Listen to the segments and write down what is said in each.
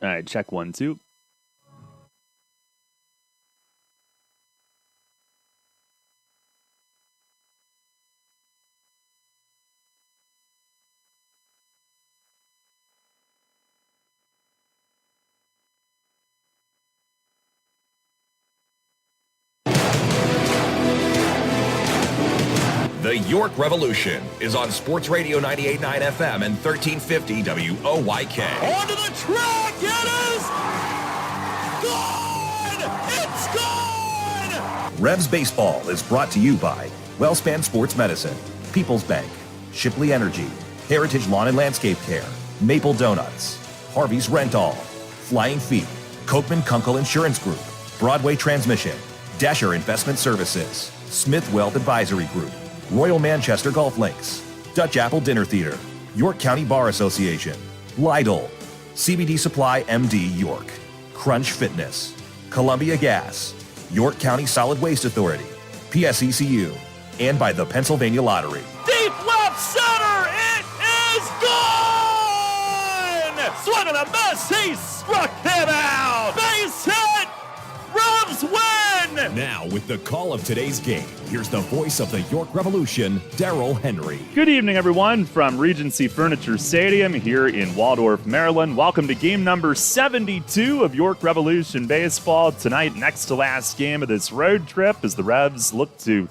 All right, check 1, 2. The York Revolution is on Sports Radio 98.9 FM and 1350 WOYK. Onto the track, it is gone! It's gone! Revs Baseball is brought to you by Wellspan Sports Medicine, People's Bank, Shipley Energy, Heritage Lawn and Landscape Care, Maple Donuts, Harvey's Rental, Flying Feet, Kochman Kunkel Insurance Group, Broadway Transmission, Dasher Investment Services, Smith Wealth Advisory Group, Royal Manchester Golf Links, Dutch Apple Dinner Theater, York County Bar Association, Lidl, CBD Supply MD York, Crunch Fitness, Columbia Gas, York County Solid Waste Authority, PSECU, and by the Pennsylvania Lottery. Deep left center, it is gone! Swing and a miss, he struck him out! Base hit! Revs win! Now, with the call of today's game, here's the voice of the York Revolution, Daryl Henry. Good evening, everyone, from Regency Furniture Stadium here in Waldorf, Maryland. Welcome to game number 72 of York Revolution Baseball. Tonight, next to last game of this road trip as the Revs look to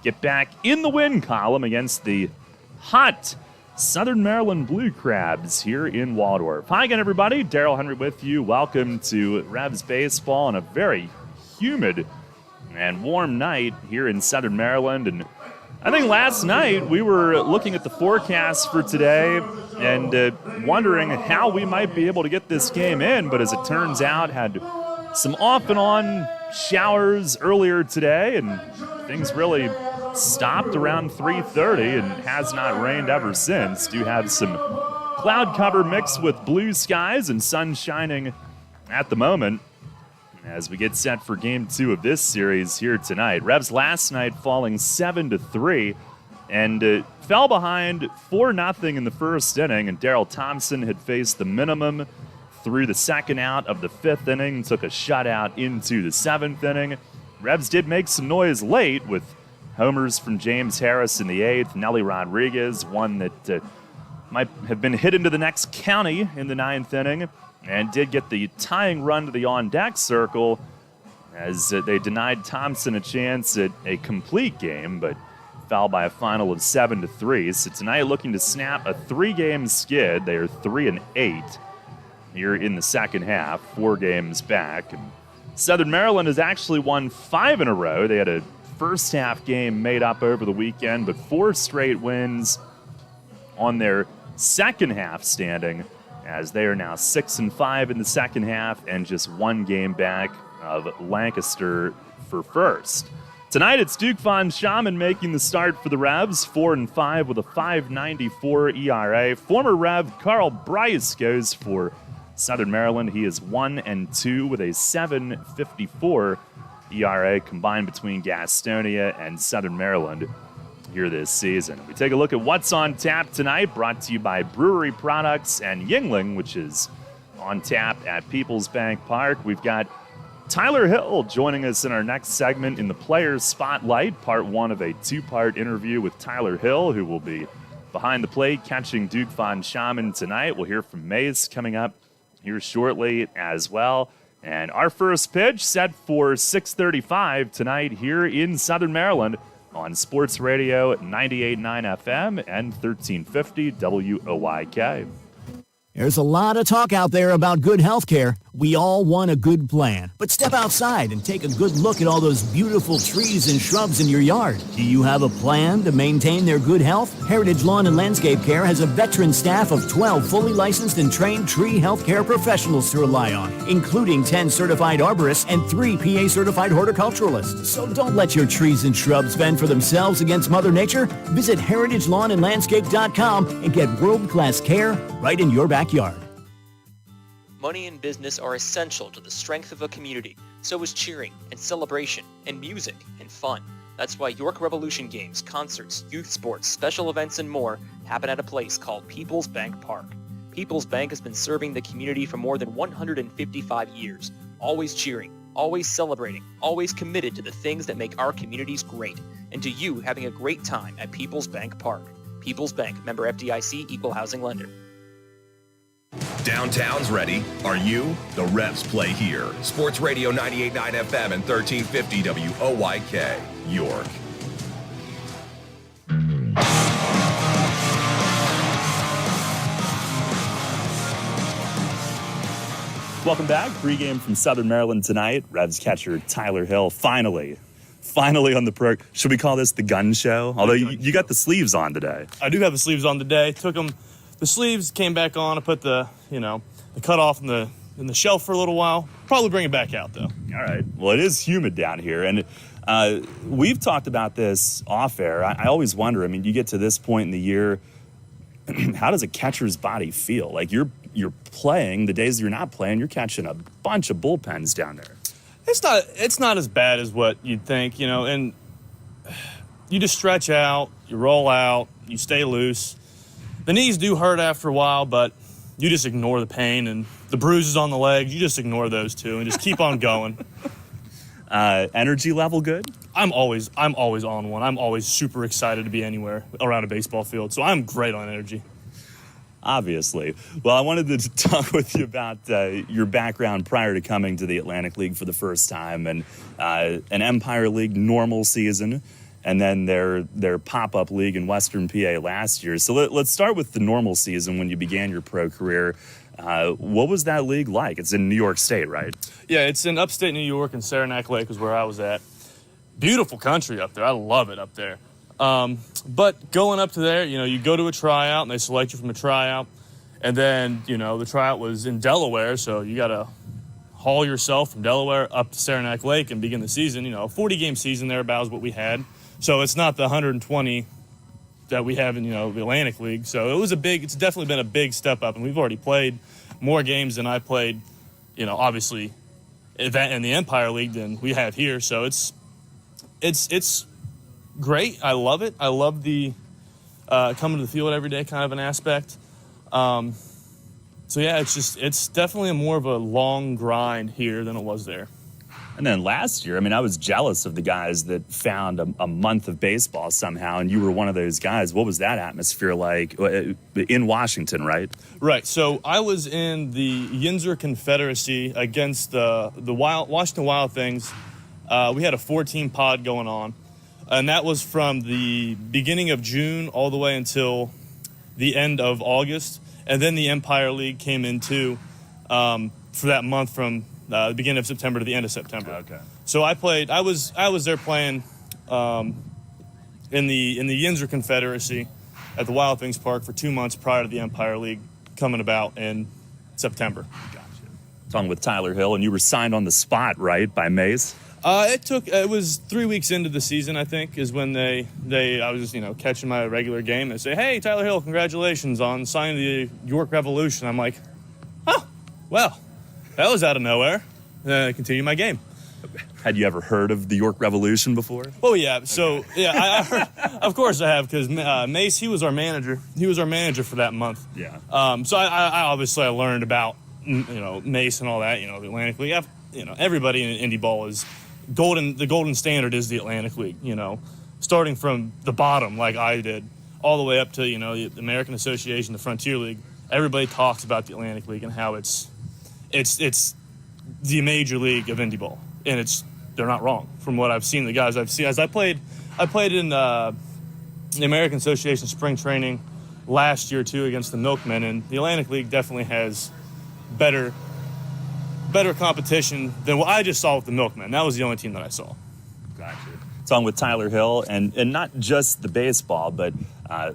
get back in the win column against the hot Southern Maryland Blue Crabs here in Waldorf. Hi again, everybody. Daryl Henry with you. Welcome to Revs Baseball on a very humid and warm night here in Southern Maryland. And I think last night we were looking at the forecast for today and wondering how we might be able to get this game in, but as it turns out, had some off and on showers earlier today, and things really stopped around 3:30 and has not rained ever since. Do have some cloud cover mixed with blue skies and sun shining at the moment as we get set for game 2 of this series here tonight. Revs last night falling 7-3 and fell behind 4-0 in the first inning, and Daryl Thompson had faced the minimum through the second out of the 5th inning, took a shutout into the 7th inning. Revs did make some noise late with homers from James Harris in the 8th, Nelly Rodriguez, one that might have been hit into the next county in the 9th inning, and did get the tying run to the on-deck circle as they denied Thompson a chance at a complete game, but fell by a final of 7-3. So tonight looking to snap a 3-game skid. They are 3-8 here in the second half, 4 games back. And Southern Maryland has actually won 5 in a row. They had a first half game made up over the weekend, but 4 straight wins on their second half standing, as they are now 6-5 in the second half and just 1 game back of Lancaster for first. Tonight it's Duke Von Schaman making the start for the Revs, 4-5 with a 5.94 ERA. Former Rev Carl Bryce goes for Southern Maryland. He is 1-2 with a 7.54 ERA combined between Gastonia and Southern Maryland here this season. We take a look at what's on tap tonight, brought to you by Brewery Products and Yuengling, which is on tap at People's Bank Park. We've got Tyler Hill joining us in our next segment in the Players Spotlight, part 1 of a 2-part interview with Tyler Hill, who will be behind the plate catching Duke Von Schaman tonight. We'll hear from Mace coming up here shortly as well. And our first pitch set for 6:35 tonight here in Southern Maryland on Sports Radio 98.9 FM and 1350 WOYK. There's a lot of talk out there about good health care. We all want a good plan. But step outside and take a good look at all those beautiful trees and shrubs in your yard. Do you have a plan to maintain their good health? Heritage Lawn and Landscape Care has a veteran staff of 12 fully licensed and trained tree health care professionals to rely on, including 10 certified arborists and 3 PA certified horticulturalists. So don't let your trees and shrubs fend for themselves against Mother Nature. Visit heritagelawnandlandscape.com and get world-class care right in your backyard. Money and business are essential to the strength of a community. So is cheering and celebration and music and fun. That's why York Revolution games, concerts, youth sports, special events, and more happen at a place called People's Bank Park. People's Bank has been serving the community for more than 155 years, always cheering, always celebrating, always committed to the things that make our communities great, and to you having a great time at People's Bank Park. People's Bank, member FDIC, equal housing lender. Downtown's ready. Are you? The Revs play here. Sports Radio 98.9 FM and 1350 WOYK, York. Welcome back. Pregame from Southern Maryland tonight. Revs catcher Tyler Hill finally on the program. Should we call this the gun show? Although you got the sleeves on today. I do have the sleeves on today. Took them. The sleeves came back on. I put the cutoff in the shelf for a little while. Probably bring it back out though. All right. Well, it is humid down here, and we've talked about this off air. I always wonder. I mean, you get to this point in the year, how does a catcher's body feel? Like you're playing, the days you're not playing, you're catching a bunch of bullpens down there. It's not as bad as what you'd think, and you just stretch out, you roll out, you stay loose. The knees do hurt after a while, but you just ignore the pain and the bruises on the legs. You just ignore those too and just keep on going. Energy level good? I'm always on one. I'm always super excited to be anywhere around a baseball field. So I'm great on energy. Obviously. Well, I wanted to talk with you about your background prior to coming to the Atlantic League for the first time, and an Empire League normal season, and then their pop-up league in Western PA last year. So let's start with the normal season when you began your pro career. What was that league like? It's in New York State, right? Yeah, it's in upstate New York, and Saranac Lake is where I was at. Beautiful country up there. I love it up there. But going up to there, you go to a tryout and they select you from a tryout. And then, the tryout was in Delaware. So you got to haul yourself from Delaware up to Saranac Lake and begin the season. A 40-game season thereabouts is what we had. So it's not the 120 that we have in, the Atlantic League. So it's definitely been a big step up. And we've already played more games than I played, obviously in the Empire League than we have here. So it's great. I love it. I love the coming to the field every day kind of an aspect. So yeah, it's definitely more of a long grind here than it was there. And then last year, I was jealous of the guys that found a month of baseball somehow, and you were one of those guys. What was that atmosphere like in Washington, right? Right. So I was in the Yinzer Confederacy against the Washington Wild Things. We had a 14 pod going on. And that was from the beginning of June all the way until the end of August. And then the Empire League came in too for that month from the beginning of September to the end of September. Okay. So I was there playing in the Yinzer Confederacy at the Wild Things Park for 2 months prior to the Empire League coming about in September. Gotcha. Talking with Tyler Hill, and you were signed on the spot, right, by Mace? It was 3 weeks into the season, I think, is when I was just, catching my regular game. They say, hey, Tyler Hill, congratulations on signing the York Revolution. I'm like, oh, well, that was out of nowhere. Then I continue my game. Had you ever heard of the York Revolution before? Oh, yeah. So, yeah, I heard, of course I have, because Mace, he was our manager. He was our manager for that month. Yeah. So I obviously learned about, Mace and all that, the Atlantic League. Everybody in indie ball is the golden standard is the Atlantic League, starting from the bottom like I did all the way up to, the American Association, the Frontier League. Everybody talks about the Atlantic League and how it's the major league of indie ball. And they're not wrong from what I've seen. The guys I've seen as I played in the American Association spring training last year too against the Milkmen, and the Atlantic League definitely has better competition than what I just saw with the Milkmen. That was the only team that I saw. Gotcha. Talking with Tyler Hill, and not just the baseball, but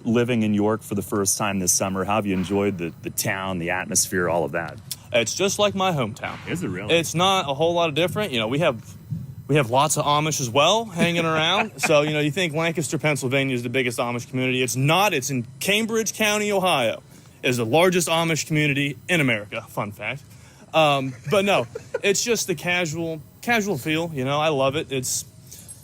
living in York for the first time this summer. How have you enjoyed the town, the atmosphere, all of that? It's just like my hometown. Is it really? It's not a whole lot of different. We have lots of Amish as well hanging around. So, you think Lancaster, Pennsylvania is the biggest Amish community. It's not. It's in Cambridge County, Ohio. It is the largest Amish community in America. Fun fact. But no, it's just the casual feel. I love it.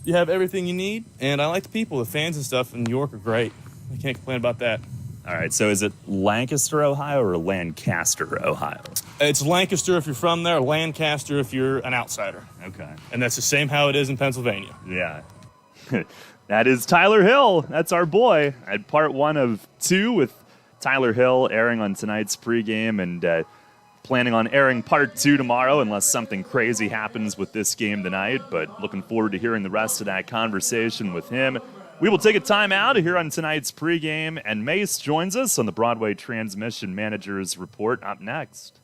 You have everything you need, and I like the people. The fans and stuff in New York are great. I can't complain about that. All right, so is it Lancaster, Ohio, or Lancaster, Ohio? It's Lancaster if you're from there, Lancaster if you're an outsider. Okay. And that's the same how it is in Pennsylvania. Yeah. That is Tyler Hill. That's our boy. I had part 1 of 2 with Tyler Hill airing on tonight's pregame, and planning on airing part 2 tomorrow unless something crazy happens with this game tonight. But looking forward to hearing the rest of that conversation with him. We will take a timeout here on tonight's pregame, and Mace joins us on the Broadway Transmission Manager's Report up next.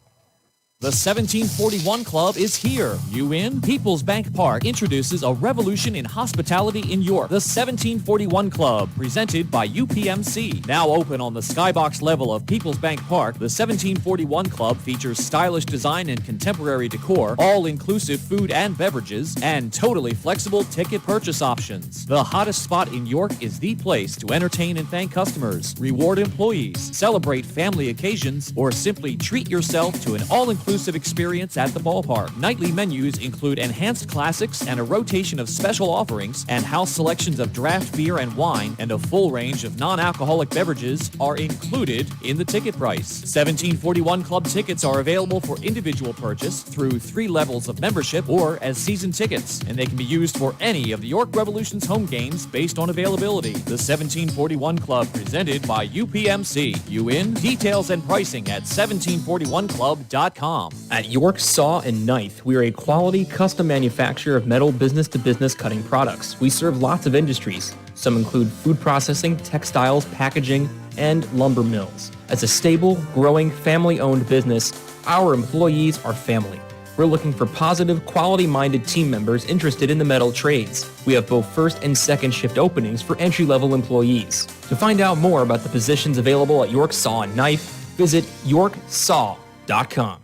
The 1741 Club is here. You in? People's Bank Park introduces a revolution in hospitality in York. The 1741 Club, presented by UPMC. Now open on the skybox level of People's Bank Park, the 1741 Club features stylish design and contemporary decor, all-inclusive food and beverages, and totally flexible ticket purchase options. The hottest spot in York is the place to entertain and thank customers, reward employees, celebrate family occasions, or simply treat yourself to an all-inclusive experience at the ballpark. Nightly menus include enhanced classics and a rotation of special offerings, and house selections of draft beer and wine and a full range of non-alcoholic beverages are included in the ticket price. 1741 Club tickets are available for individual purchase through 3 levels of membership or as season tickets, and they can be used for any of the York Revolution's home games based on availability. The 1741 Club, presented by UPMC. You in? Details and pricing at 1741club.com. At York Saw and Knife, we are a quality, custom manufacturer of metal business-to-business cutting products. We serve lots of industries. Some include food processing, textiles, packaging, and lumber mills. As a stable, growing, family-owned business, our employees are family. We're looking for positive, quality-minded team members interested in the metal trades. We have both first and second shift openings for entry-level employees. To find out more about the positions available at York Saw and Knife, visit yorksaw.com.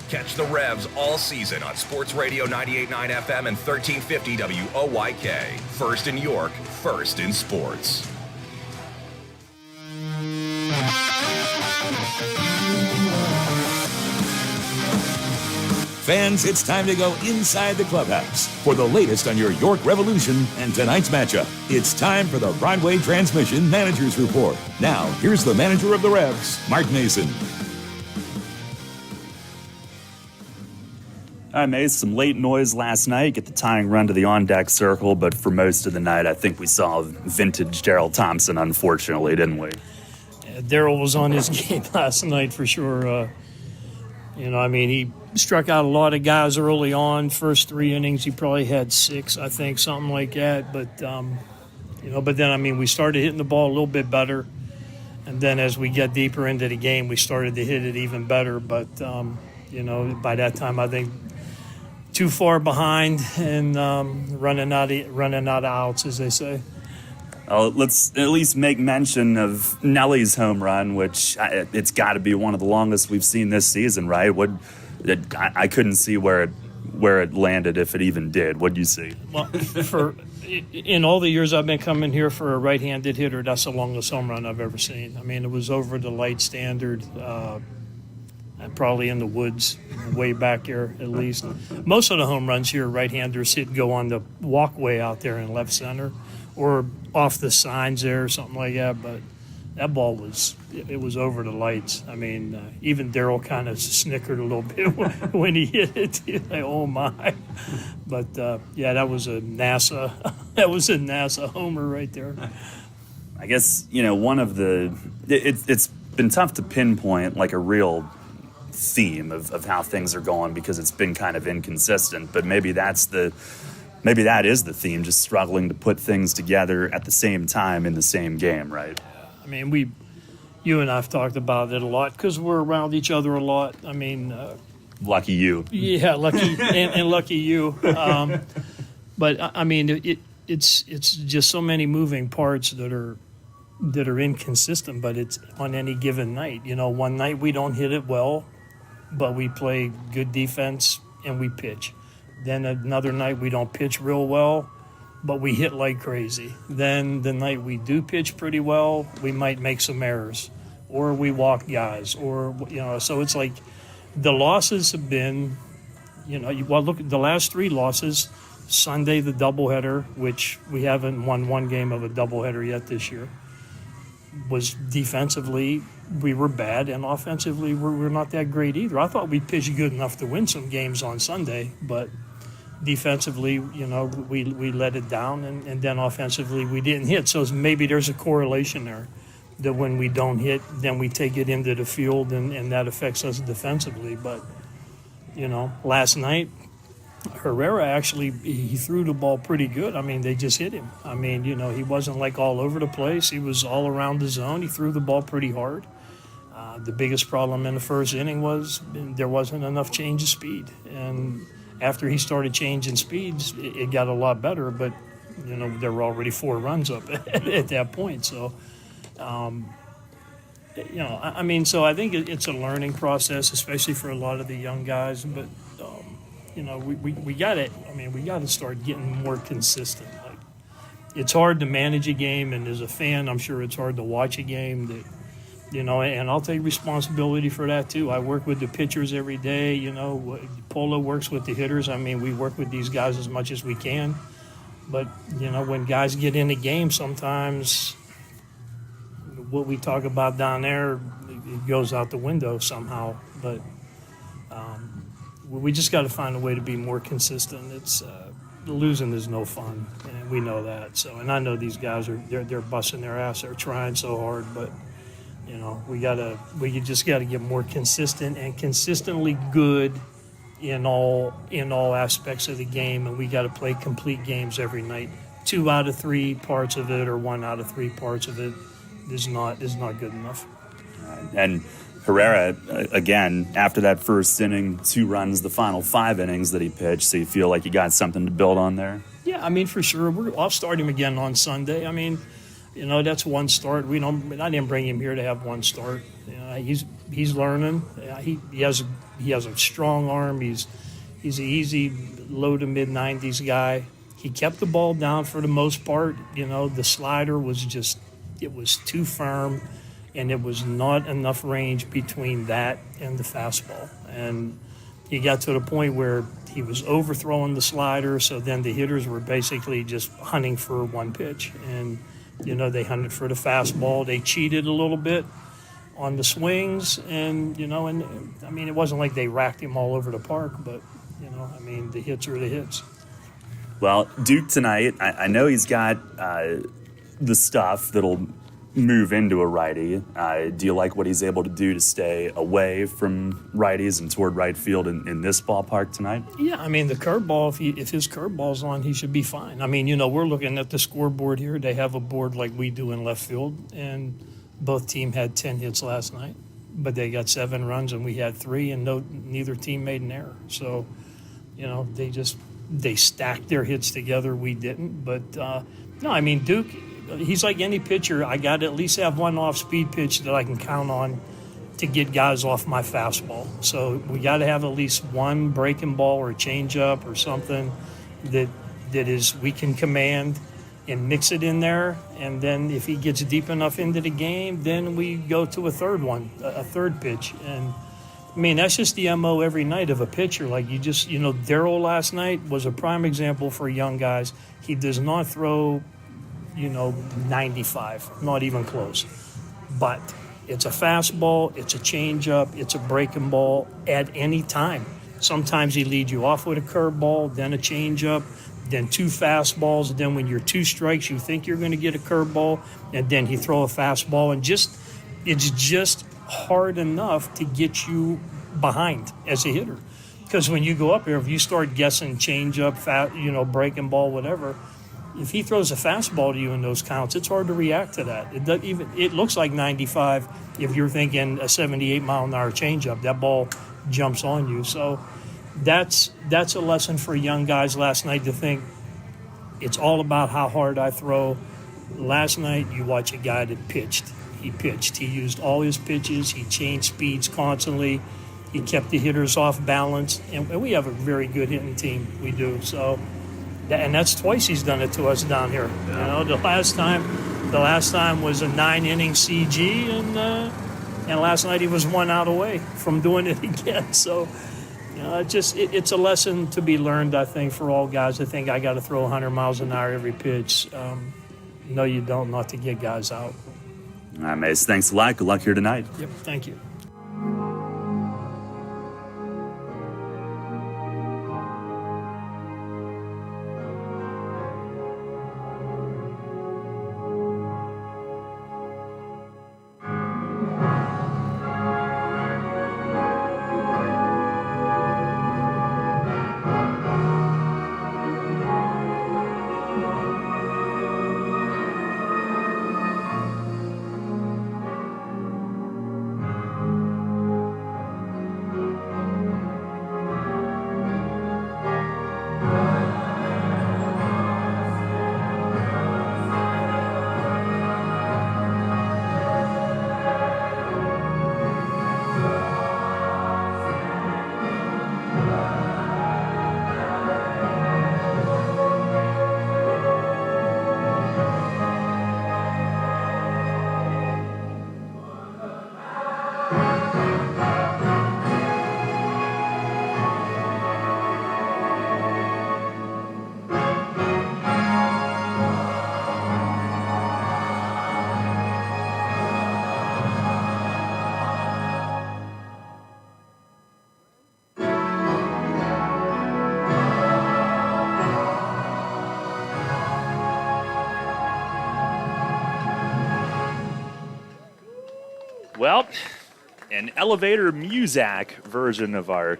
Catch the Revs all season on Sports Radio 98.9 FM and 1350 WOYK. First in York, first in sports. Fans, it's time to go inside the clubhouse for the latest on your York Revolution and tonight's matchup. It's time for the Broadway Transmission Manager's Report. Now, here's the manager of the Revs, Mark Mason. All right, Mace, some late noise last night. Get the tying run to the on-deck circle, but for most of the night, I think we saw vintage Darrell Thompson, unfortunately, didn't we? Darrell was on his game last night for sure. He struck out a lot of guys early on. First 3 innings, he probably had 6, I think, something like that. But, we started hitting the ball a little bit better. And then as we get deeper into the game, we started to hit it even better. But, by that time, I think too far behind and running out of outs, as they say. Let's at least make mention of Nelly's home run, which it's got to be one of the longest we've seen this season, right? I couldn't see where it landed, if it even did. What'd you see? Well, in all the years I've been coming here for a right-handed hitter, that's the longest home run I've ever seen. I mean, it was over the light standard. Probably in the woods, way back here at least. Most of the home runs here, right-handers go on the walkway out there in left center or off the signs there or something like that. But that ball was over the lights. I mean, even Darrell kind of snickered a little bit when he hit it. He's like, oh my! But that was a NASA homer right there. I guess one of the it's been tough to pinpoint like a real theme of how things are going because it's been kind of inconsistent, but maybe that is the theme, just struggling to put things together at the same time in the same game, right? I mean, you and I have talked about it a lot because we're around each other a lot. I mean, lucky you. Yeah, lucky and lucky you. But I mean, it's just so many moving parts that are inconsistent, but it's on any given night. One night we don't hit it well, but we play good defense and we pitch. Then another night we don't pitch real well, but we hit like crazy. Then the night we do pitch pretty well, we might make some errors, or we walk guys, or so it's like the losses have been, look at the last 3 losses. Sunday, the doubleheader, which we haven't won one game of a doubleheader yet this year. was defensively, we were bad, and offensively, we're not that great either. I thought we pitched good enough to win some games on Sunday, but defensively, we let it down, and then offensively, we didn't hit. So maybe there's a correlation there, that when we don't hit, then we take it into the field, and that affects us defensively. But, last night, Herrera actually, he threw the ball pretty good. I mean, they just hit him. I mean, he wasn't like all over the place. He was all around the zone. He threw the ball pretty hard. The biggest problem in the first inning was there wasn't enough change of speed. And after he started changing speeds, it got a lot better. But, there were already 4 runs up at that point. So, so I think it's a learning process, especially for a lot of the young guys. But, we got it. We got to start getting more consistent. Like, it's hard to manage a game, and as a fan, I'm sure it's hard to watch a game. That, and I'll take responsibility for that too. I work with the pitchers every day. Polo works with the hitters. We work with these guys as much as we can. But when guys get in the game, sometimes what we talk about down there, it goes out the window somehow. But we just got to find a way to be more consistent. It's losing is no fun, and we know that. So, and I know these guys they're busting their ass. They're trying so hard, but we just got to get more consistent and consistently good in all aspects of the game, and we got to play complete games every night. 2 out of 3 parts of it, or 1 out of 3 parts of it, is not good enough. And Herrera, again, after that first inning, 2 runs the final 5 innings that he pitched, so you feel like you got something to build on there? Yeah, for sure. I'll start him again on Sunday. That's 1 start. I didn't bring him here to have 1 start. He's learning. He has a strong arm. He's an easy low to mid 90s guy. He kept the ball down for the most part. The slider was it was too firm, and it was not enough range between that and the fastball. And he got to the point where he was overthrowing the slider, so then the hitters were basically just hunting for 1 pitch. And, they hunted for the fastball. They cheated a little bit on the swings, and, it wasn't like they racked him all over the park, but, the hits are the hits. Well, Duke tonight, I know he's got the stuff that'll move into a righty. Do you like what he's able to do to stay away from righties and toward right field in this ballpark tonight? Yeah, the curveball, if his curveball's on, he should be fine. We're looking at the scoreboard here. They have a board like we do in left field, and both teams had 10 hits last night, but they got 7 runs and we had 3, and neither team made an error. So, they stacked their hits together. We didn't, but Duke, he's like any pitcher. I got to at least have 1 off-speed pitch that I can count on to get guys off my fastball. So we got to have at least 1 breaking ball or changeup or something that is we can command and mix it in there. And then if he gets deep enough into the game, then we go to a third pitch. And that's just the MO every night of a pitcher. Like Darryl last night was a prime example for young guys. He does not throw 95, not even close. But it's a fastball, it's a changeup, it's a breaking ball at any time. Sometimes he leads you off with a curveball, then a changeup, then 2 fastballs. Then when you're 2 strikes, you think you're going to get a curveball, and then he throw a fastball, and it's just hard enough to get you behind as a hitter. Because when you go up here, if you start guessing changeup, breaking ball, whatever. If he throws a fastball to you in those counts, it's hard to react to that. It looks like 95 if you're thinking a 78-mile-an-hour changeup. That ball jumps on you. So that's a lesson for young guys last night to think it's all about how hard I throw. Last night, you watch a guy that pitched. He pitched. He used all his pitches. He changed speeds constantly. He kept the hitters off balance. And we have a very good hitting team. We do. So... and that's twice he's done it to us down here. The last time was a 9-inning CG, and last night he was 1 out away from doing it again. So, it's a lesson to be learned, I think, for all guys. I think I got to throw 100 miles an hour every pitch. No, you don't, not to get guys out. All right, Mace. Thanks a lot. Good luck here tonight. Yep, thank you. Well, an elevator Muzak version of our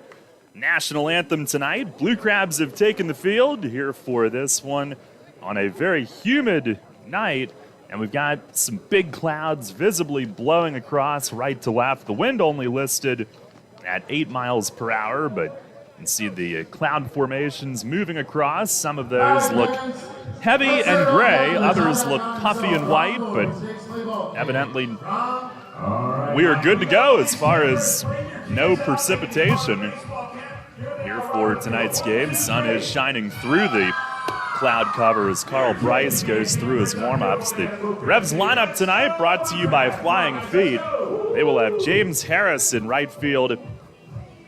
national anthem tonight. Blue Crabs have taken the field here for this one on a very humid night, and we've got some big clouds visibly blowing across right to left. The wind only listed at 8 miles per hour, but you can see the cloud formations moving across. Some of those look heavy and gray, others look puffy and white, but evidently we are good to go as far as no precipitation here for tonight's game. Sun is shining through the cloud cover as Carl Bryce goes through his warm-ups. The Revs lineup tonight brought to you by Flying Feet. They will have James Harris in right field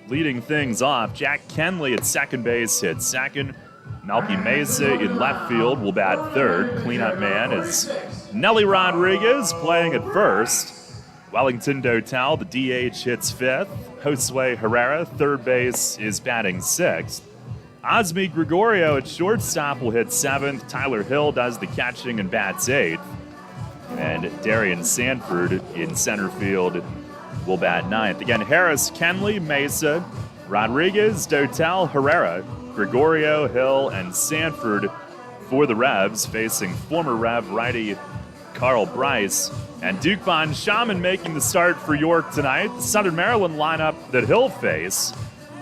leading things off. Jack Kenley at second base hits second. Melky Mesa in left field will bat third. Cleanup man is Nelly Rodriguez playing at first. Wellington Dotel, the DH, hits fifth. Josue Herrera, third base, is batting sixth. Osmi Gregorio at shortstop will hit seventh. Tyler Hill does the catching and bats eighth. And Darian Sanford in center field will bat ninth. Again, Harris, Kenley, Mesa, Rodriguez, Dotel, Herrera, Gregorio, Hill, and Sanford for the Revs, facing former Rev righty Carl Bryce. And Duke Von Schaman making the start for York tonight. The Southern Maryland lineup that he'll face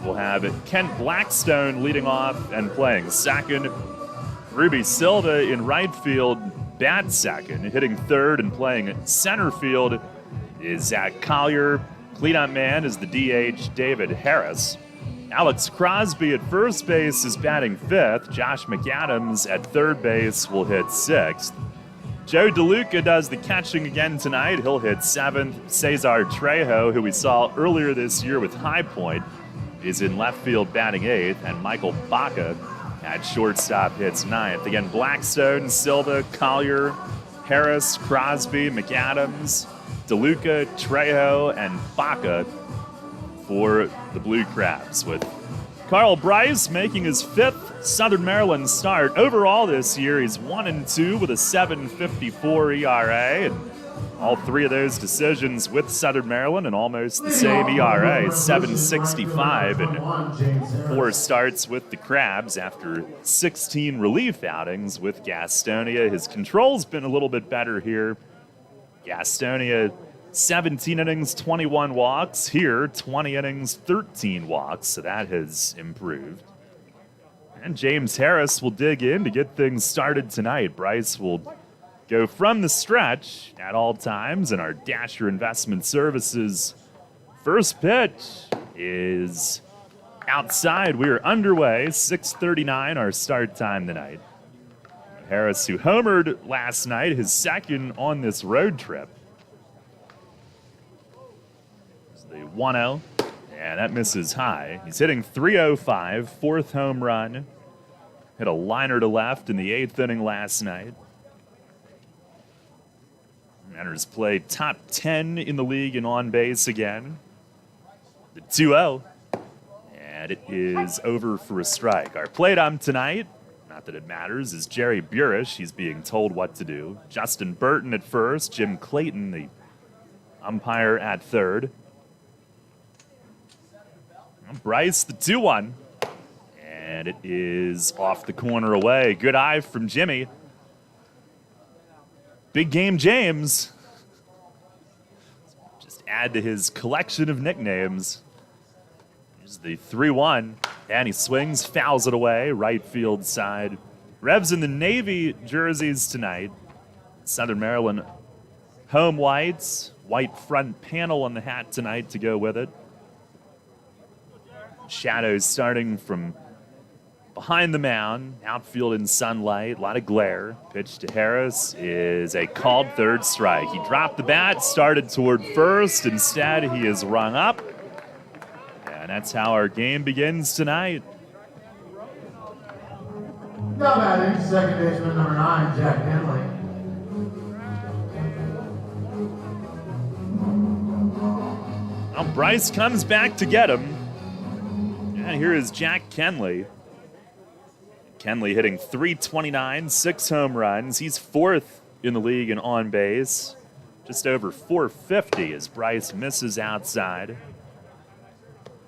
will have Kent Blackstone leading off and playing second. Ruby Silva in right field, bats second. Hitting third and playing center field is Zach Collier. Cleanup man is the DH, David Harris. Alex Crosby at first base is batting fifth. Josh McAdams at third base will hit sixth. Joe DeLuca does the catching again tonight. He'll hit seventh. Cesar Trejo, who we saw earlier this year with High Point, is in left field batting eighth. And Michael Baca at shortstop hits ninth. Again, Blackstone, Silva, Collier, Harris, Crosby, McAdams, DeLuca, Trejo, and Baca for the Blue Crabs, with Carl Bryce making his fifth Southern Maryland start. Overall this year, he's 1-2 with a 7.54 ERA, and all three of those decisions with Southern Maryland and almost the same ERA, 7.65, and 4 starts with the Crabs after 16 relief outings with Gastonia. His control's been a little bit better here. Gastonia, 17 innings, 21 walks. Here, 20 innings, 13 walks, so that has improved. And James Harris will dig in to get things started tonight. Bryce will go from the stretch at all times, and our Dasher Investment Services first pitch is outside. We are underway, 6:39 our start time tonight. Harris, who homered last night, his second on this road trip. The 1-0, and that misses high. He's hitting .305, fourth home run. Hit a liner to left in the 8th inning last night. Mariners play top 10 in the league in on base again. The 2-0. And it is over for a strike. Our plate tonight, not that it matters, is Jerry Burish. He's being told what to do. Justin Burton at first. Jim Clayton, the umpire, at third. Bryce, the 2-1. And it is off the corner away. Good eye from Jimmy. Big Game James. Just add to his collection of nicknames. Here's the 3-1. And he swings, fouls it away. Right field side. Revs in the Navy jerseys tonight. Southern Maryland home whites. White front panel on the hat tonight to go with it. Shadows starting from behind the mound. Outfield in sunlight. A lot of glare. Pitch to Harris is a called third strike. He dropped the bat, started toward first. Instead, he is rung up. And that's how our game begins tonight. Now batting, second baseman number 9, Jack Henley. Well, Bryce comes back to get him. And here is Jack Kenley. Kenley hitting .329, 6 home runs. He's 4th in the league in on base. Just over .450 as Bryce misses outside.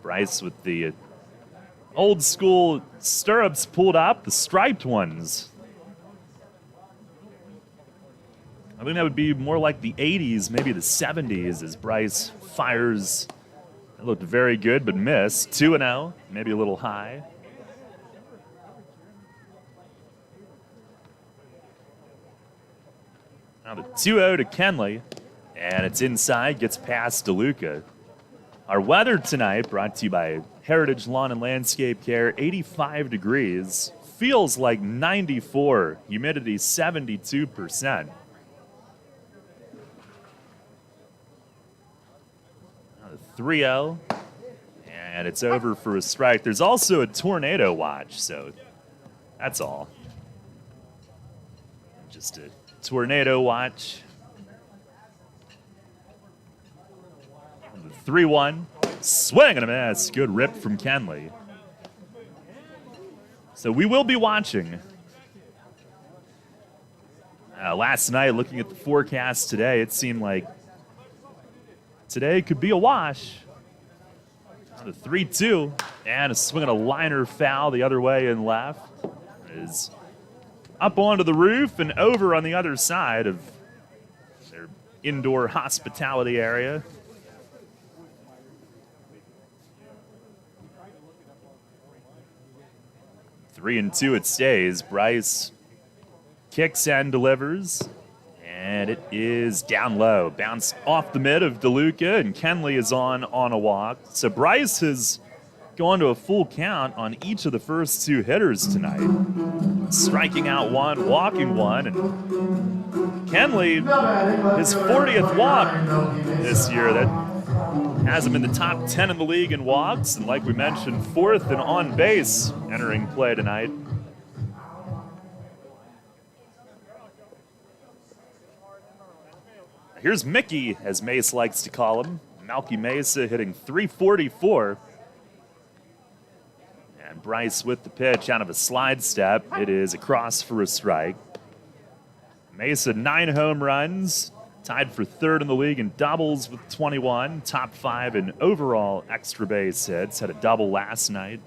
Bryce with the old school stirrups pulled up, the striped ones. I think that would be more like the 80s, maybe the 70s, as Bryce fires. It looked very good, but missed. 2-0, maybe a little high. Now the 2-0 to Kenley, and it's inside, gets past DeLuca. Our weather tonight brought to you by Heritage Lawn and Landscape Care, 85 degrees. Feels like 94, humidity 72%. Now the 3-0, and it's over for a strike. There's also a tornado watch, so that's all. Just a tornado watch. 3-1. Swing and a miss. Good rip from Kenley. So we will be watching. Last night, looking at the forecast today, it seemed like today could be a wash. The 3-2. And a swing and a liner foul the other way and left. Is up onto the roof and over on the other side of their indoor hospitality area. 3-2 it stays. Bryce kicks and delivers, and it is down low. Bounced off the mid of DeLuca, and Kenley is on a walk. So Bryce has gone to a full count on each of the first 2 hitters tonight. Striking out 1, walking 1, and Kenley, his 40th walk this year. That has him in the top 10 in the league in walks, and like we mentioned, 4th in on base entering play tonight. Here's Mickey, as Mace likes to call him. Malky Mesa hitting .344. And Bryce with the pitch out of a slide step. It is across for a strike. Mesa, 9 home runs. Tied for 3rd in the league in doubles with 21. Top 5 in overall extra base hits. Had a double last night.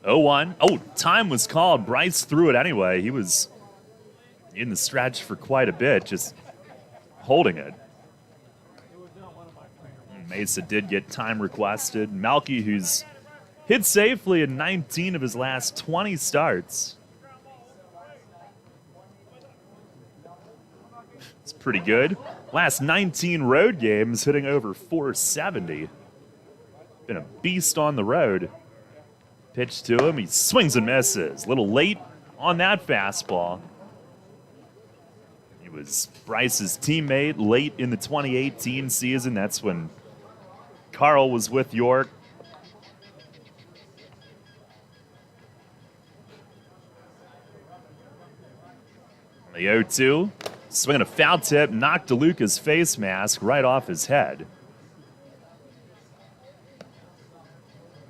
Oh, time was called. Bryce threw it anyway. He was in the stretch for quite a bit, just holding it. Mesa did get time requested. Malky, who's hit safely in 19 of his last 20 starts. It's pretty good. Last 19 road games, hitting over .470. Been a beast on the road. Pitch to him, he swings and misses. A little late on that fastball. He was Bryce's teammate late in the 2018 season. That's when Carl was with York. The 0-2. Swinging a foul tip, knocked DeLuca's face mask right off his head.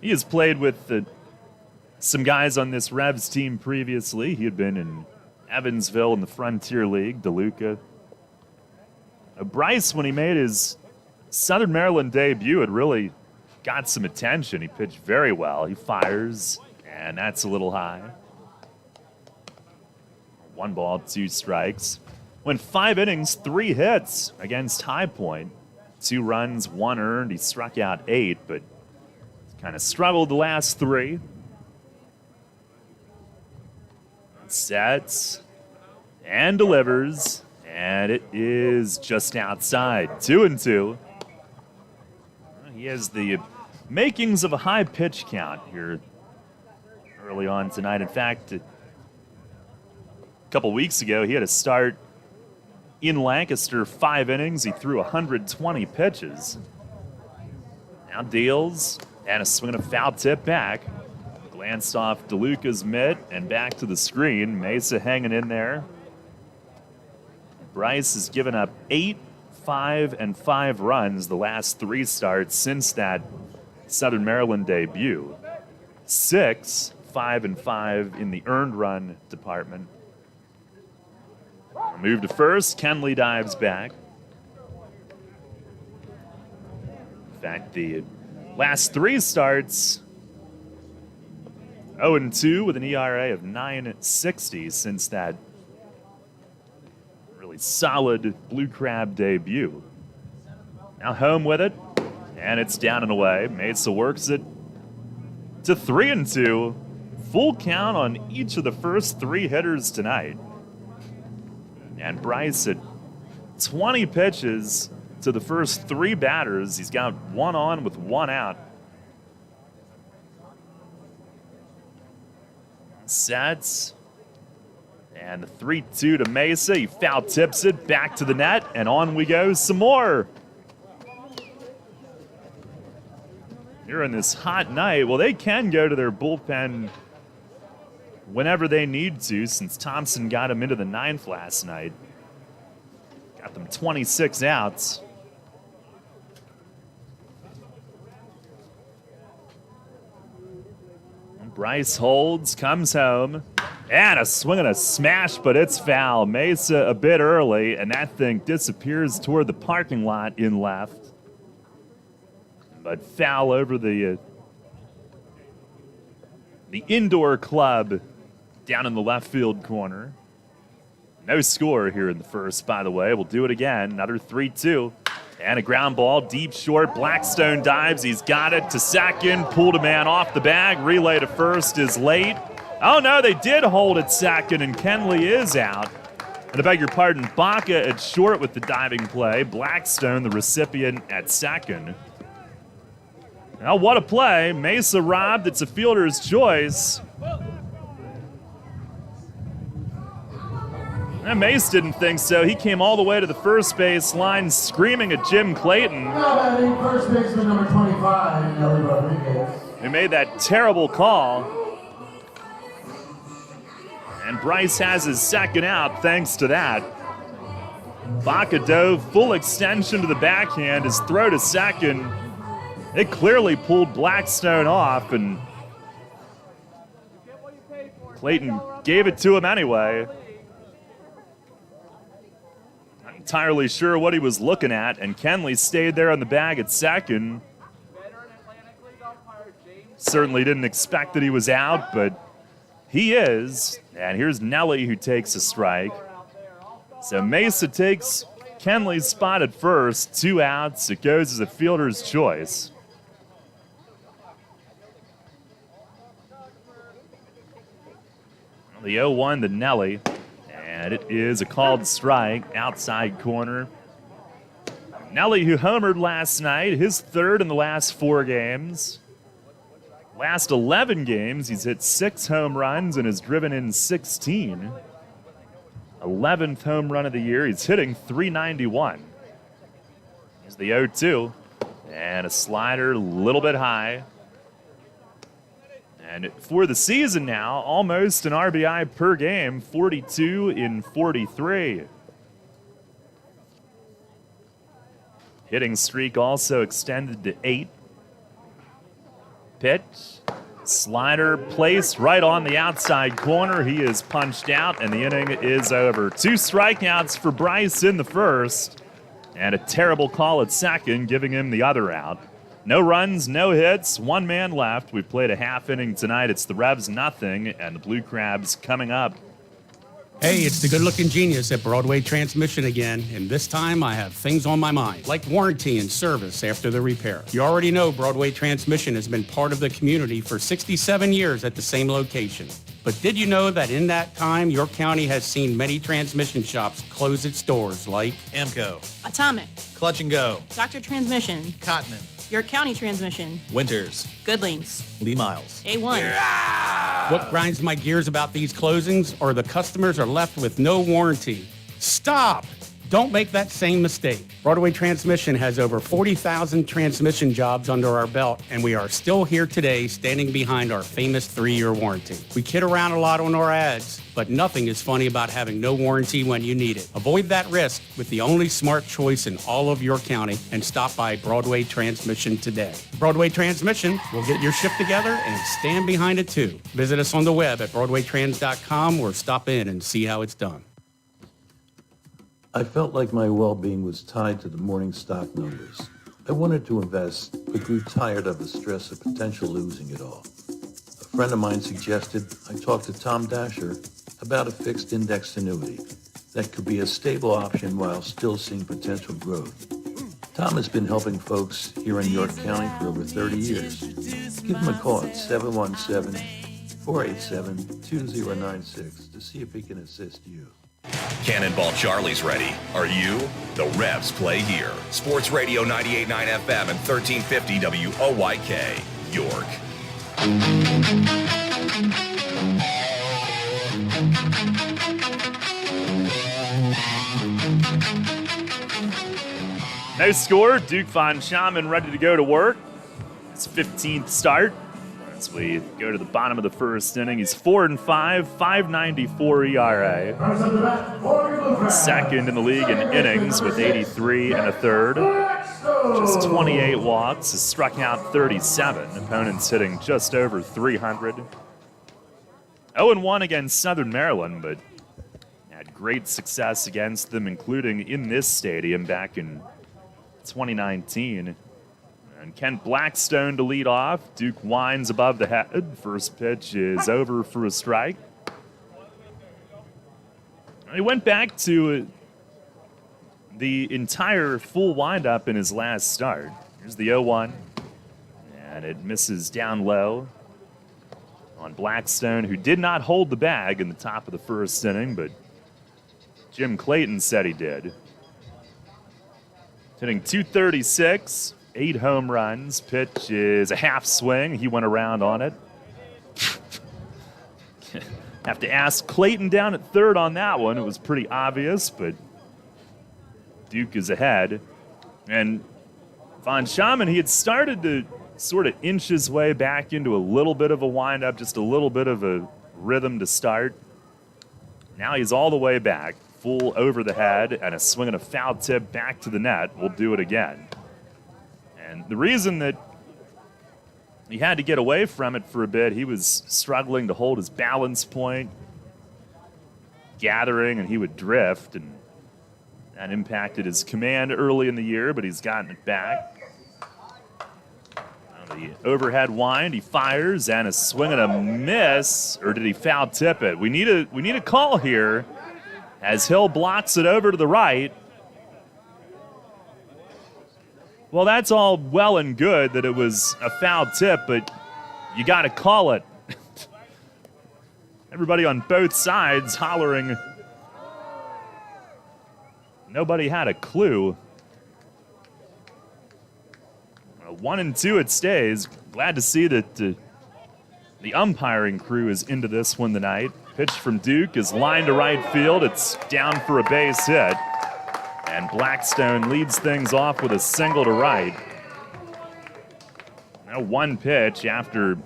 He has played with some guys on this Revs team previously. He had been in Evansville in the Frontier League, DeLuca. Bryce, when he made his Southern Maryland debut, had really got some attention. He pitched very well. He fires, and that's a little high. 1 ball, 2 strikes. Went 5 innings, 3 hits against High Point. 2 runs, 1 earned. He struck out 8, but kind of struggled the last 3. Sets and delivers, and it is just outside. 2-2. He has the makings of a high pitch count here early on tonight. In fact, a couple weeks ago, he had a start in Lancaster, 5 innings. He threw 120 pitches. Now deals, and a swing and a foul tip back. Glanced off DeLuca's mitt and back to the screen. Mesa hanging in there. Bryce has given up 8, 5, and 5 runs the last 3 starts since that Southern Maryland debut. 6, 5, and 5 in the earned run department. Move to first. Kenley dives back. In fact, the last 3 starts, 0-2 with an ERA of 9.60 since that really solid Blue Crab debut. Now home with it, and it's down and away. Mesa works it to 3-2. Full count on each of the first 3 hitters tonight. And Bryce at 20 pitches to the first 3 batters. He's got 1 on with 1 out. Sets. And the 3-2 to Mesa. He foul tips it back to the net, and on we go some more. Here in this hot night, well, they can go to their bullpen whenever they need to, since Thompson got him into the 9th last night. Got them 26 outs. Bryce holds, comes home, and a swing and a smash, but it's foul. Mesa a bit early, and that thing disappears toward the parking lot in left. But foul over the indoor club down in the left field corner. No score here in the first, by the way. We'll do it again. Another 3-2. And a ground ball, deep short. Blackstone dives. He's got it to second. Pulled a man off the bag. Relay to first is late. Oh, no, they did hold at second, and Kenley is out. And I beg your pardon, Baca at short with the diving play. Blackstone, the recipient, at second. Now, what a play. Mesa robbed. It's a fielder's choice. And Mace didn't think so. He came all the way to the first base line screaming at Jim Clayton. Now batting first baseman number 25, Nelly Rodriguez. He made that terrible call. And Bryce has his second out thanks to that. Baca dove, full extension to the backhand, his throw to second. It clearly pulled Blackstone off, and Clayton gave it to him anyway. Not entirely sure what he was looking at, and Kenley stayed there on the bag at second. Certainly didn't expect that he was out, but he is. And here's Nelly, who takes a strike. So Mesa takes Kenley's spot at first, 2 outs. It goes as a fielder's choice. The 0-1 to Nelly, and it is a called strike, outside corner. Nelly, who homered last night, his third in the last 4 games. Last 11 games, he's hit 6 home runs and has driven in 16. 11th home run of the year. He's hitting .391. Here's the 0-2, and a slider a little bit high. And for the season now, almost an RBI per game, 42 in 43. Hitting streak also extended to 8. Pitch. Slider placed right on the outside corner. He is punched out, and the inning is over. 2 strikeouts for Bryce in the first, and a terrible call at second, giving him the other out. No runs, no hits, 1 man left. We've played a half inning tonight. It's the Revs nothing, and the Blue Crabs coming up. Hey, it's the good-looking genius at Broadway Transmission again, and this time I have things on my mind, like warranty and service after the repair. You already know Broadway Transmission has been part of the community for 67 years at the same location. But did you know that in that time, your county has seen many transmission shops close its doors, like Amco, Atomic, Clutch and Go, Dr. Transmission, Cotman, York County Transmission, Winters, Goodlings, Lee Miles, A1. What grinds my gears about these closings are the customers are left with no warranty. Stop! Don't make that same mistake. Broadway Transmission has over 40,000 transmission jobs under our belt, and we are still here today standing behind our famous 3-year warranty. We kid around a lot on our ads, but nothing is funny about having no warranty when you need it. Avoid that risk with the only smart choice in all of your county and stop by Broadway Transmission today. Broadway Transmission will get your ship together and stand behind it too. Visit us on the web at BroadwayTrans.com or stop in and see how it's done. I felt like my well-being was tied to the morning stock numbers. I wanted to invest, but grew tired of the stress of potential losing it all. A friend of mine suggested I talk to Tom Dasher about a fixed index annuity that could be a stable option while still seeing potential growth. Tom has been helping folks here in York County for over 30 years. Give him a call at 717-487-2096 to see if he can assist you. Cannonball Charlie's ready. Are you? The Revs play here. Sports Radio 98.9 FM and 1350 WOYK, York. No score. Duke Von Schaman ready to go to work. His 15th start. As we go to the bottom of the first inning, he's 4-5, 5.94 ERA. Second in the league in innings with 83 and a third. Just 28 walks, has struck out 37. Opponents hitting just over 300. 0-1 against Southern Maryland, but had great success against them, including in this stadium back in 2019. And Kent Blackstone to lead off. Duke winds above the head. First pitch is over for a strike. He went back to the entire full windup in his last start. Here's the 0-1. And it misses down low on Blackstone, who did not hold the bag in the top of the first inning, but Jim Clayton said he did. Hitting .236. 8 home runs. Pitch is a half swing. He went around on it. Have to ask Clayton down at third on that one. It was pretty obvious, but Duke is ahead. And Von Schaman, he had started to sort of inch his way back into a little bit of a windup, just a little bit of a rhythm to start. Now he's all the way back, full over the head, and a swing and a foul tip back to the net. We'll do it again. And the reason that he had to get away from it for a bit, he was struggling to hold his balance point, gathering, and he would drift, and that impacted his command early in the year, but he's gotten it back. Now the overhead wind, he fires, and a swing and a miss, or did he foul tip it? We need a call here as Hill blocks it over to the right. Well, that's all well and good that it was a foul tip, but you got to call it. Everybody on both sides hollering. Nobody had a clue. 1-2 it stays. Glad to see that the umpiring crew is into this one tonight. Pitch from Duke is lined to right field. It's down for a base hit. And Blackstone leads things off with a single to right. Now one pitch after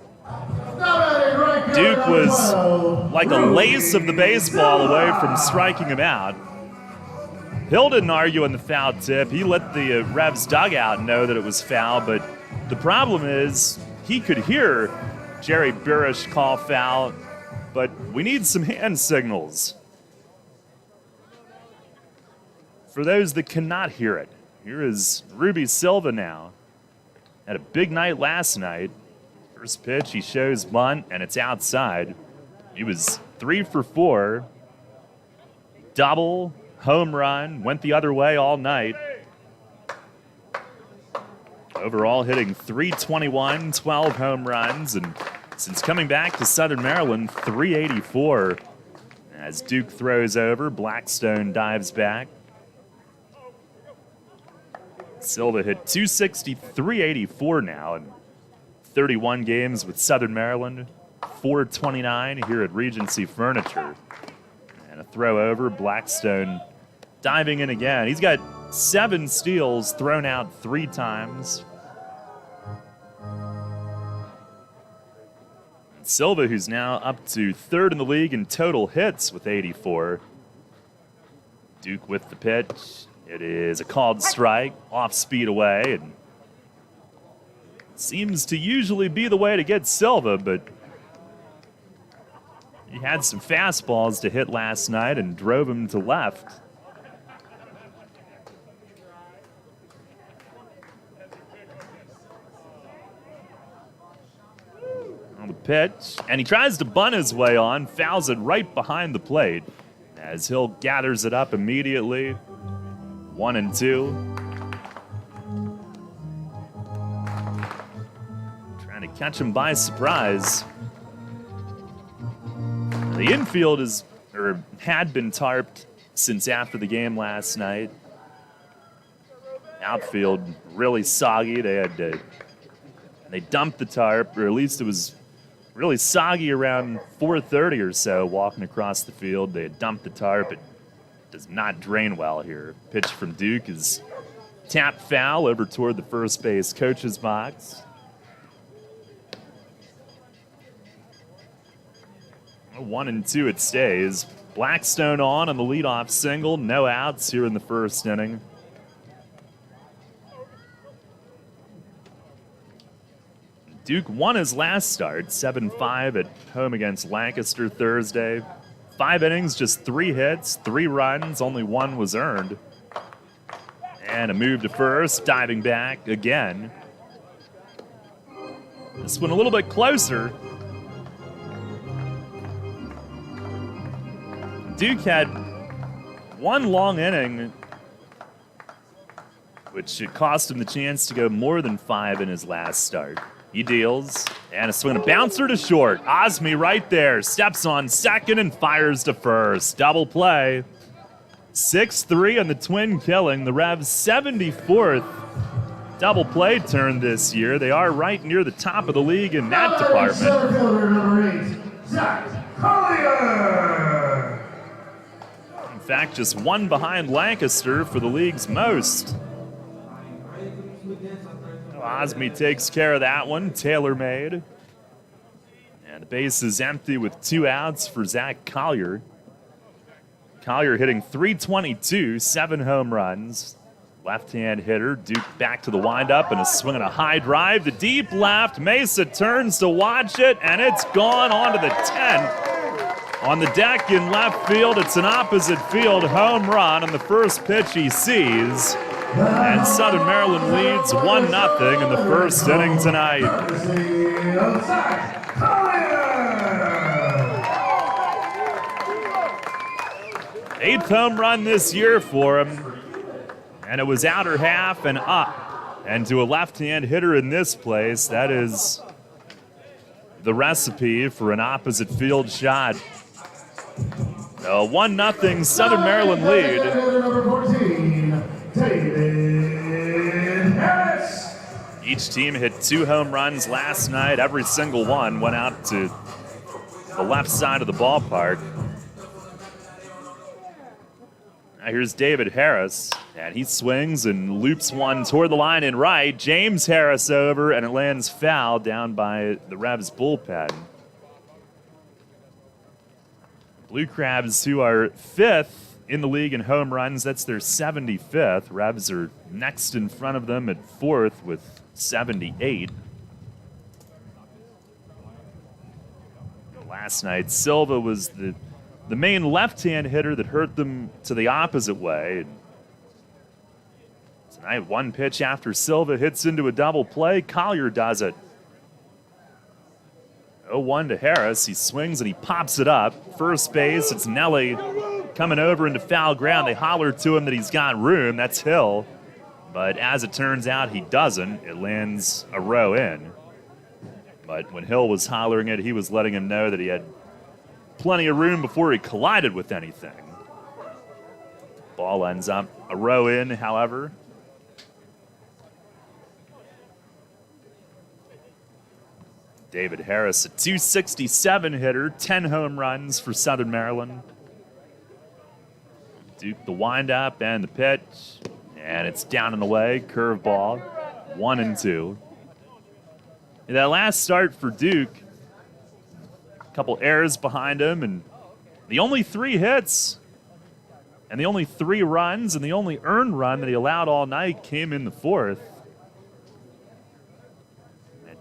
Duke was like a lace of the baseball away from striking him out. Hill didn't argue on the foul tip. He let the Revs dugout know that it was foul, but the problem is he could hear Jerry Burish call foul, but we need some hand signals. For those that cannot hear it, here is Ruby Silva now. Had a big night last night. First pitch, he shows bunt, and it's outside. He was 3 for 4. Double, home run, went the other way all night. Overall hitting .321, 12 home runs, and since coming back to Southern Maryland, .384. As Duke throws over, Blackstone dives back. Silva hit .260, .384 now in 31 games with Southern Maryland, .429 here at Regency Furniture. And a throw over, Blackstone diving in again. He's got 7 steals, thrown out 3 times. Silva, who's now up to 3rd in the league in total hits with 84. Duke with the pitch. It is a called strike, off speed away, and seems to usually be the way to get Silva, but he had some fastballs to hit last night and drove him to left. On the pitch, and he tries to bunt his way on, fouls it right behind the plate as Hill gathers it up immediately. 1-2. Trying to catch him by surprise. The infield had been tarped since after the game last night. Outfield really soggy. They dumped the tarp, or at least it was really soggy around 4:30 or so walking across the field. They had dumped the tarp. It does not drain well here. Pitch from Duke is tapped foul over toward the first base coach's box. 1-2 it stays. Blackstone on the leadoff single. No outs here in the first inning. Duke won his last start, 7-5 at home against Lancaster Thursday. 5 innings, just 3 hits, 3 runs, only 1 was earned. And a move to first, diving back again. This one a little bit closer. Duke had 1 long inning, which it cost him the chance to go more than 5 in his last start. He deals, and a swing and a bouncer to short. Osme right there, steps on second and fires to first. Double play. 6-3 on the Twin killing. The Revs' 74th double play turn this year. They are right near the top of the league in that department. In fact, just 1 behind Lancaster for the league's most. Osme takes care of that one, tailor-made. And the base is empty with 2 outs for Zach Collier. Collier hitting .322, 7 home runs. Left-hand hitter, Duke back to the windup and a swing and a high drive to deep left. Mesa turns to watch it, and it's gone onto the 10. On the deck in left field, it's an opposite field home run on the first pitch he sees. And Southern Maryland leads 1-0 in the first inning tonight. 8th home run this year for him. And it was outer half and up. And to a left-hand hitter in this place, that is the recipe for an opposite field shot. A 1-0 Southern Maryland lead. Each team hit 2 home runs last night. Every single one went out to the left side of the ballpark. Now here's David Harris, and he swings and loops one toward the line in right. James Harris over, and it lands foul down by the Revs bullpen. Blue Crabs, who are 5th in the league in home runs, that's their 75th. Revs are next in front of them at 4th with 78. Last night, Silva was the main left-hand hitter that hurt them to the opposite way. Tonight, one pitch after Silva hits into a double play, Collier does it. 0-1 to Harris. He swings and he pops it up. First base, it's Nelly coming over into foul ground. They holler to him that he's got room. That's Hill. But as it turns out, he doesn't. It lands a row in. But when Hill was hollering it, he was letting him know that he had plenty of room before he collided with anything. Ball ends up a row in, however. David Harris, a .267 hitter, 10 home runs for Southern Maryland. Duke the windup and the pitch, and it's down and away. Curveball, 1-2. In that last start for Duke, a couple errors behind him, and the only 3 hits, and the only 3 runs, and the only earned run that he allowed all night came in the 4th.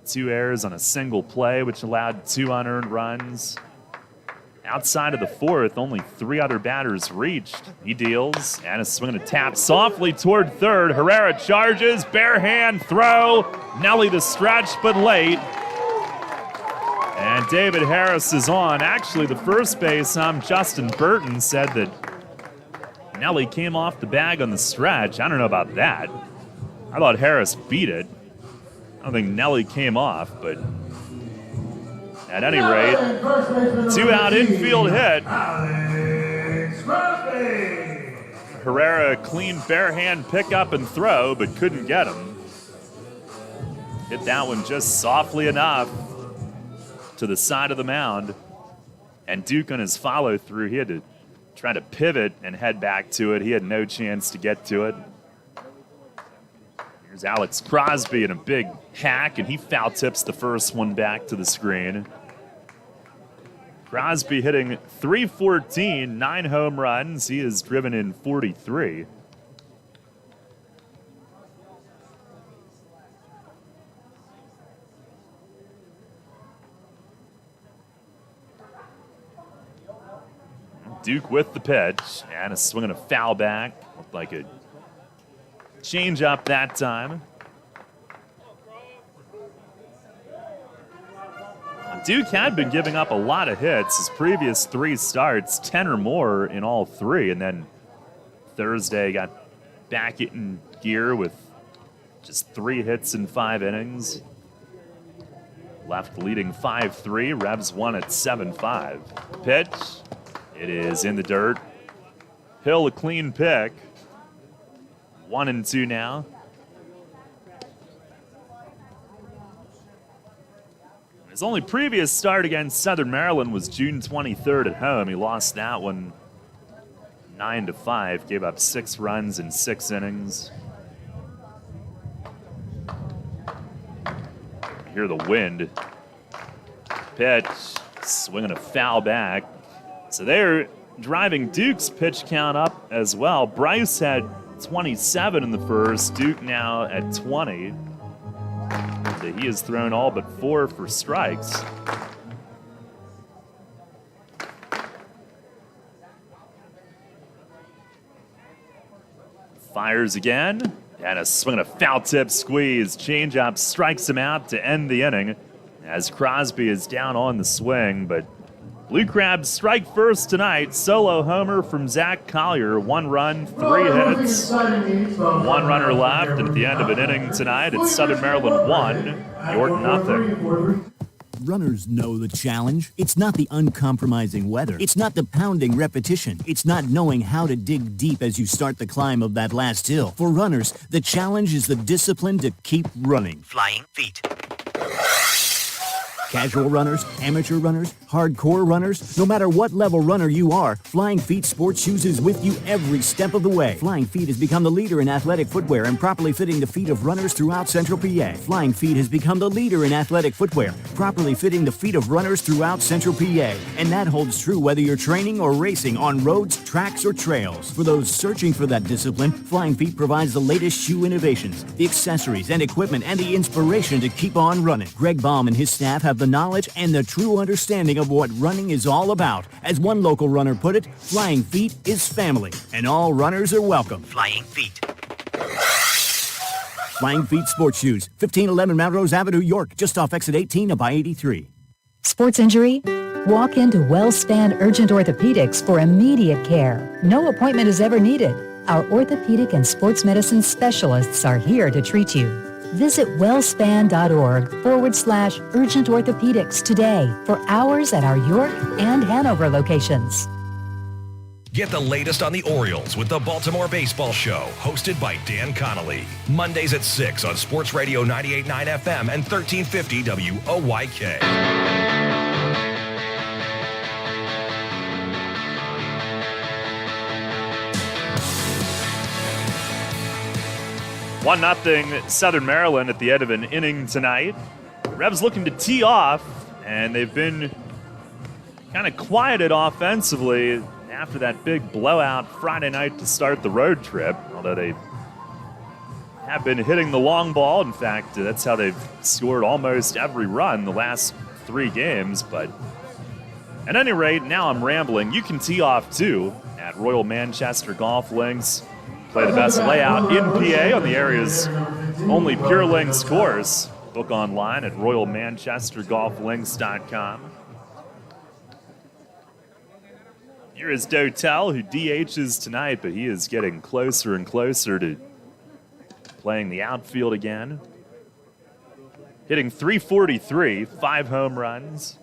2 errors on a single play, which allowed 2 unearned runs. Outside of the 4th, only 3 other batters reached. He deals, and is swinging a tap softly toward third. Herrera charges, bare hand throw. Nelly the stretch, but late. And David Harris is on. Actually, the first base, Justin Burton, said that Nelly came off the bag on the stretch. I don't know about that. I thought Harris beat it. I don't think Nelly came off, but at any rate, 2-out infield hit. Herrera clean bare hand pick up and throw, but couldn't get him. Hit that one just softly enough to the side of the mound. And Duke on his follow through, he had to try to pivot and head back to it. He had no chance to get to it. Here's Alex Crosby in a big hack, and he foul tips the first one back to the screen. Crosby hitting .314, 9 home runs. He has driven in 43. Duke with the pitch, and a swing and a foul back. Looked like a change up that time. Duke had been giving up a lot of hits. His previous 3 starts, 10 or more in all 3. And then Thursday got back in gear with just 3 hits in 5 innings. Left leading 5-3. Revs won at 7-5. Pitch. It is in the dirt. Hill a clean pick. 1-2 now. His only previous start against Southern Maryland was June 23rd at home. He lost that one 9-5, gave up 6 runs in 6 innings. Hear the wind. Pitch, swinging a foul back. So they're driving Duke's pitch count up as well. Bryce had 27 in the first, Duke now at 20. He has thrown all but 4 for strikes. Fires again, and a swing and a foul tip squeeze. Changeup strikes him out to end the inning as Crosby is down on the swing, but Blue Crabs strike first tonight. Solo homer from Zach Collier. 1 run, 3 hits. 1 runner left. And at the end of an inning tonight, it's Southern Maryland 1, York nothing. Runners know the challenge. It's not the uncompromising weather. It's not the pounding repetition. It's not knowing how to dig deep as you start the climb of that last hill. For runners, the challenge is the discipline to keep running. Flying feet. Casual runners, amateur runners, hardcore runners, no matter what level runner you are, Flying Feet Sports Shoes is with you every step of the way. Flying Feet has become the leader in athletic footwear and properly fitting the feet of runners throughout Central PA. Flying Feet has become the leader in athletic footwear, properly fitting the feet of runners throughout Central PA. And that holds true whether you're training or racing on roads, tracks, or trails. For those searching for that discipline, Flying Feet provides the latest shoe innovations, the accessories and equipment, and the inspiration to keep on running. Greg Baum and his staff have the knowledge and the true understanding of what running is all about. As one local runner put it, Flying Feet is family, and all runners are welcome. Flying Feet. Flying Feet Sports Shoes, 1511 Melrose Avenue, York, just off exit 18 of I-83. Sports injury? Walk into WellSpan Urgent Orthopedics for immediate care. No appointment is ever needed. Our orthopedic and sports medicine specialists are here to treat you. Visit wellspan.org/urgent orthopedics today for hours at our York and Hanover locations. Get the latest on the Orioles with the Baltimore Baseball Show, hosted by Dan Connolly. Mondays at 6 on Sports Radio 98.9 FM and 1350 WOYK. 1-0 Southern Maryland at the end of an inning tonight. Revs looking to tee off, and they've been kind of quieted offensively after that big blowout Friday night to start the road trip, although they have been hitting the long ball. In fact, that's how they've scored almost every run the last 3 games. But at any rate, now I'm rambling. You can tee off, too, at Royal Manchester Golf Links. Play the best layout in PA on the area's only Pure Links course. Book online at royalmanchestergolflinks.com. Here is Dotel, who DHs tonight, but he is getting closer and closer to playing the outfield again. Hitting .343, 5 home runs.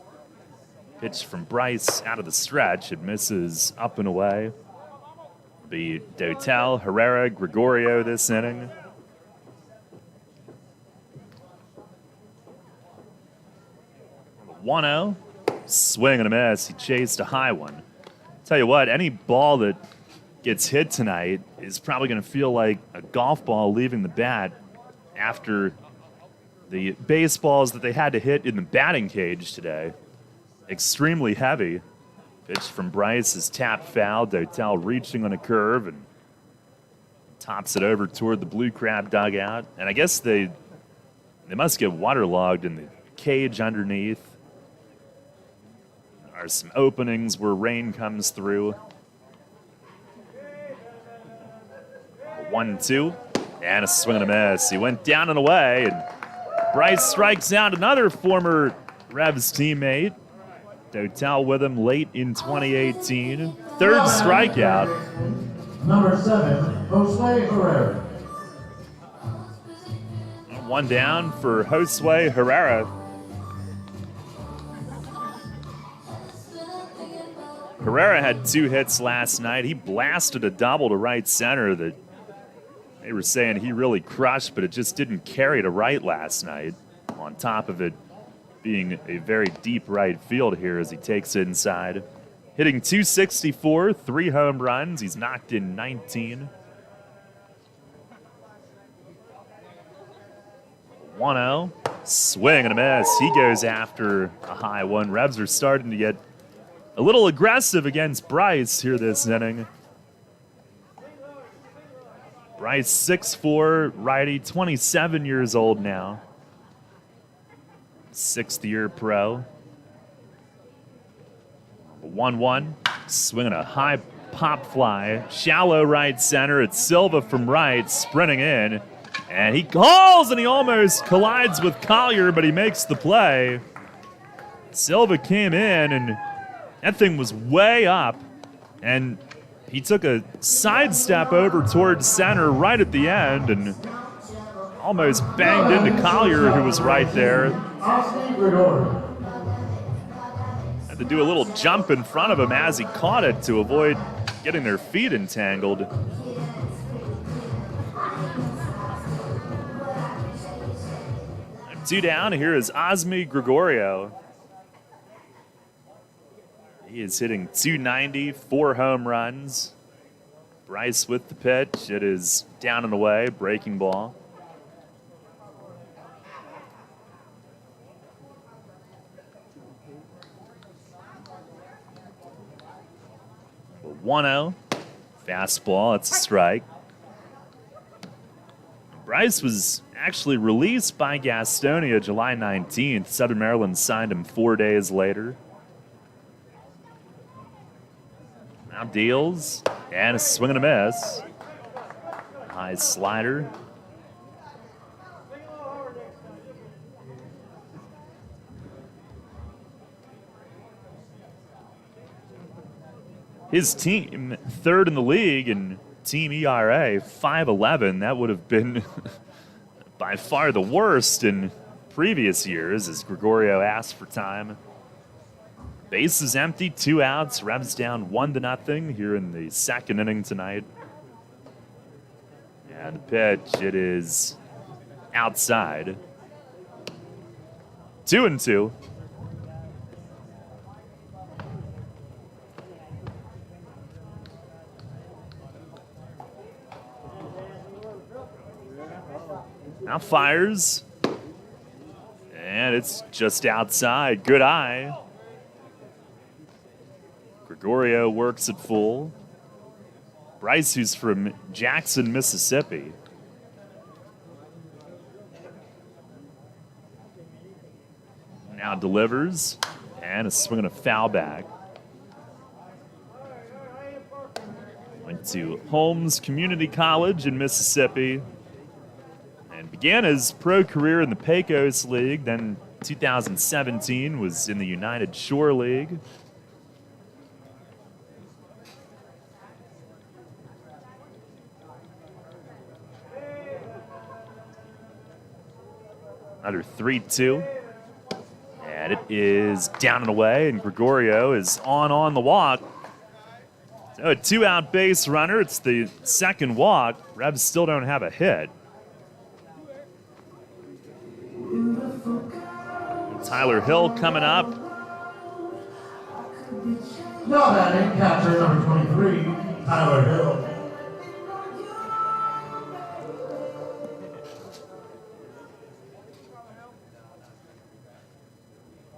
Pitch from Bryce out of the stretch. It misses up and away. Be Dotel, Herrera, Gregorio this inning. The 1-0, swing and a miss. He chased a high one. Tell you what, any ball that gets hit tonight is probably going to feel like a golf ball leaving the bat after the baseballs that they had to hit in the batting cage today. Extremely heavy. Pitch from Bryce is tapped foul. Dotel reaching on a curve and tops it over toward the Blue Crab dugout. And I guess they must get waterlogged in the cage underneath. There are some openings where rain comes through. 1-2, and a swing and a miss. He went down and away, and Bryce strikes out another former Revs teammate. Dotel with him late in 2018. 3rd strikeout. Number 7, Josue Herrera. 1 down for Josue Herrera. Herrera had 2 hits last night. He blasted a double to right center that they were saying he really crushed, but it just didn't carry to right last night. On top of it being a very deep right field here as he takes it inside. Hitting .264, 3 home runs. He's knocked in 19. 1-0, swing and a miss. He goes after a high one. Revs are starting to get a little aggressive against Bryce here this inning. Bryce, 6'4", righty, 27 years old now. 6th-year pro. 1-1, swinging a high pop fly. Shallow right center. It's Silva from right, sprinting in. And he calls, and he almost collides with Collier, but he makes the play. Silva came in, and that thing was way up. And he took a sidestep over towards center right at the end, and almost banged into Collier, who was right there. Had to do a little jump in front of him as he caught it to avoid getting their feet entangled. 2 down. Here is Osmi Gregorio. He is hitting .290, 4 home runs. Bryce with the pitch. It is down and away, breaking ball. A 1-0. Fastball, it's a strike. Bryce was actually released by Gastonia July 19th. Southern Maryland signed him 4 days later. Now deals, and a swing and a miss. High slider. His team, third in the league in team ERA, 5.11. That would have been by far the worst in previous years as Gregorio asked for time. Base is empty, 2 outs. Revs down 1-0 here in the second inning tonight. And the pitch, it is outside. 2-2. Now fires. And it's just outside. Good eye. Gregorio works at full. Bryce, who's from Jackson, Mississippi. Now delivers. And a swing and a foul back. Went to Holmes Community College in Mississippi. And began his pro career in the Pecos League. Then 2017 was in the United Shore League. Another 3-2. And it is down and away, and Gregorio is on the walk. So a 2-out base runner. It's the second walk. Revs still don't have a hit. Tyler Hill coming up. Now batting, catcher number 23, Tyler Hill.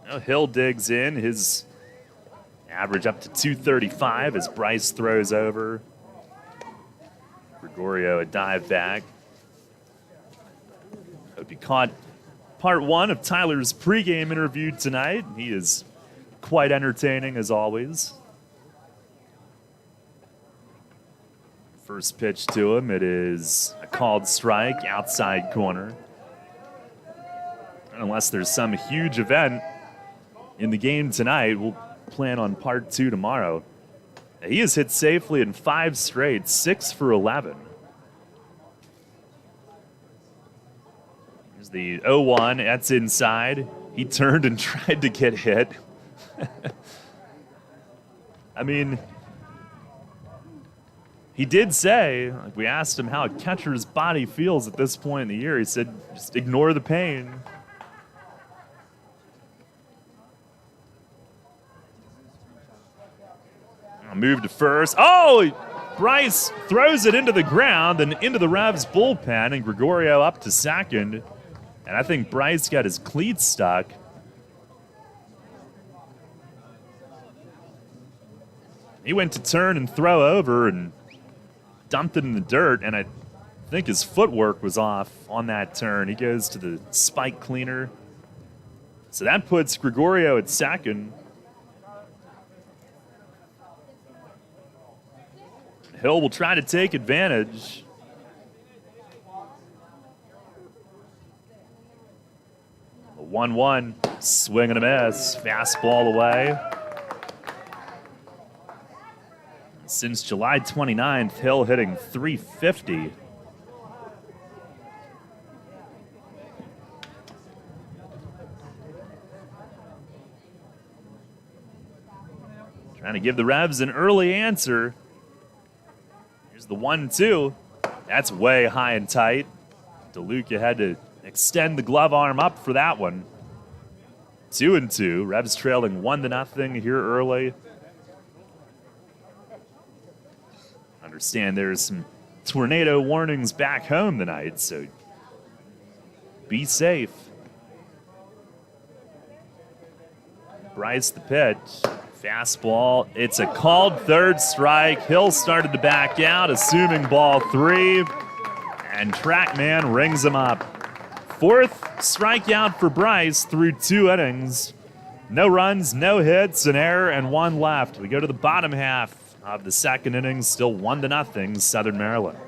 Now Hill digs in. His average up to 235 as Bryce throws over. Gregorio a dive back. Hope you caught part 1 of Tyler's pregame interview tonight. He is quite entertaining as always. First pitch to him, it is a called strike, outside corner. And unless there's some huge event in the game tonight, we'll plan on part 2 tomorrow. He has hit safely in 5 straight, 6 for 11. Here's the 0-1, that's inside. He turned and tried to get hit. I mean, he did say, like we asked him how a catcher's body feels at this point in the year. He said, just ignore the pain. Move to first. Oh, Bryce throws it into the ground and into the Revs bullpen, and Gregorio up to second. And I think Bryce got his cleats stuck. He went to turn and throw over and dumped it in the dirt, and I think his footwork was off on that turn. He goes to the spike cleaner. So that puts Gregorio at second. Hill will try to take advantage. A 1-1, swing and a miss, fastball away. Since July 29th, Hill hitting .350. Trying to give the Revs an early answer. Here's the 1-2. That's way high and tight. DeLuca had to extend the glove arm up for that one. 2-2. Revs trailing 1-0 here early. Understand there's some tornado warnings back home tonight, so be safe. Bryce the pitch. Fastball. It's a called third strike. Hill started to back out, assuming ball 3. And Trackman rings him up. 4th strikeout for Bryce through 2 innings. No runs, no hits, an error, and 1 left. We go to the bottom half of the 2nd inning, still 1-0 Southern Maryland.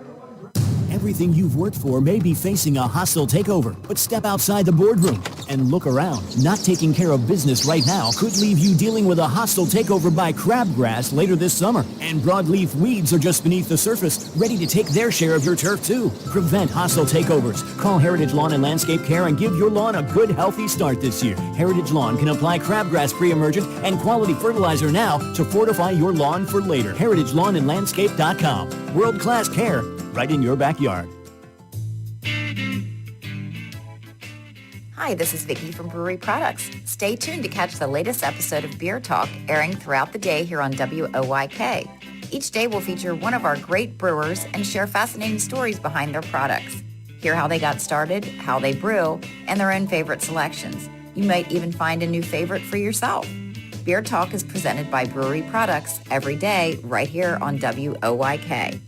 Everything you've worked for may be facing a hostile takeover, but step outside the boardroom and look around. Not taking care of business right now could leave you dealing with a hostile takeover by crabgrass later this summer. And broadleaf weeds are just beneath the surface, ready to take their share of your turf too. Prevent hostile takeovers. Call Heritage Lawn and Landscape Care and give your lawn a good, healthy start this year. Heritage Lawn can apply crabgrass pre-emergent and quality fertilizer now to fortify your lawn for later. HeritageLawnandLandscape.com. World-class care right in your backyard. Hi, this is Vicki from Brewery Products. Stay tuned to catch the latest episode of Beer Talk airing throughout the day here on WOYK. Each day will feature one of our great brewers and share fascinating stories behind their products. Hear how they got started, how they brew, and their own favorite selections. You might even find a new favorite for yourself. Beer Talk is presented by Brewery Products every day right here on WOYK.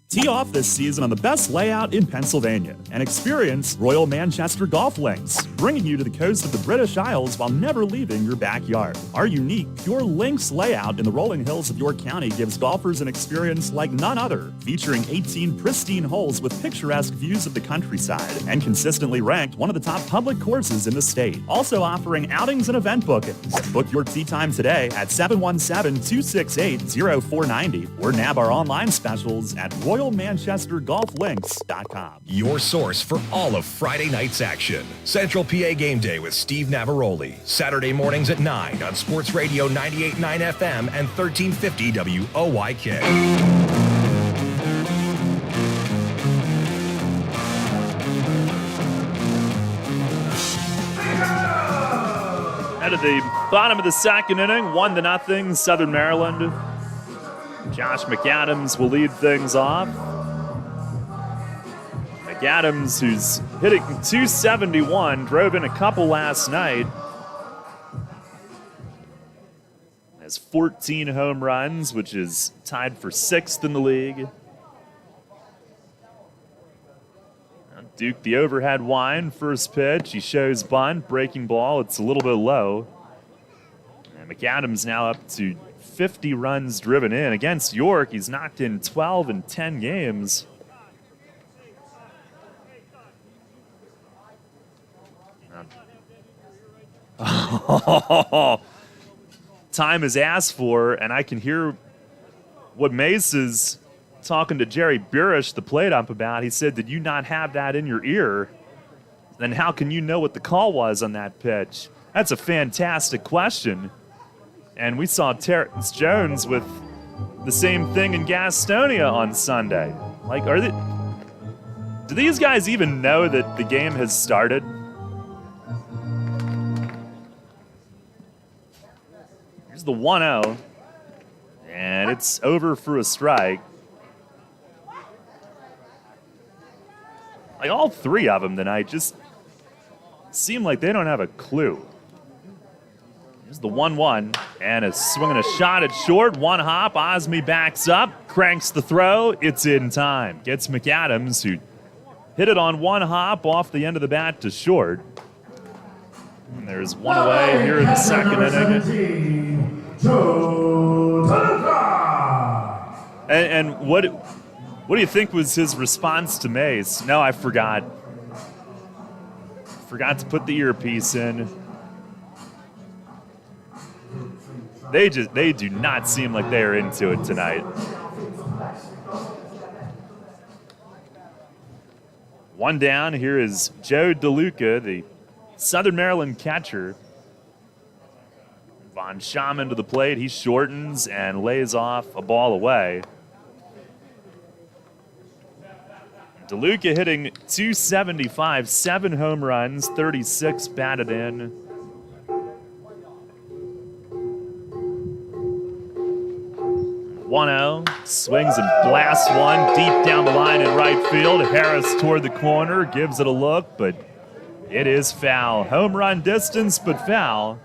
Tee off this season on the best layout in Pennsylvania and experience Royal Manchester Golf Links, bringing you to the coast of the British Isles while never leaving your backyard. Our unique Pure Links layout in the rolling hills of York County gives golfers an experience like none other, featuring 18 pristine holes with picturesque views of the countryside and consistently ranked one of the top public courses in the state. Also offering outings and event bookings. Book your tee time today at 717-268-0490 or nab our online specials at RoyalManchesterGolfLinks.com. Your source for all of Friday night's action. Central PA Game Day with Steve Navaroli. Saturday mornings at 9 on Sports Radio 98.9 FM and 1350 WOYK. Out of the bottom of the 2nd inning, 1-0 Southern Maryland. Josh McAdams will lead things off. McAdams, who's hitting .271, drove in a couple last night. Has 14 home runs, which is tied for 6th in the league. Duke the overhead wind, first pitch. He shows bunt, breaking ball. It's a little bit low. And McAdams now up to 50 runs driven in. Against York, he's knocked in 12 in 10 games. Time is asked for, and I can hear what Mace is talking to Jerry Burish, the plate ump, about. He said, did you not have that in your ear? Then how can you know what the call was on that pitch? That's a fantastic question. And we saw Terrence Jones with the same thing in Gastonia on Sunday. Like, do these guys even know that the game has started? Here's the 1-0. And it's over for a strike. Like, all 3 of them tonight just seem like they don't have a clue. Here's the 1-1, and a swing and a shot at short. One hop, Osme backs up, cranks the throw. It's in time. Gets McAdams, who hit it on one hop off the end of the bat to short. And there's one away here in the 2nd inning. And what do you think was his response to Mace? No, I forgot. Forgot to put the earpiece in. They do not seem like they are into it tonight. One down. Here is Joe DeLuca, the Southern Maryland catcher. Von Schamann to the plate. He shortens and lays off a ball away. DeLuca hitting .275, 7 home runs, 36 batted in. Swings and blasts one deep down the line in right field. Harris toward the corner, gives it a look, but it is foul. Home run distance, but foul.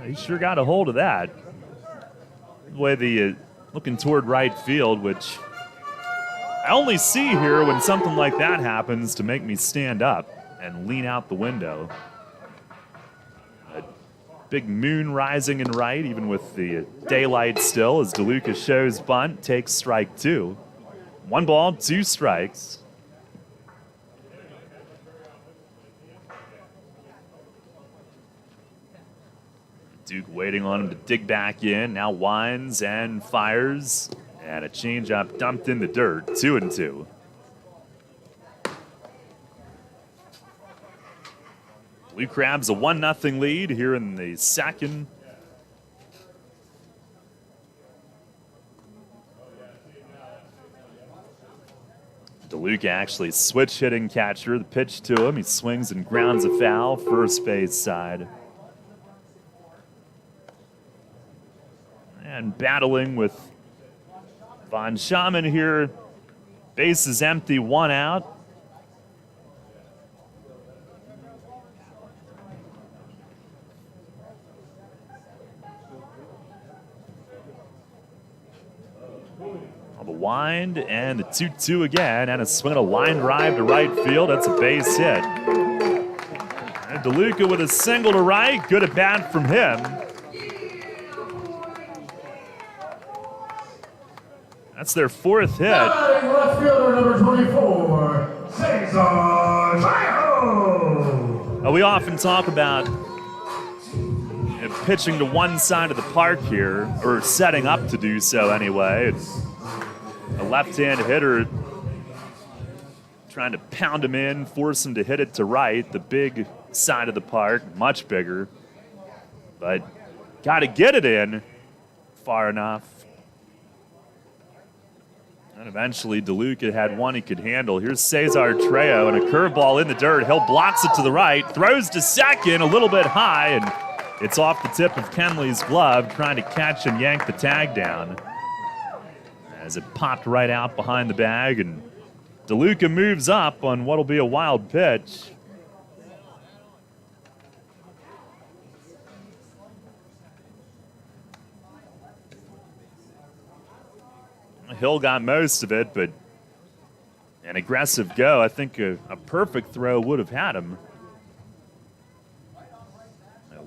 He sure got a hold of that. The way the looking toward right field, which I only see here when something like that happens to make me stand up and lean out the window. A big moon rising in right, even with the daylight still, as DeLuca shows bunt, takes strike 2. 1 ball, 2 strikes. Duke waiting on him to dig back in. Now winds and fires. And a changeup dumped in the dirt. 2-2. Blue Crabs a 1-0 lead here in the second. DeLuca actually switch hitting catcher. The pitch to him. He swings and grounds a foul. First base side. And battling with Von Schaman here. Base is empty, 1 out. On the wind and the 2-2 again, and a swing, a line drive to right field. That's a base hit. And DeLuca with a single to right. Good at bat from him. That's their 4th hit. Left fielder number 24, Cesar Trejo. We often talk about pitching to one side of the park here, or setting up to do so anyway. A left-hand hitter trying to pound him in, force him to hit it to right, the big side of the park, much bigger. But got to get it in far enough. And eventually, DeLuca had one he could handle. Here's Cesar Trejo, and a curveball in the dirt. Hill blocks it to the right, throws to second a little bit high, and it's off the tip of Kenley's glove, trying to catch and yank the tag down. As it popped right out behind the bag, and DeLuca moves up on what'll be a wild pitch. Hill got most of it, but an aggressive go. I think a perfect throw would have had him.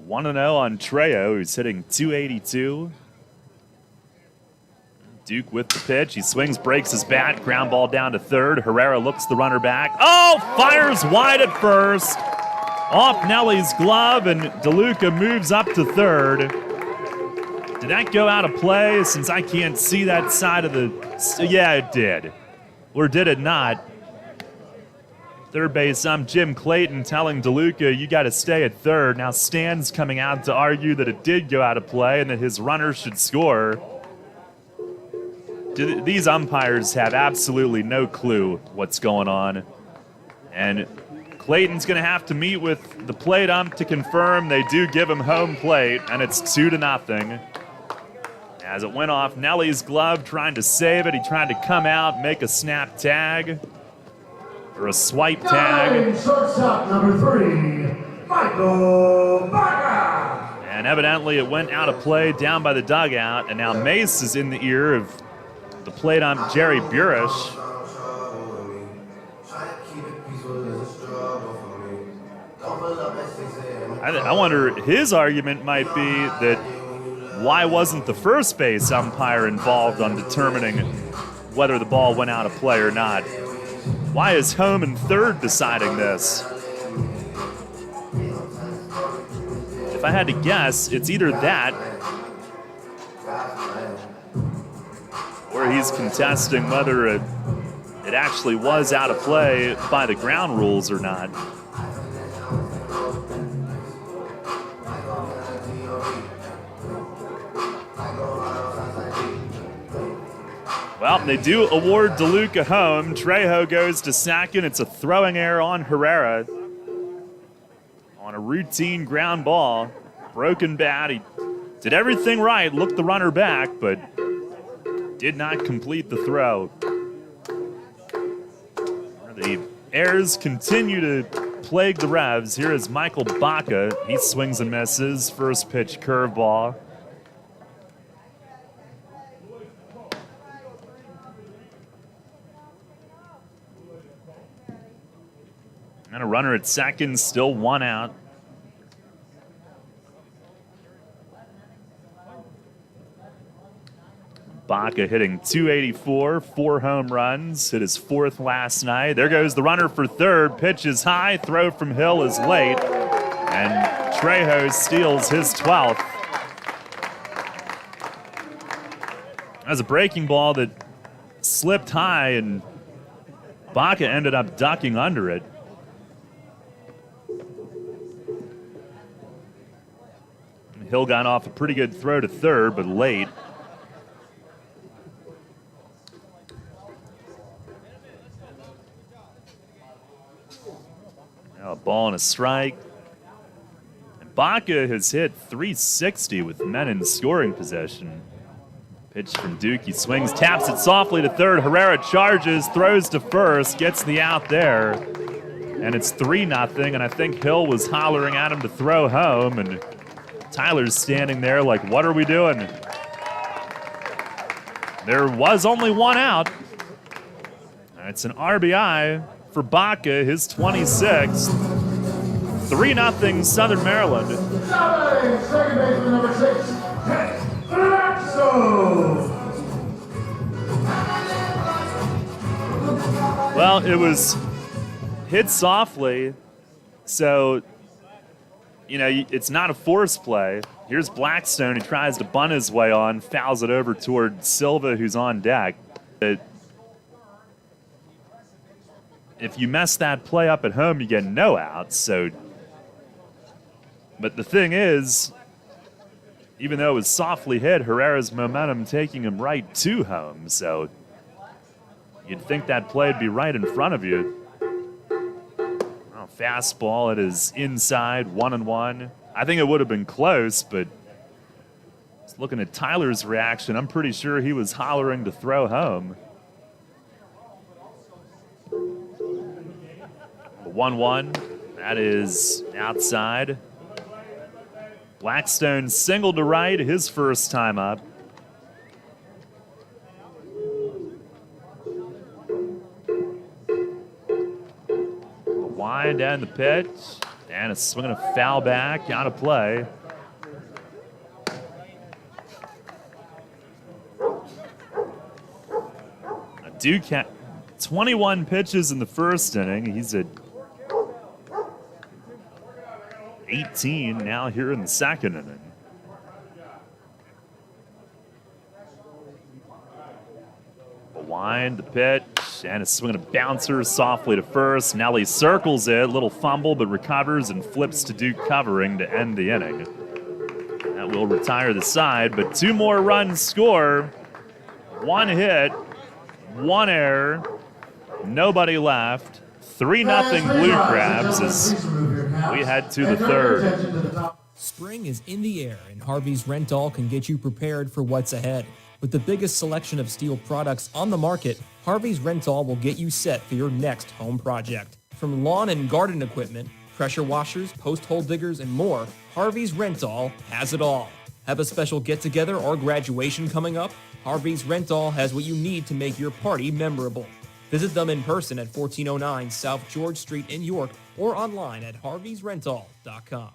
1-0 on Trejo, who's hitting .282. Duke with the pitch. He swings, breaks his bat. Ground ball down to third. Herrera looks the runner back. Oh, fires wide at first. Off Nelly's glove, and DeLuca moves up to third. Did that go out of play since I can't see that side of the... Yeah, it did. Or did it not? Third base, I'm Jim Clayton telling DeLuca, you got to stay at third. Now Stan's coming out to argue that it did go out of play and that his runner should score. These umpires have absolutely no clue what's going on. And Clayton's going to have to meet with the plate ump to confirm they do give him home plate, and it's 2-0. As it went off Nelly's glove, trying to save it. He tried to come out, make a snap tag, or a swipe tag. Shortstop number 3, Michael Baca. And evidently it went out of play down by the dugout, and now Mace is in the ear of the plate ump Jerry Burish. I wonder, his argument might be that why wasn't the first base umpire involved on determining whether the ball went out of play or not? Why is home and third deciding this? If I had to guess, it's either that or he's contesting whether it actually was out of play by the ground rules or not. Well, they do award DeLuca home. Trejo goes to second. It's a throwing error on Herrera on a routine ground ball. Broken bat. He did everything right, looked the runner back, but did not complete the throw. The errors continue to plague the Revs. Here is Michael Baca. He swings and misses. First pitch curveball. And a runner at second, still one out. Baca hitting .284, 4 home runs, hit his 4th last night. There goes the runner for third. Pitch is high, throw from Hill is late, and Trejo steals his 12th. That was a breaking ball that slipped high, and Baca ended up ducking under it. Hill got off a pretty good throw to third, but late. Now a ball and a strike. And Baca has hit .360 with men in scoring possession. Pitch from Duke. He swings, taps it softly to third. Herrera charges, throws to first, gets the out there. And it's 3-0, and I think Hill was hollering at him to throw home, and Tyler's standing there like, what are we doing? There was only one out. It's an RBI for Baca, his 26th. 3-0 Southern Maryland. Second baseman number 6, Well, it was hit softly, so you know, it's not a force play. Here's Blackstone. He tries to bunt his way on, fouls it over toward Silva, who's on deck. But if you mess that play up at home, you get no outs. So, but the thing is, even though it was softly hit, Herrera's momentum taking him right to home. So you'd think that play would be right in front of you. Fastball, it is inside, 1-1. I think it would have been close, but looking at Tyler's reaction, I'm pretty sure he was hollering to throw home. 1-1, that is outside. Blackstone singled to right, his first time up. Wide down the pitch, and a swing and a foul back, out of play. Duke had 21 pitches in the first inning. He's at 18 now here in the second inning. Wind the pitch, and a swing and a bouncer softly to first. Nelly circles it, little fumble, but recovers and flips to Duke covering to end the inning. That will retire the side, but 2 more runs score. 1 hit, 1 error, nobody left. 3-0 Blue Crabs as we head to the third. Spring is in the air, and Harvey's Rental can get you prepared for what's ahead. With the biggest selection of steel products on the market, Harvey's Rental will get you set for your next home project. From lawn and garden equipment, pressure washers, post hole diggers, and more, Harvey's Rental has it all. Have a special get-together or graduation coming up? Harvey's Rental has what you need to make your party memorable. Visit them in person at 1409 South George Street in York or online at harveysrental.com.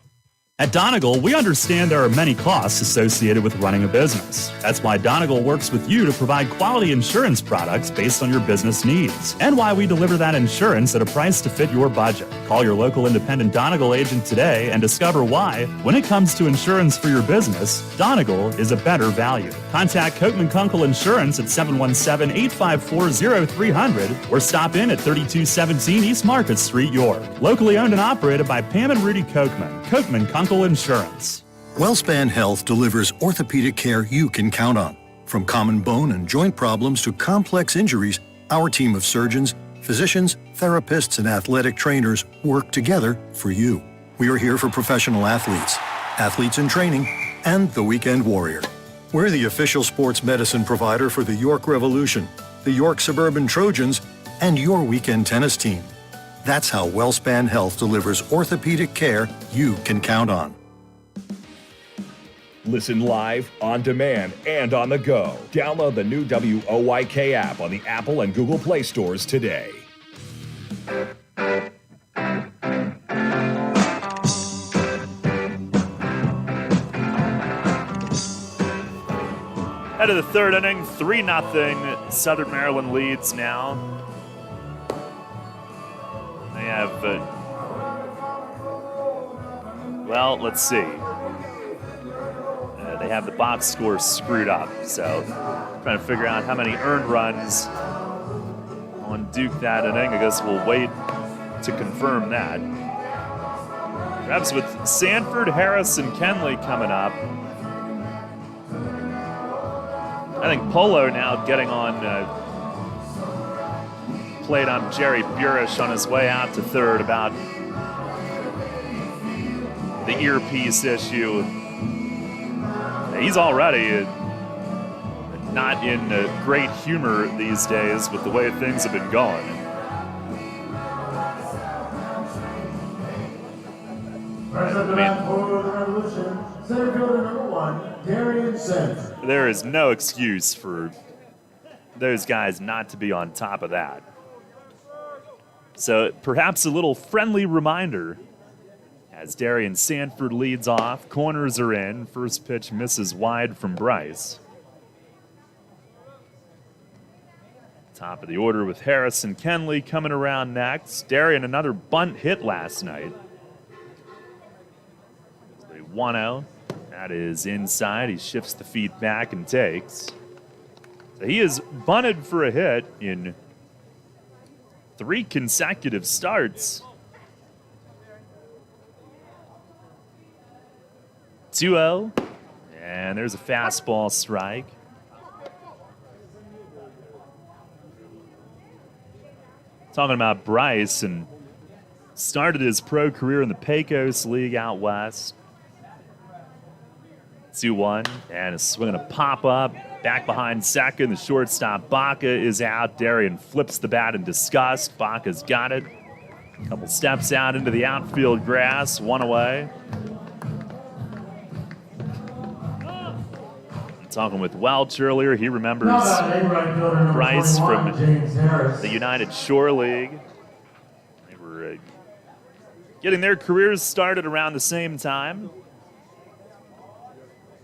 At Donegal, we understand there are many costs associated with running a business. That's why Donegal works with you to provide quality insurance products based on your business needs, and why we deliver that insurance at a price to fit your budget. Call your local independent Donegal agent today and discover why, when it comes to insurance for your business, Donegal is a better value. Contact Kochman Kunkel Insurance at 717-854-0300 or stop in at 3217 East Market Street, York. Locally owned and operated by Pam and Rudy Kochman. Kochman Kunkel Insurance. WellSpan Health delivers orthopedic care you can count on. From common bone and joint problems to complex injuries, our team of surgeons, physicians, therapists, and athletic trainers work together for you. We are here for professional athletes, athletes in training, and the weekend warrior. We're the official sports medicine provider for the York Revolution, the York Suburban Trojans, and your weekend tennis team. That's how WellSpan Health delivers orthopedic care you can count on. Listen live, on demand, and on the go. Download the new WOYK app on the Apple and Google Play stores today. Head of the third inning, 3-0. Southern Maryland leads now. They have, well, let's see. They have the box score screwed up, so trying to figure out how many earned runs on Duke that inning. I guess we'll wait to confirm that. Perhaps with Sanford, Harris, and Kenley coming up. I think Polo now getting on plate on Jerry Burish on his way out to third about the earpiece issue. He's already not in great humor these days with the way things have been going. There is no excuse for those guys not to be on top of that. So perhaps a little friendly reminder as Darian Sanford leads off. Corners are in. First pitch misses wide from Bryce. Top of the order with Harris and Kenley coming around next. Darian, another bunt hit last night. 1-0. That is inside. He shifts the feet back and takes. So he has bunted for a hit in 3 consecutive starts. 2-0. And there's a fastball strike. Talking about Bryce, and started his pro career in the Pecos League out west. 2-1, and a swing and a pop up. Back behind second, the shortstop Baca is out. Darian flips the bat in disgust. Baca's got it. A couple steps out into the outfield grass, 1 away. Talking with Welch earlier, he remembers Bryce from the United Shore League. They were getting their careers started around the same time.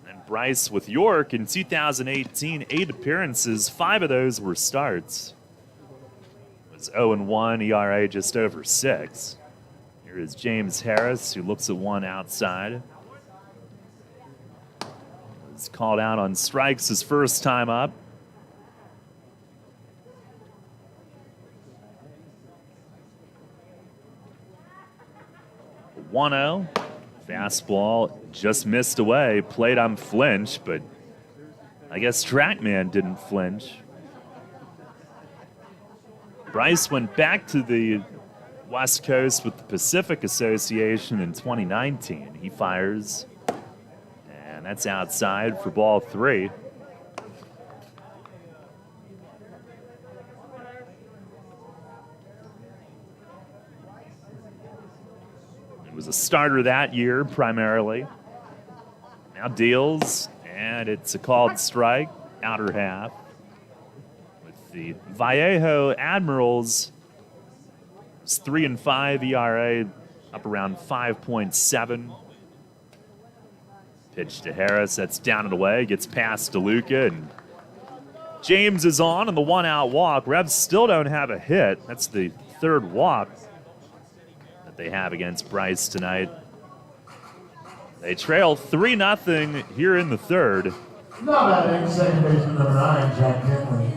And Bryce with York in 2018, 8 appearances, 5 of those were starts. It was 0-1, ERA just over 6. Here is James Harris, who looks at one outside. He's called out on strikes his first time up. A 1-0. Fastball just missed away. Played on flinch, but I guess Trackman didn't flinch. Bryce went back to the West Coast with the Pacific Association in 2019. He fires. And that's outside for ball 3. It was a starter that year, primarily. Now deals, and it's a called strike, outer half. With the Vallejo Admirals, it's 3-5 ERA, up around 5.7. Pitch to Harris, that's down and away, gets past DeLuca, and James is on the 1-out walk. Revs still don't have a hit. That's the 3rd walk that they have against Bryce tonight. They trail 3-0 here in the 3rd. Now batting, second baseman number 9, Jack Kenley.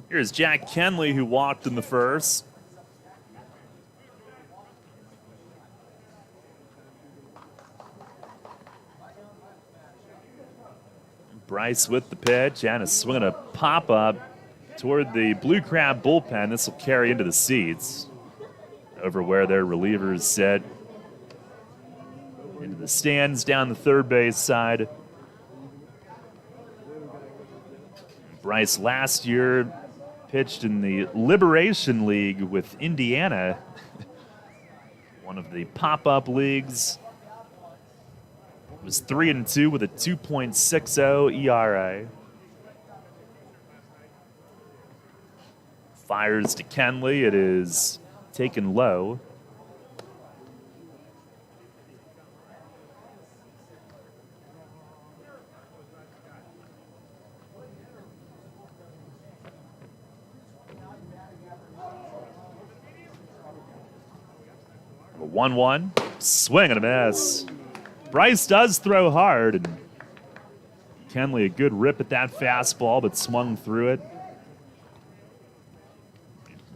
Here's Jack Kenley, who walked in the first. Bryce with the pitch and a swing and a pop-up toward the Blue Crab bullpen. This will carry into the seats over where their relievers sit. Into the stands down the third base side. Bryce last year pitched in the Liberation League with Indiana, one of the pop-up leagues. Was 3-2 with a 2.60 ERA. Fires to Kenley. It is taken low. A 1-1. Swing and a miss. Bryce does throw hard, and Kenley a good rip at that fastball, but swung through it.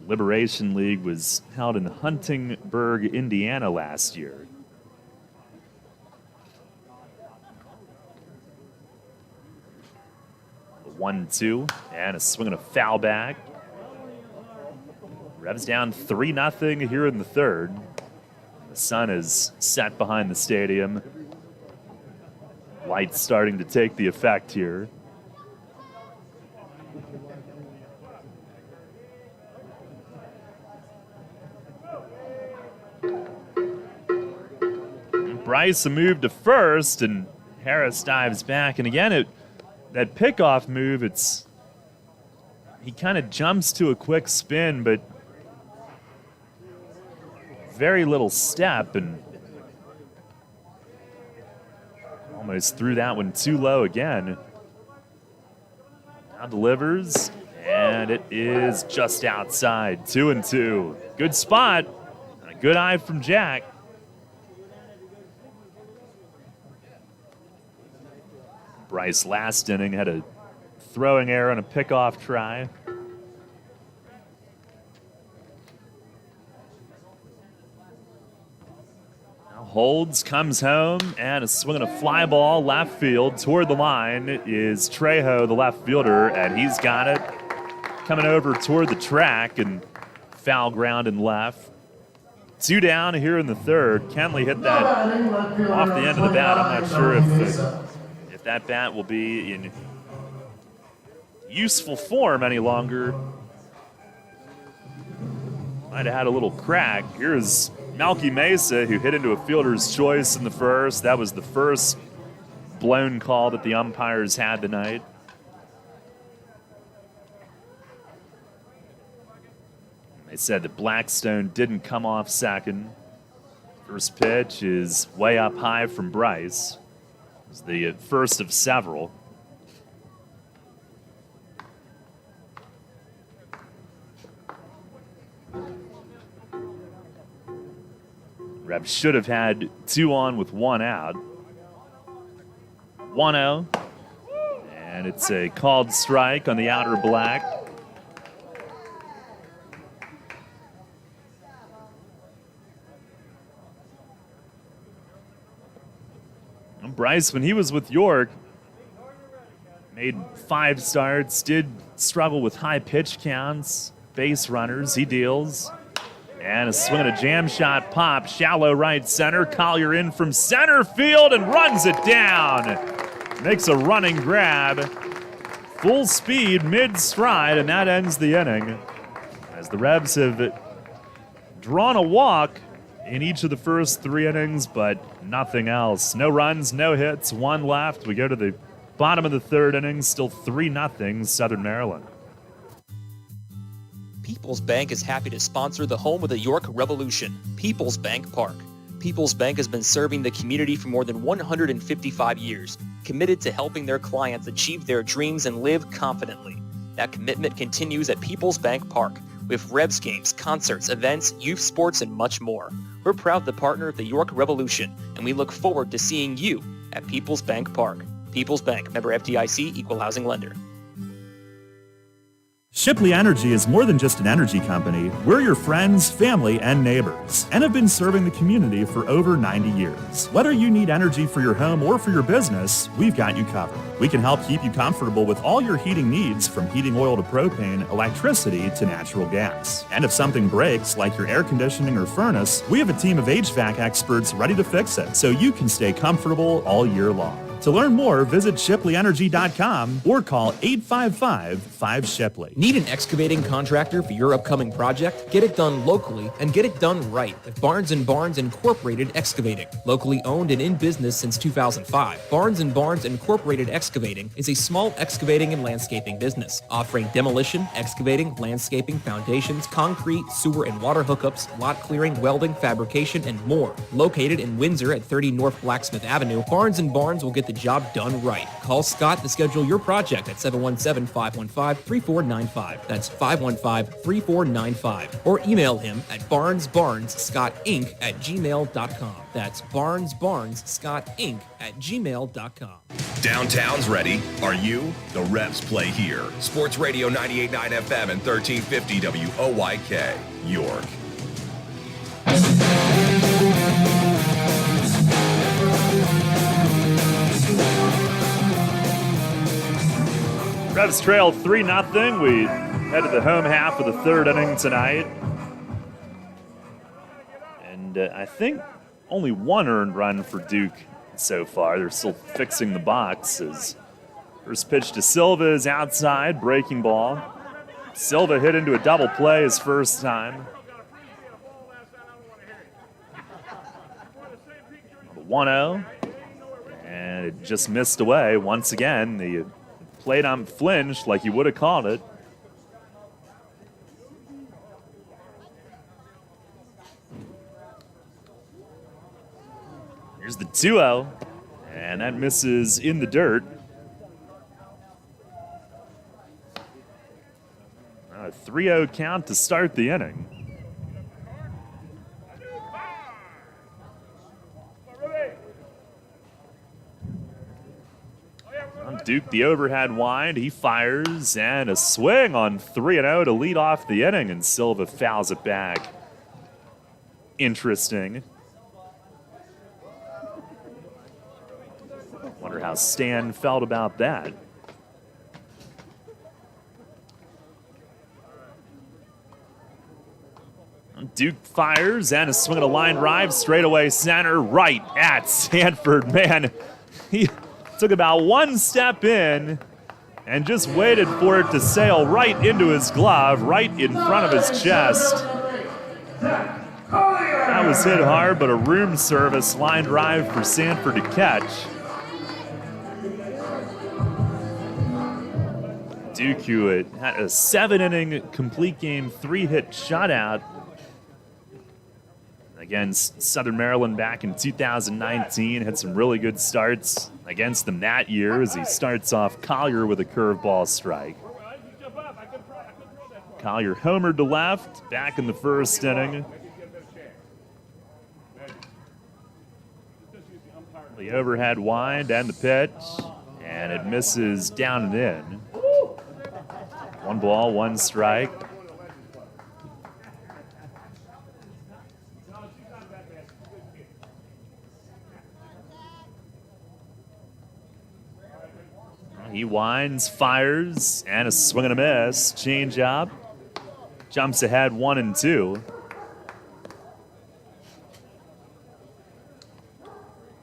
Liberation League was held in Huntingburg, Indiana last year. A 1-2, and a swing and a foul back. Revs down 3-0 here in the third. The sun is set behind the stadium. Lights starting to take the effect here. Bryce a move to first, and Harris dives back. And again, that pickoff move, he kind of jumps to a quick spin, but very little step, and almost threw that one too low again. Now delivers, and it is just outside. 2-2. Good spot, and a good eye from Jack. Bryce last inning had a throwing error and a pickoff try. Holds, comes home, and a swing and a fly ball left field. Toward the line is Trejo, the left fielder, and he's got it. Coming over toward the track, and foul ground and left. 2 down here in the third. Kenley hit that off the end of the bat. I'm not sure if that bat will be in useful form any longer. Might have had a little crack. Here's Malky Mesa, who hit into a fielder's choice in the first. That was the first blown call that the umpires had tonight. They said that Blackstone didn't come off second. First pitch is way up high from Bryce. It was the first of several. Revs should have had 2 on with 1 out. 1-0. And it's a called strike on the outer black. And Bryce, when he was with York, made 5 starts, did struggle with high pitch counts, base runners, he deals. And a swing and a jam shot pop, shallow right center. Collier in from center field and runs it down. Makes a running grab. Full speed, mid-stride, and that ends the inning. As the Revs have drawn a walk in each of the first 3 innings, but nothing else. No runs, no hits, 1 left. We go to the bottom of the third inning, still 3-0 Southern Maryland. People's Bank is happy to sponsor the home of the York Revolution, People's Bank Park. People's Bank has been serving the community for more than 155 years, committed to helping their clients achieve their dreams and live confidently. That commitment continues at People's Bank Park, with Revs games, concerts, events, youth sports, and much more. We're proud to partner with the York Revolution, and we look forward to seeing you at People's Bank Park. People's Bank, member FDIC, equal housing lender. Shipley Energy is more than just an energy company. We're your friends, family, and neighbors, and have been serving the community for over 90 years. Whether you need energy for your home or for your business, we've got you covered. We can help keep you comfortable with all your heating needs, from heating oil to propane, electricity to natural gas. And if something breaks, like your air conditioning or furnace, we have a team of HVAC experts ready to fix it so you can stay comfortable all year long. To learn more, visit ShipleyEnergy.com or call 855-5-SHIPLEY. Need an excavating contractor for your upcoming project? Get it done locally and get it done right with Barnes & Barnes Incorporated Excavating. Locally owned and in business since 2005, Barnes & Barnes Incorporated Excavating is a small excavating and landscaping business offering demolition, excavating, landscaping, foundations, concrete, sewer and water hookups, lot clearing, welding, fabrication, and more. Located in Windsor at 30 North Blacksmith Avenue, Barnes & Barnes will get the job done right. Call Scott to schedule your project at 717-515-3495. That's 515-3495. Or email him at barnesbarnesscottinc@gmail.com. That's barnesbarnesscottinc@gmail.com. Downtown's ready. Are you? The Revs play here. Sports Radio 98.9 FM and 1350 WOYK, York. Revs trail 3-0. We head to the home half of the third inning tonight. And I think only one earned run for Duke so far. They're still fixing the box. As first pitch to Silva is outside, breaking ball. Silva hit into a double play his first time. The 1-0. And it just missed away once again. The plate on flinched like he would have called it. Here's the 2-0, and that misses in the dirt. A 3-0 count to start the inning. Duke, the overhead wind, he fires, and a swing on 3-0 to lead off the inning, and Silva fouls it back. Interesting. Wonder how Stan felt about that. Duke fires, and a swing and a line drive, straightaway center, right at Sanford. Man, he took about one step in and just waited for it to sail right into his glove, right in front of his chest. That was hit hard, but a room service line drive for Sanford to catch. Duke, who had a 7-inning complete game, 3-hit shutout against Southern Maryland back in 2019. Had some really good starts against them that year as he starts off Collier with a curveball strike. Collier homered to left, back in the first inning. The overhead wind and the pitch, and it misses down and in. 1 ball, 1 strike. He winds, fires, and a swing and a miss. Change up. Jumps ahead 1-2.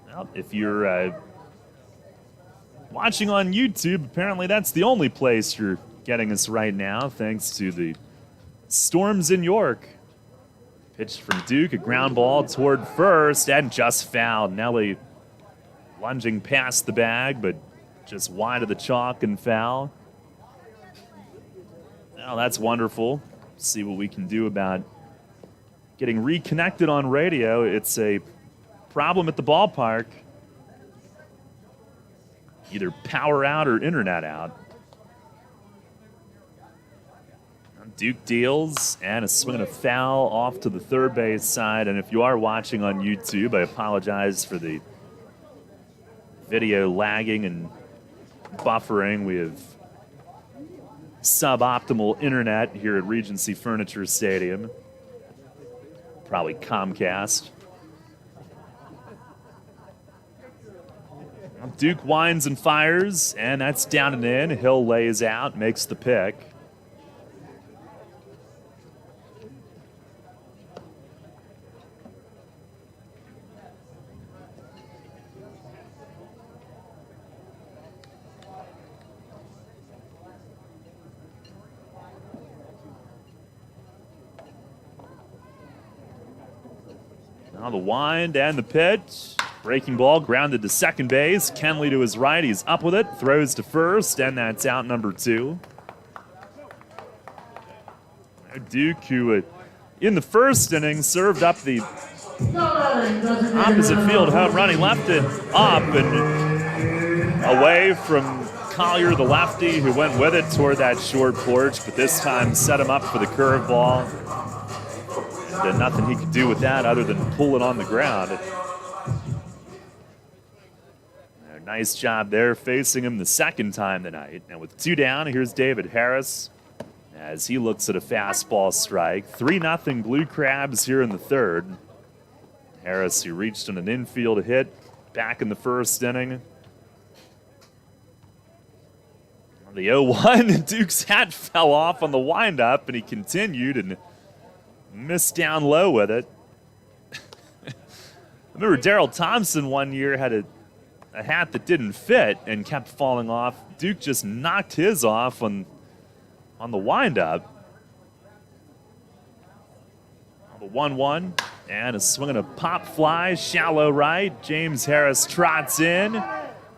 Well, if you're watching on YouTube, apparently that's the only place you're getting us right now, thanks to the storms in York. Pitch from Duke, a ground ball toward first, and just fouled. Nelly lunging past the bag, but just wide of the chalk and foul. Now that's wonderful. See what we can do about getting reconnected on radio. It's a problem at the ballpark. Either power out or internet out. Duke deals, and a swing and a foul off to the third base side. And if you are watching on YouTube, I apologize for the video lagging and buffering. We have suboptimal internet here at Regency Furniture Stadium. Probably Comcast. Duke winds and fires, and that's down and in. Hill lays out, makes the pick. Now the wind and the pitch. Breaking ball grounded to second base. Kenley to his right. He's up with it. Throws to first, and that's out number 2. Duke, who in the first inning served up the opposite field home run. He left it up and away from Collier, the lefty, who went with it toward that short porch, but this time set him up for the curveball. And nothing he could do with that other than pull it on the ground. Nice job there facing him the second time tonight. And with 2 down, here's David Harris as he looks at a fastball strike. 3-0 Blue Crabs here in the third. Harris, who reached on an infield hit back in the first inning. On the 0-1, Duke's hat fell off on the windup, and he continued and missed down low with it. I remember Daryl Thompson one year had a hat that didn't fit and kept falling off. Duke just knocked his off on the windup. The 1-1 and a swing and a pop fly, shallow right. James Harris trots in,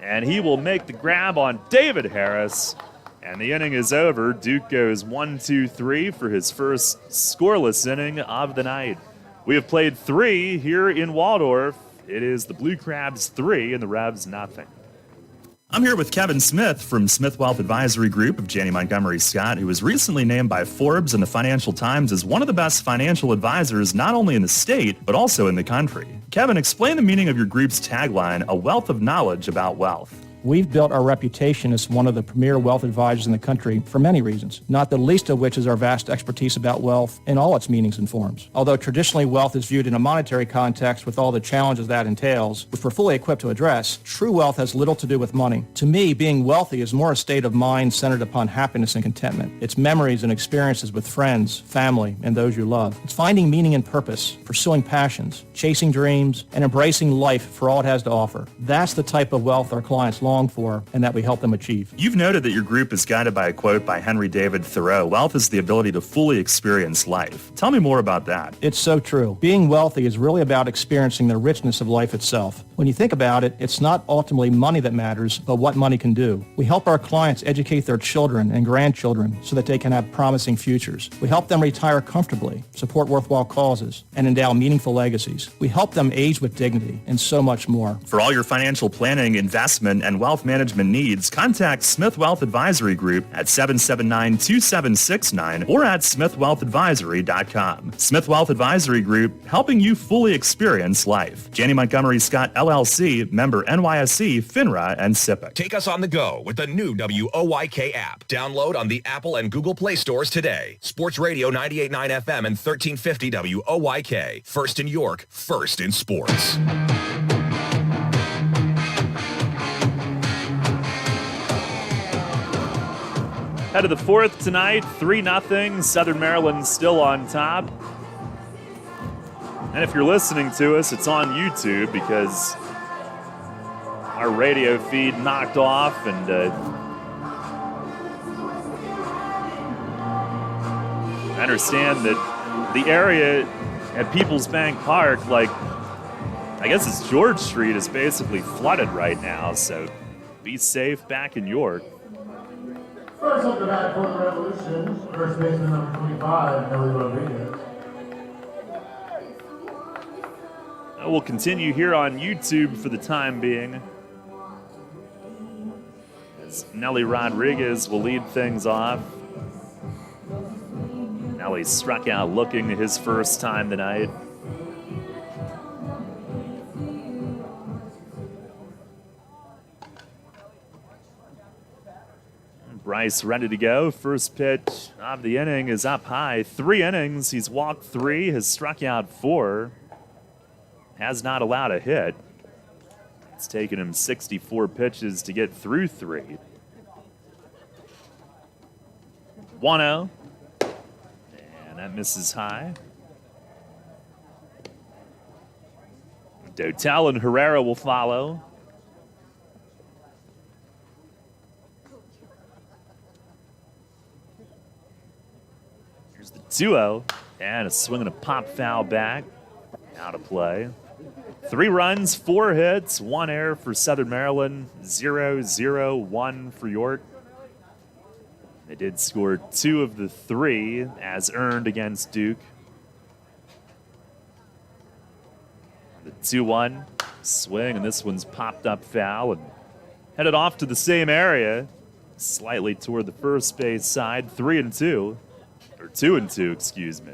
and he will make the grab on David Harris. And the inning is over. Duke goes 1-2-3 for his first scoreless inning of the night. We have played 3 here in Waldorf. It is the Blue Crabs 3 and the Revs nothing. I'm here with Kevin Smith from Smith Wealth Advisory Group of Janney Montgomery Scott, who was recently named by Forbes and the Financial Times as one of the best financial advisors not only in the state, but also in the country. Kevin, explain the meaning of your group's tagline, a wealth of knowledge about wealth. We've built our reputation as one of the premier wealth advisors in the country for many reasons, not the least of which is our vast expertise about wealth in all its meanings and forms. Although traditionally wealth is viewed in a monetary context with all the challenges that entails, which we're fully equipped to address, true wealth has little to do with money. To me, being wealthy is more a state of mind centered upon happiness and contentment. It's memories and experiences with friends, family, and those you love. It's finding meaning and purpose, pursuing passions, chasing dreams, and embracing life for all it has to offer. That's the type of wealth our clients long for and that we help them achieve. You've noted that your group is guided by a quote by Henry David Thoreau, wealth is the ability to fully experience life. Tell me more about that. It's so true. Being wealthy is really about experiencing the richness of life itself. When you think about it, it's not ultimately money that matters, but what money can do. We help our clients educate their children and grandchildren so that they can have promising futures. We help them retire comfortably, support worthwhile causes, and endow meaningful legacies. We help them age with dignity and so much more. For all your financial planning, investment, and wealth management needs, contact Smith Wealth Advisory Group at 779-2769 or at smithwealthadvisory.com. Smith Wealth Advisory Group, helping you fully experience life. Janney Montgomery Scott LLC, member NYSE, FINRA, and SIPC. Take us on the go with the new WOYK app. Download on the Apple and Google Play stores today. Sports Radio 98.9 FM and 1350 WOYK. First in York, first in sports. Head of the fourth tonight, 3-0. Southern Maryland still on top. And if you're listening to us, it's on YouTube because our radio feed knocked off and I understand that the area at People's Bank Park, like I guess it's George Street, is basically flooded right now, so be safe back in York. First up tonight for the Revolution, first baseman number 25, Nelly Rodriguez. We'll continue here on YouTube for the time being, as Nelly Rodriguez will lead things off. Nelly struck out looking his first time tonight. Bryce ready to go. First pitch of the inning is up high. 3 innings. He's walked 3, has struck out 4, has not allowed a hit. It's taken him 64 pitches to get through 3. 1-0. And that misses high. Dotel and Herrera will follow. Here's the 2-0. And a swing and a pop foul back. Out of play. 3 runs, 4 hits, 1 error for Southern Maryland, 0-0-1 for York. They did score 2 of the 3 as earned against Duke. The 2-1 swing, and this one's popped up foul and headed off to the same area, slightly toward the first base side, 3-2, or 2-2, excuse me.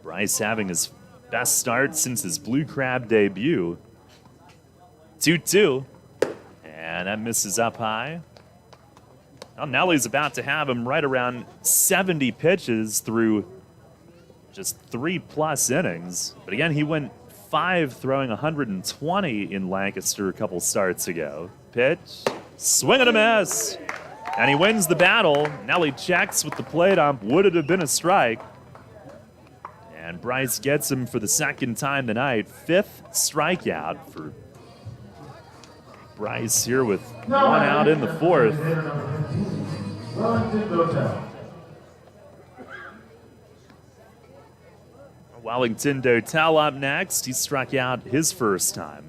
Bryce having his best start since his Blue Crab debut. 2-2, and that misses up high. Well, Nelly's about to have him right around 70 pitches through just 3+ innings. But again, he went 5 throwing 120 in Lancaster a couple starts ago. Pitch, swing and a miss. And he wins the battle. Nelly checks with the plate ump. Would it have been a strike? And Bryce gets him for the second time tonight. 5th strikeout for Bryce here with 1 out in the 4th. Wellington Dotel up next. He struck out his first time.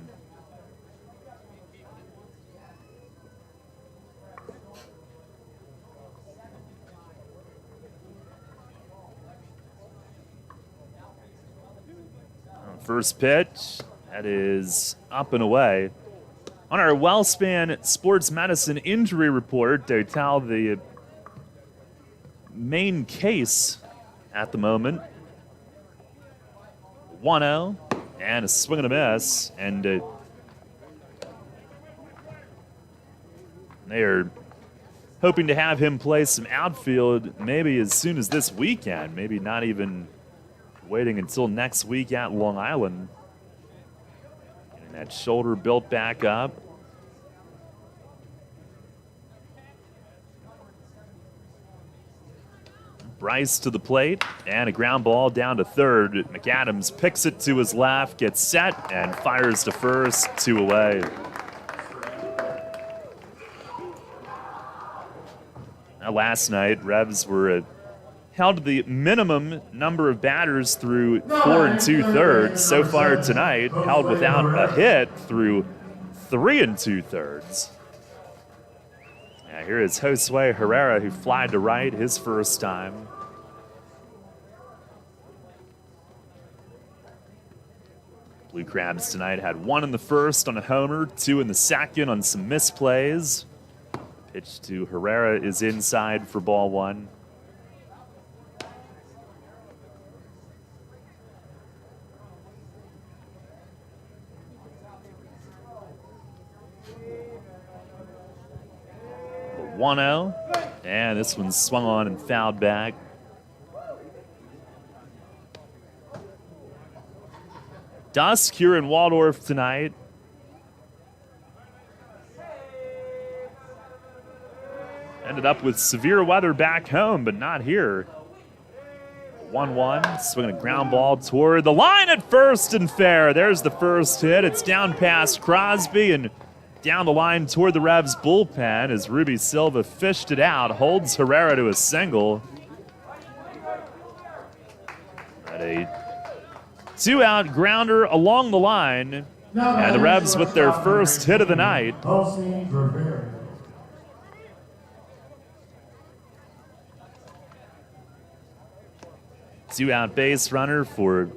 First pitch, that is up and away. On our WellSpan Sports Medicine injury report, Dotel, the main case at the moment. 1-0, and a swing and a miss, and they are hoping to have him play some outfield maybe as soon as this weekend, maybe not even waiting until next week at Long Island. Getting that shoulder built back up. Bryce to the plate, and a ground ball down to third. McAdams picks it to his left, gets set, and fires to first, 2 away. Now, last night, Revs were held the minimum number of batters through 4 2/3. So far tonight, held without a hit through 3 2/3. Yeah, here is Josue Herrera, who flied to right his first time. Blue Crabs tonight had 1 in the first on a homer, 2 in the second on some misplays. Pitch to Herrera is inside for ball 1. The 1-0, and this one swung on and fouled back. Dusk here in Waldorf tonight. Ended up with severe weather back home, but not here. 1-1, swinging a ground ball toward the line at first and fair. There's the first hit. It's down past Crosby and down the line toward the Revs bullpen as Ruby Silva fished it out, holds Herrera to a single. At a 2-out grounder along the line, and the Revs with their first hit of the night. 2-out base runner for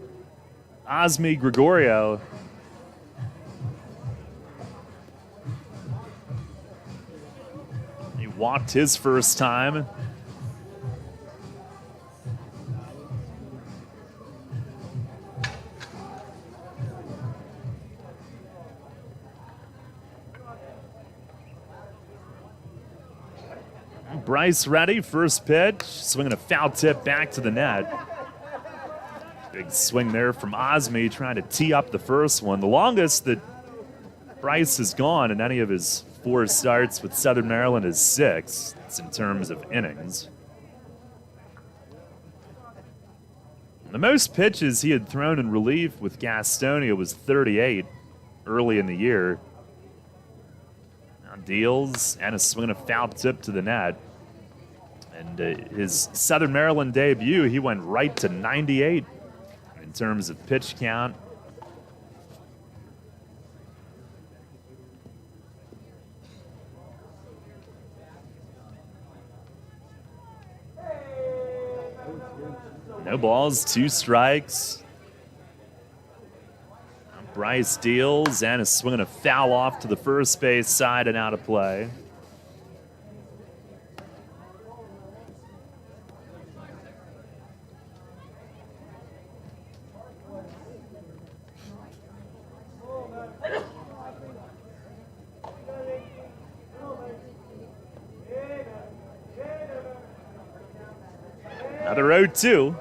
Osmi Gregorio. He walked his first time. Bryce ready, first pitch, swinging a foul tip back to the net. Big swing there from Osme, trying to tee up the first one. The longest that Bryce has gone in any of his 4 starts with Southern Maryland is 6. It's in terms of innings. The most pitches he had thrown in relief with Gastonia was 38 early in the year. Now deals and a swing and a foul tip to the net. And his Southern Maryland debut, he went right to 98 in terms of pitch count. No balls, 2 strikes. Bryce deals and is swinging a foul off to the first base side and out of play. Another 0-2.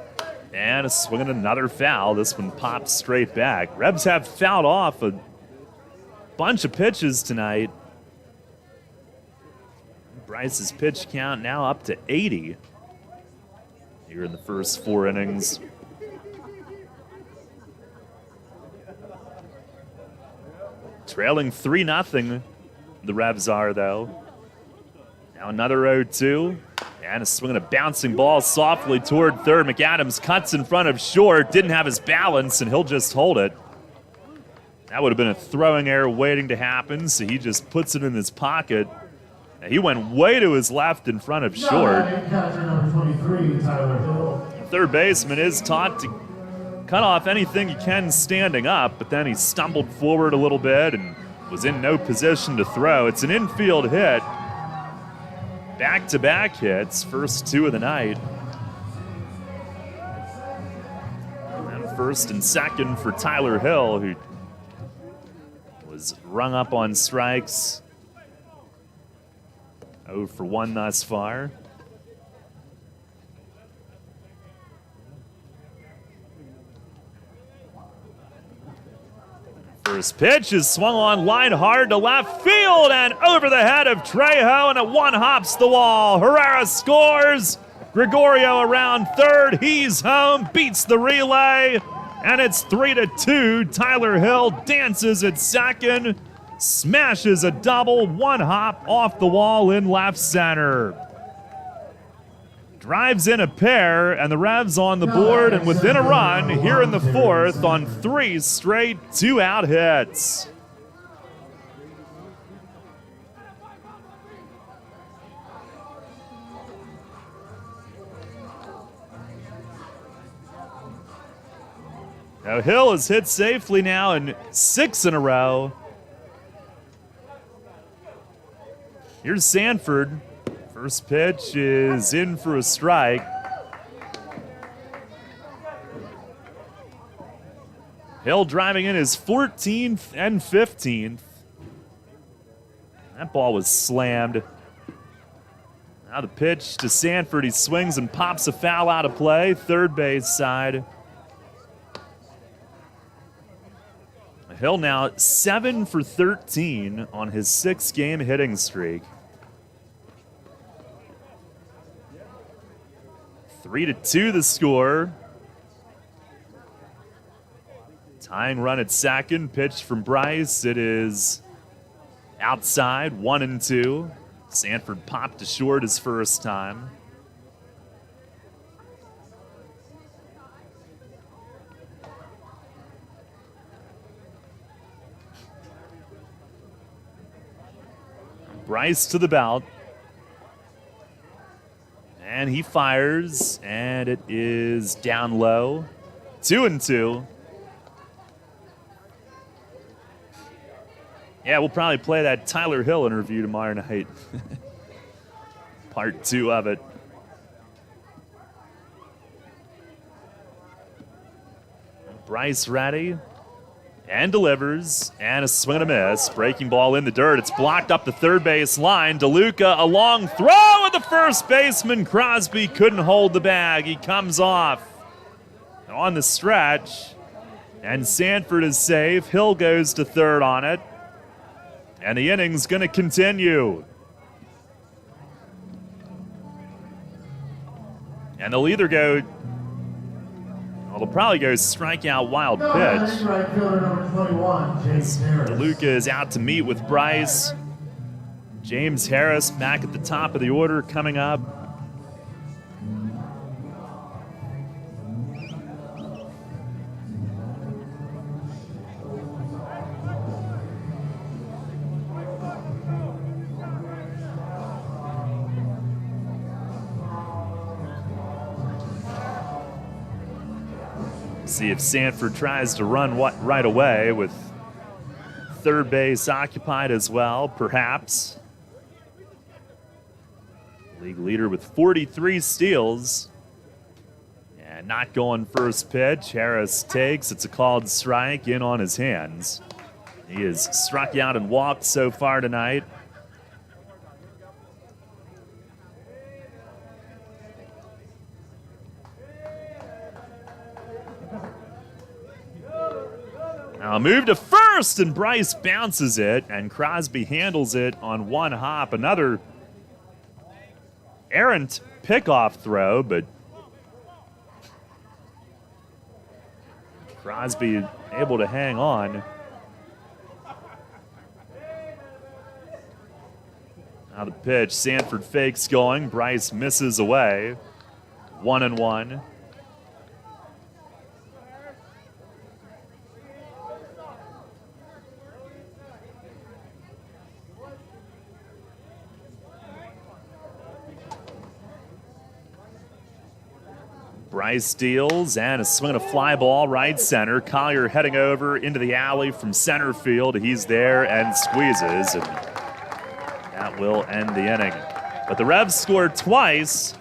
And a swing and another foul. This one pops straight back. Rebs have fouled off a bunch of pitches tonight. Bryce's pitch count now up to 80 here in the first 4 innings. Trailing 3-0, the Rebs are, though. Now another 0-2. And a swing and a bouncing ball softly toward third. McAdams cuts in front of short. Didn't have his balance, and he'll just hold it. That would have been a throwing error waiting to happen, so he just puts it in his pocket. And he went way to his left in front of short. Third baseman is taught to cut off anything he can standing up, but then he stumbled forward a little bit and was in no position to throw. It's an infield hit. Back-to-back hits, first 2 of the night. And first and second for Tyler Hill, who was rung up on strikes. 0 for 1 thus far. First pitch is swung on line hard to left field and over the head of Trejo, and it one-hops the wall. Herrera scores. Gregorio around third. He's home, beats the relay, and it's 3-2. Tyler Hill dances at second, smashes a double, one-hop off the wall in left center. Drives in a pair, and the Revs on the board and within a run here in the 4th on 3 straight 2-out hits. Now Hill has hit safely now in 6 in a row. Here's Sanford. First pitch is in for a strike. Hill driving in his 14th and 15th. That ball was slammed. Now the pitch to Sanford. He swings and pops a foul out of play. Third base side. Hill now 7 for 13 on his 6-game hitting streak. 3-2 the score. Tying run at second. Pitch from Bryce. It is outside, 1-2. Sanford popped to short his first time. Bryce to the belt. And he fires, and it is down low. 2-2. Yeah, we'll probably play that Tyler Hill interview tomorrow night. Part 2 of it. Bryce ready. And delivers, and a swing and a miss. Breaking ball in the dirt. It's blocked up the third base line. DeLuca, a long throw, and the first baseman, Crosby, couldn't hold the bag. He comes off on the stretch, and Sanford is safe. Hill goes to third on it, and the inning's going to continue. And they'll either go, well, they'll probably go strikeout wild pitch. Right fielder number 21, James Harris. DeLuca is out to meet with Bryce. James Harris back at the top of the order coming up. See if Sanford tries to run right away with third base occupied as well, perhaps. League leader with 43 steals. And not going first pitch. Harris takes. It's a called strike in on his hands. He has struck out and walked so far tonight. Now a move to first, and Bryce bounces it, and Crosby handles it on one hop. Another errant pickoff throw, but Crosby able to hang on. Now the pitch, Sanford fakes going. Bryce misses away. 1-1. Bryce steals, and a swing and a fly ball right center. Collier heading over into the alley from center field. He's there and squeezes, and that will end the inning. But the Revs scored twice,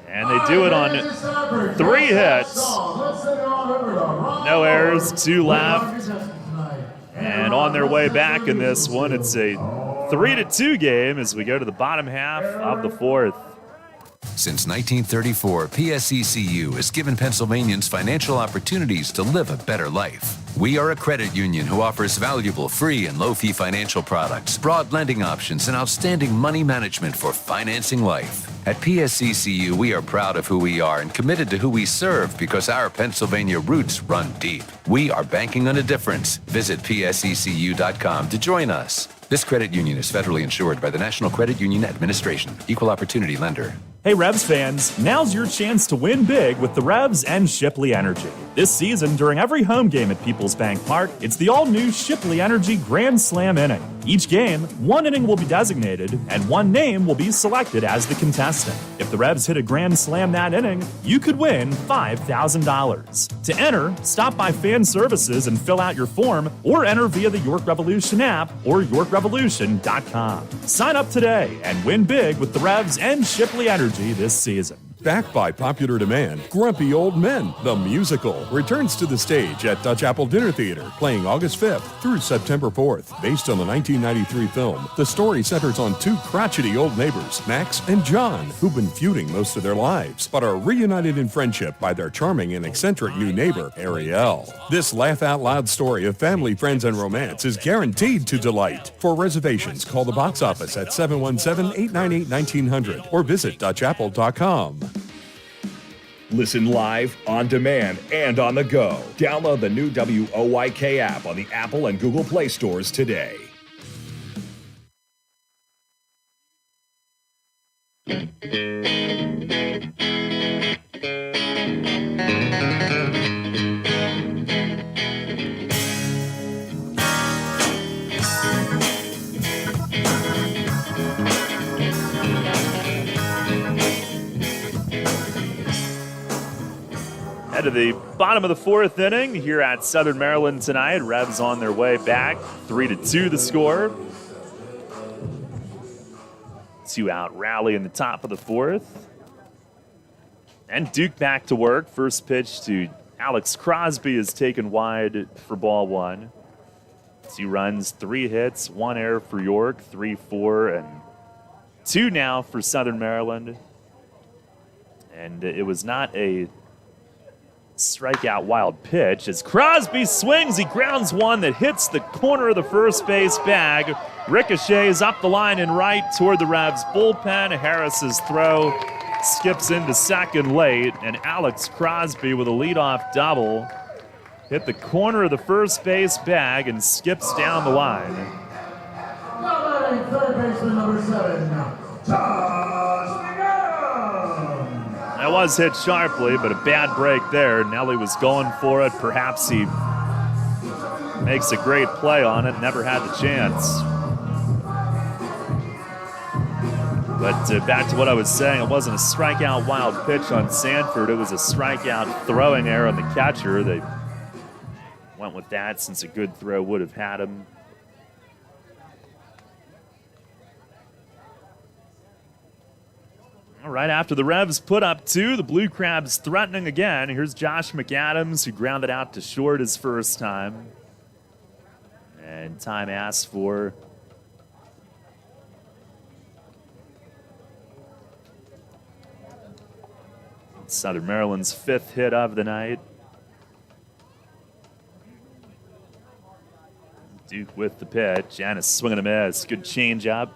and they do it on 3 hits. No errors, 2 left. And on their way back in this one, it's a 3-2 game as we go to the bottom half of the 4th. Since 1934, PSECU has given Pennsylvanians financial opportunities to live a better life. We are a credit union who offers valuable free and low-fee financial products, broad lending options, and outstanding money management for financing life. At PSECU, we are proud of who we are and committed to who we serve because our Pennsylvania roots run deep. We are banking on a difference. Visit PSECU.com to join us. This credit union is federally insured by the National Credit Union Administration. Equal opportunity lender. Hey Revs fans, now's your chance to win big with the Revs and Shipley Energy. This season, during every home game at Peoples Bank Park, it's the all-new Shipley Energy Grand Slam inning. Each game, 1 inning will be designated, and 1 name will be selected as the contestant. If the Revs hit a Grand Slam that inning, you could win $5,000. To enter, stop by Fan Services and fill out your form, or enter via the York Revolution app or YorkRevolution.com. Sign up today and win big with the Revs and Shipley Energy this season. Backed by popular demand, Grumpy Old Men, the musical, returns to the stage at Dutch Apple Dinner Theater, playing August 5th through September 4th. Based on the 1993 film, the story centers on 2 crotchety old neighbors, Max and John, who've been feuding most of their lives, but are reunited in friendship by their charming and eccentric new neighbor, Ariel. This laugh-out-loud story of family, friends, and romance is guaranteed to delight. For reservations, call the box office at 717-898-1900 or visit DutchApple.com. Listen live, on demand, and on the go. Download the new WOYK app on the Apple and Google Play stores today. Head to the bottom of the 4th inning here at Southern Maryland tonight. Revs on their way back. 3-2 the score. 2-out rally in the top of the 4th. And Duke back to work. First pitch to Alex Crosby is taken wide for ball one. 2 runs, 3 hits, 1 error for York, 3, 4, and 2 now for Southern Maryland. And it was not a strikeout wild pitch as Crosby swings. He grounds one that hits the corner of the first base bag. Ricochets up the line and right toward the Revs bullpen. Harris's throw skips into second late, and Alex Crosby with a leadoff double hit the corner of the first base bag and skips down the line. Now batting third baseman number 7, Josh McAdams. That was hit sharply, but a bad break there. Nelly was going for it. Perhaps he makes a great play on it. Never had the chance. But back to what I was saying, it wasn't a strikeout wild pitch on Sanford. It was a strikeout throwing error on the catcher. They went with that since a good throw would have had him. All right, after the Revs put up 2, the Blue Crabs threatening again. Here's Josh McAdams, who grounded out to short his first time. And time asked for. Southern Maryland's 5th hit of the night. Duke with the pitch, and a swing and a miss. Good changeup.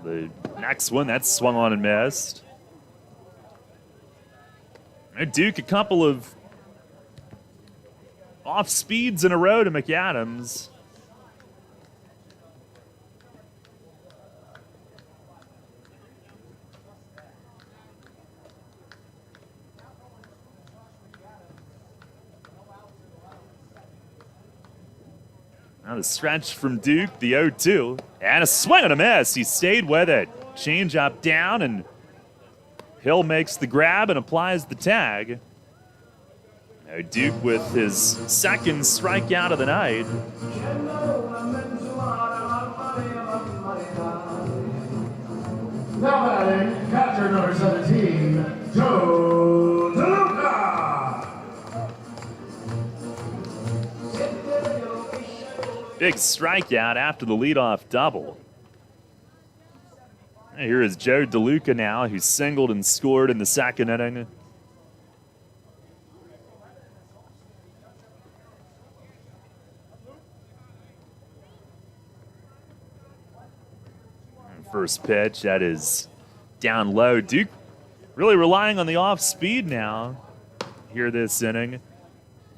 The next one, that's swung on and missed. Duke, a couple of off speeds in a row to McAdams. Now the stretch from Duke, the 0-2, and a swing and a miss. He stayed with it. Change up down, and Hill makes the grab and applies the tag. Now Duke with his 2nd strikeout of the night. Now batting, catcher number 17, Joe DeLuca. Big strikeout after the leadoff double. Here is Joe DeLuca now, who singled and scored in the 2nd inning. First pitch, that is down low. Duke really relying on the off speed now here this inning.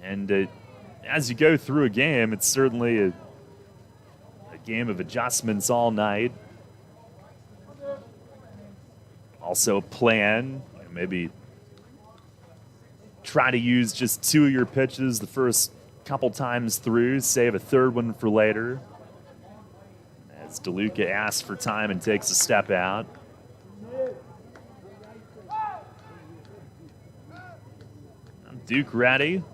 And as you go through a game, it's certainly a game of adjustments all night. Also a plan, maybe try to use just 2 of your pitches the first couple times through, save a 3rd one for later. As DeLuca asks for time and takes a step out. Duke ready.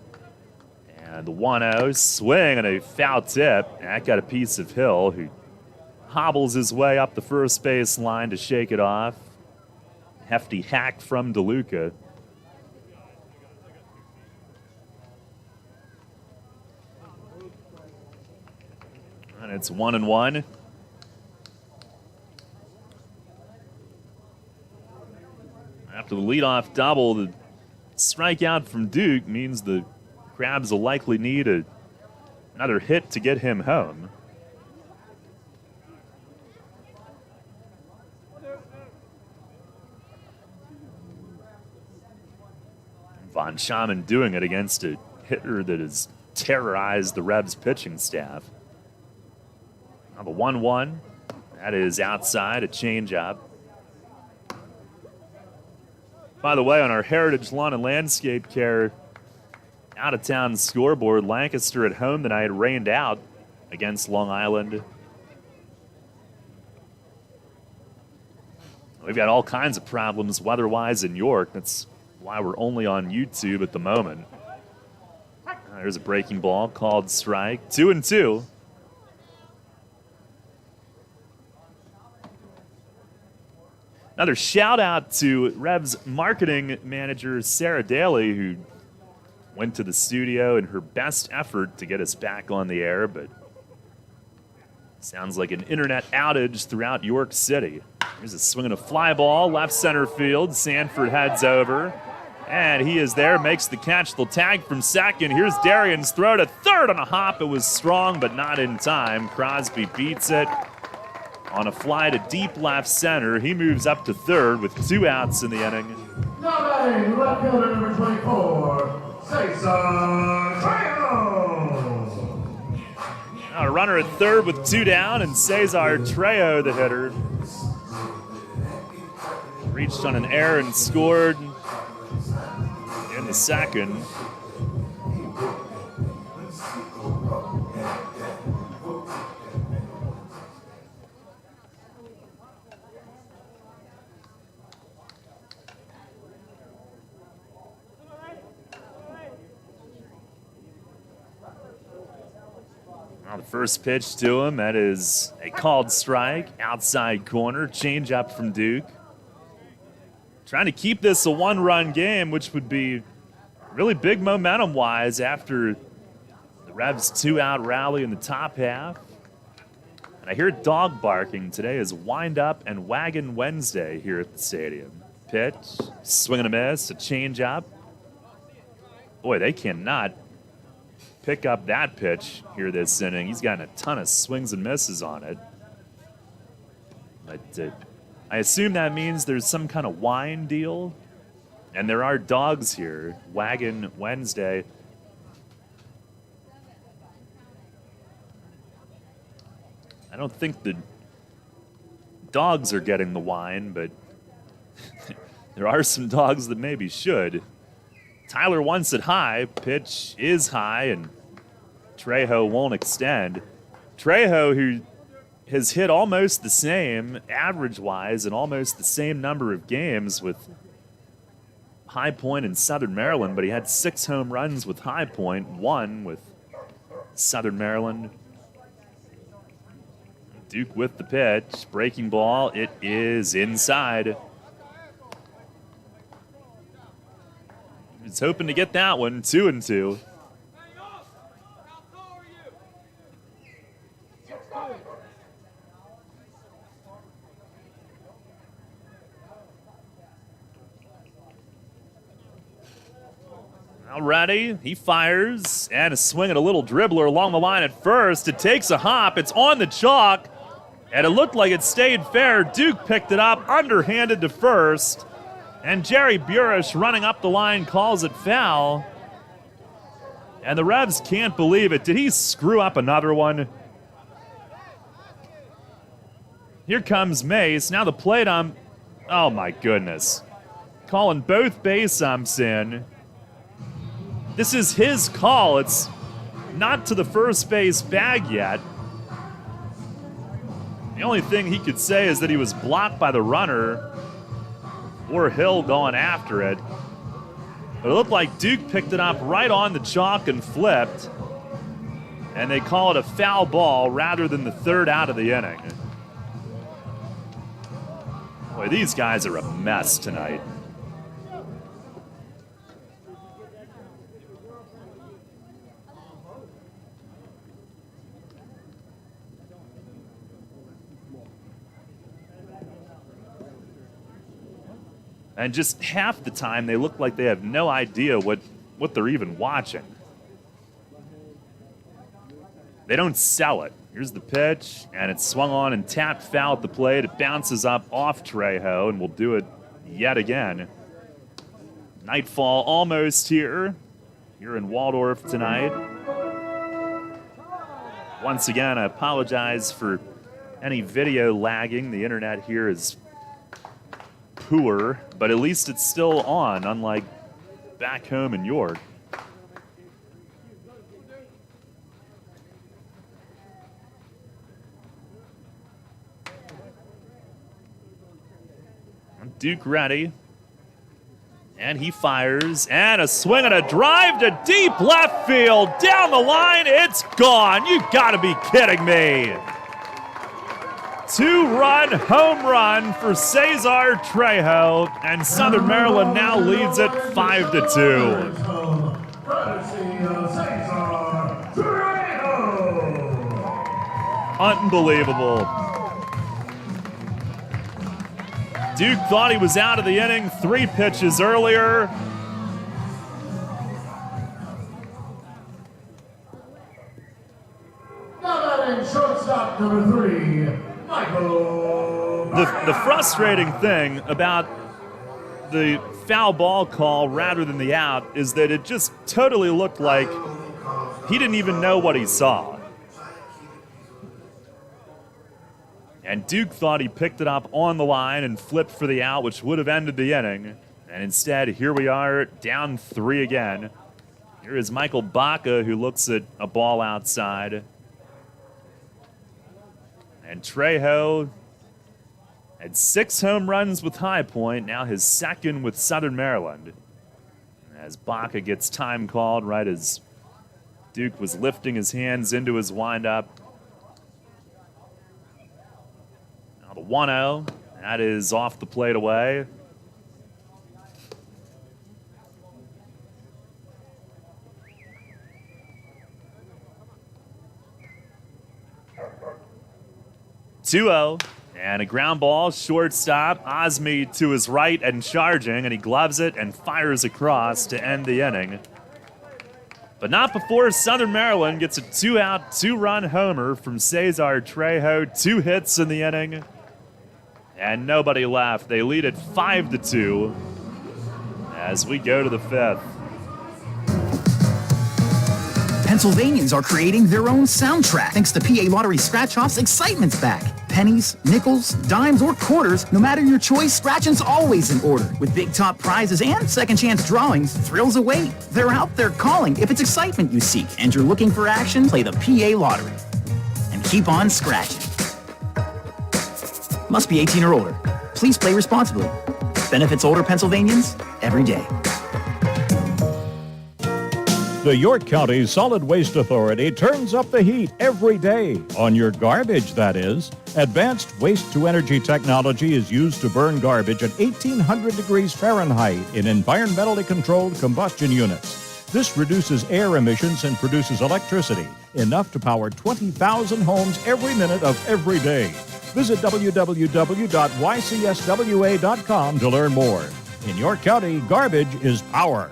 And the 1-0 swing and a foul tip. That got a piece of Hill, who hobbles his way up the first base line to shake it off. Hefty hack from DeLuca. And it's 1-1. After the leadoff double, the strikeout from Duke means the Crabs will likely need another hit to get him home. Von Schaman doing it against a hitter that has terrorized the Revs pitching staff. Now the 1-1, that is outside, a changeup. By the way, on our Heritage Lawn and Landscape Care out-of-town scoreboard, Lancaster at home tonight rained out against Long Island. We've got all kinds of problems weather-wise in York. That's why we're only on YouTube at the moment. There's a breaking ball called strike. 2-2. Another shout out to Revs marketing manager Sarah Daly, who went to the studio in her best effort to get us back on the air, but sounds like an internet outage throughout York City. Here's a swing and a fly ball, left center field. Sanford heads over, and he is there, makes the catch. They'll tag from second. Here's Darian's throw to third on a hop. It was strong, but not in time. Crosby beats it on a fly to deep left center. He moves up to third with 2 outs in the inning. Now batting, left fielder number 24, Cesar Trejo. A runner at third with 2 down, and Cesar Trejo, the hitter, reached on an error and scored in the second. Now the first pitch to him, that is a called strike, outside corner, change up from Duke. Trying to keep this a 1-run game, which would be really big momentum-wise after the Revs' 2-out rally in the top half. And I hear dog barking. Today is Wind Up and Wagon Wednesday here at the stadium. Pitch, swing and a miss, a change up. Boy, they cannot pick up that pitch here this inning. He's gotten a ton of swings and misses on it. But I assume that means there's some kind of wine deal. And there are dogs here. Wagon Wednesday. I don't think the dogs are getting the wine, but there are some dogs that maybe should. Tyler wants it high. Pitch is high, and Trejo won't extend. Trejo, who has hit almost the same average-wise and almost the same number of games with High Point in Southern Maryland, but he had 6 home runs with High Point, 1 with Southern Maryland. Duke with the pitch, breaking ball, it is inside. He's hoping to get that one, 2-2. Alrighty, he fires, and a swing at a little dribbler along the line at first. It takes a hop, it's on the chalk, and it looked like it stayed fair. Duke picked it up, underhanded to first, and Jerry Burish running up the line calls it foul. And the Revs can't believe it. Did he screw up another one? Here comes Mace. Now the plate oh my goodness. Calling both base umps in. This is his call. It's not to the first base bag yet. The only thing he could say is that he was blocked by the runner or Hill going after it. But it looked like Duke picked it up right on the chalk and flipped. And they call it a foul ball rather than the 3rd out of the inning. Boy, these guys are a mess tonight. And just half the time, they look like they have no idea what they're even watching. They don't sell it. Here's the pitch, and it's swung on and tapped foul at the plate. It bounces up off Trejo, and will do it yet again. Nightfall almost here in Waldorf tonight. Once again, I apologize for any video lagging. The internet here is poor, but at least it's still on, unlike back home in York. Duke ready. And he fires, and a swing and a drive to deep left field. Down the line, it's gone. You gotta be kidding me. 2-run home run for Cesar Trejo, and Southern Maryland now leads it 5-2. Unbelievable. Duke thought he was out of the inning 3 pitches earlier. Now batting shortstop number 3, Michael. The frustrating thing about the foul ball call rather than the out is that it just totally looked like he didn't even know what he saw. And Duke thought he picked it up on the line and flipped for the out, which would have ended the inning. And instead, here we are, down 3 again. Here is Michael Baca, who looks at a ball outside. And Trejo had 6 home runs with High Point, now his 2nd with Southern Maryland. As Baca gets time called right as Duke was lifting his hands into his windup. Now the 1-0, that is off the plate away. And a ground ball, shortstop, Osme to his right and charging, and he gloves it and fires across to end the inning. But not before Southern Maryland gets a 2-out, 2-run homer from Cesar Trejo, 2 hits in the inning, and nobody left. They lead it 5-2 as we go to the 5th. Pennsylvanians are creating their own soundtrack thanks to PA Lottery Scratch-Off's Excitement's back. Pennies, nickels, dimes, or quarters, no matter your choice, scratching's always in order. With big top prizes and second chance drawings, thrills await. They're out there calling if it's excitement you seek and you're looking for action, play the PA Lottery. And keep on scratching. Must be 18 or older. Please play responsibly. Benefits older Pennsylvanians every day. The York County Solid Waste Authority turns up the heat every day. On your garbage, that is. Advanced waste-to-energy technology is used to burn garbage at 1,800 degrees Fahrenheit in environmentally controlled combustion units. This reduces air emissions and produces electricity, enough to power 20,000 homes every minute of every day. Visit www.ycswa.com to learn more. In York County, garbage is power.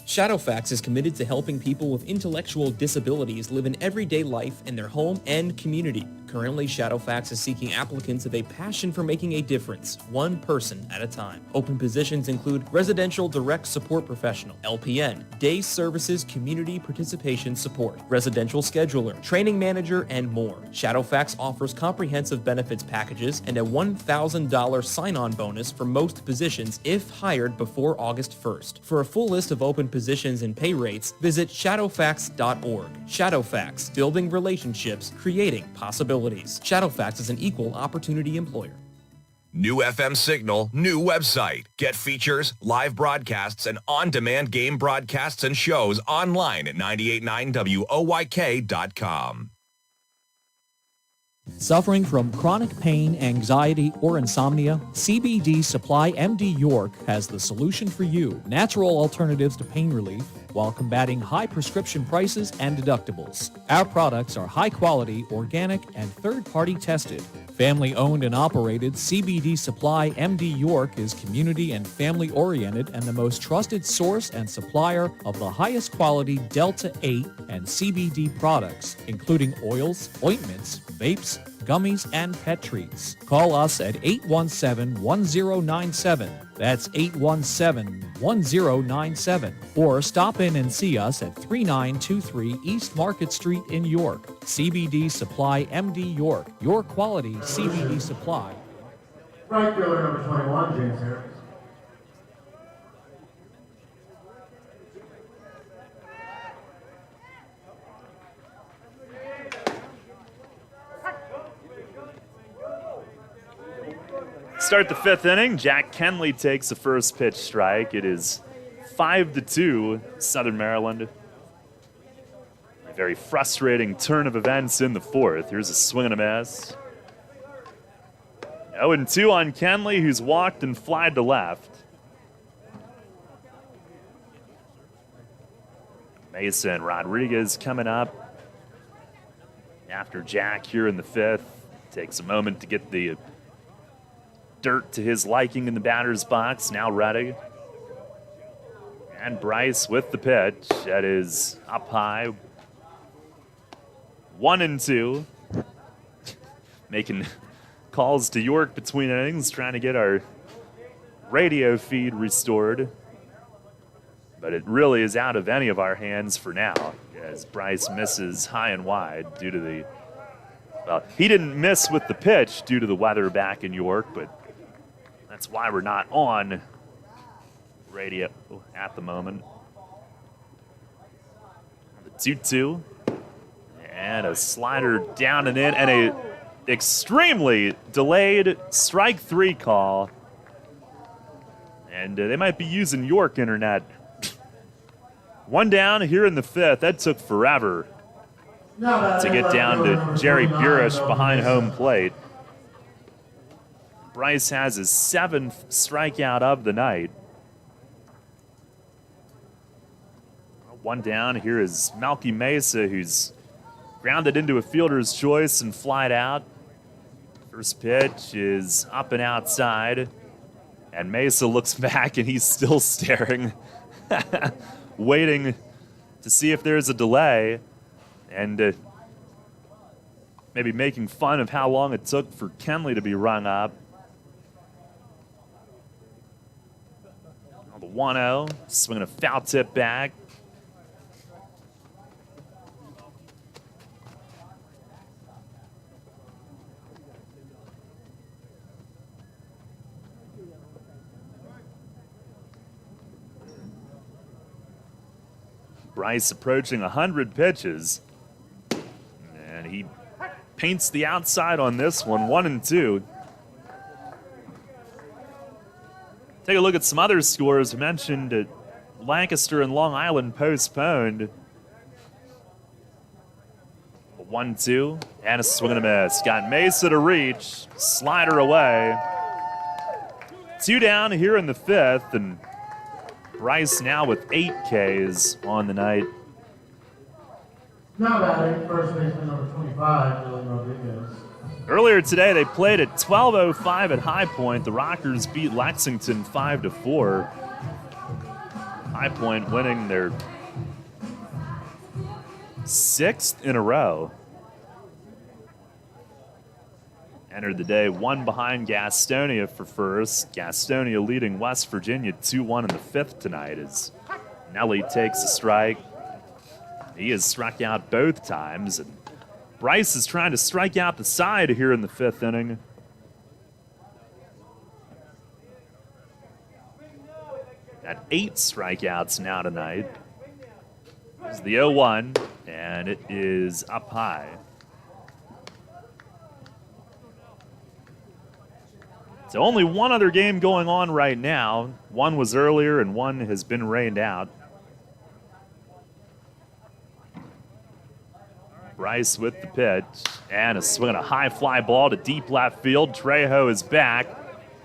Shadowfax is committed to helping people with intellectual disabilities live an everyday life in their home and community. Currently, Shadowfax is seeking applicants with a passion for making a difference, one person at a time. Open positions include Residential Direct Support Professional, LPN, Day Services Community Participation Support, Residential Scheduler, Training Manager, and more. Shadowfax offers comprehensive benefits packages and a $1,000 sign-on bonus for most positions if hired before August 1st. For a full list of open positions and pay rates, visit shadowfax.org. Shadowfax, building relationships, creating possibilities. Shadowfax is an equal opportunity employer. New FM signal, new website. Get features, live broadcasts, and on-demand game broadcasts and shows online at 989WOYK.com. Suffering from chronic pain, anxiety, or insomnia? CBD Supply MD York has the solution for you. Natural alternatives to pain relief while combating high prescription prices and deductibles. Our products are high quality, organic, and third-party tested. Family owned and operated, CBD Supply MD York is community and family oriented and the most trusted source and supplier of the highest quality Delta 8 and CBD products, including oils, ointments, vapes, gummies, and pet treats. Call us at 817-1097. That's 817-1097. Or stop in and see us at 3923 East Market Street in York. CBD Supply MD York, your quality CBD supply. Right fielder number 21, James Harris. Start the fifth inning. Jack Kenley takes the first pitch strike. It is 5-2 Southern Maryland. A very frustrating turn of events in the fourth. Here's a swing and a miss. 0-2 on Kenley, who's walked and flied to left. Mason Rodriguez coming up after Jack here in the fifth. Takes a moment to get the dirt to his liking in the batter's box. Now ready. And Bryce with the pitch. That is up high. 1-2. Making calls to York between innings, trying to get our radio feed restored. But it really is out of any of our hands for now, as Bryce misses high and wide due to the, well, he didn't miss with the pitch due to the weather back in York, but that's why we're not on radio at the moment. The 2-2, and a slider down and in, and a extremely delayed strike three call. And they might be using York internet. One down here in the fifth. That took forever to get down to Jerry Burish behind home plate. Bryce has his 7th strikeout of the night. One down. Here is Melky Mesa, who's grounded into a fielder's choice and flied out. First pitch is up and outside. And Mesa looks back and he's still staring. Waiting to see if there's a delay, and maybe making fun of how long it took for Kenley to be rung up. The 1-0, swinging a foul tip back. Bryce approaching 100 pitches, and he paints the outside on this one, 1-2. Take a look at some other scores. I mentioned Lancaster and Long Island postponed. 1-2, and a swing and a miss. Got Mesa to reach, slider away. 2 down here in the fifth, and Bryce now with 8 Ks on the night. Now batting, first baseman number 25, Dylan Rodriguez. Earlier today, they played at 12:05 at High Point. The Rockers beat Lexington 5-4. High Point winning their 6th in a row. Entered the day 1 behind Gastonia for first. Gastonia leading West Virginia 2-1 in the fifth tonight as Nelly takes a strike. He has struck out both times, and Bryce is trying to strike out the side here in the fifth inning. Got 8 strikeouts now tonight. It's the 0-1, and it is up high. So only one other game going on right now. One was earlier and one has been rained out. Bryce with the pitch and a swing on a high fly ball to deep left field. Trejo is back.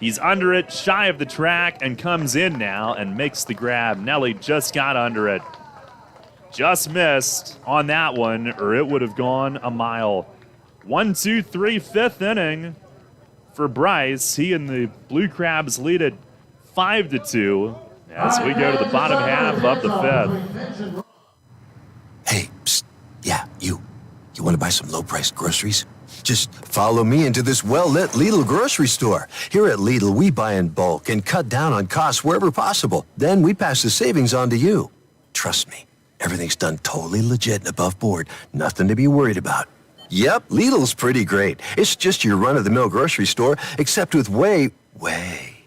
He's under it, shy of the track, and comes in now and makes the grab. Nelly just got under it. Just missed on that one, or it would have gone a mile. 1-2-3, fifth inning. For Bryce, he and the Blue Crabs lead it 5-2 as we go to the bottom half of the fifth. Hey, psst. Yeah, you. You want to buy some low-priced groceries? Just follow me into this well-lit Lidl grocery store. Here at Lidl, we buy in bulk and cut down on costs wherever possible. Then we pass the savings on to you. Trust me, everything's done totally legit and above board. Nothing to be worried about. Yep, Lidl's pretty great. It's just your run-of-the-mill grocery store, except with way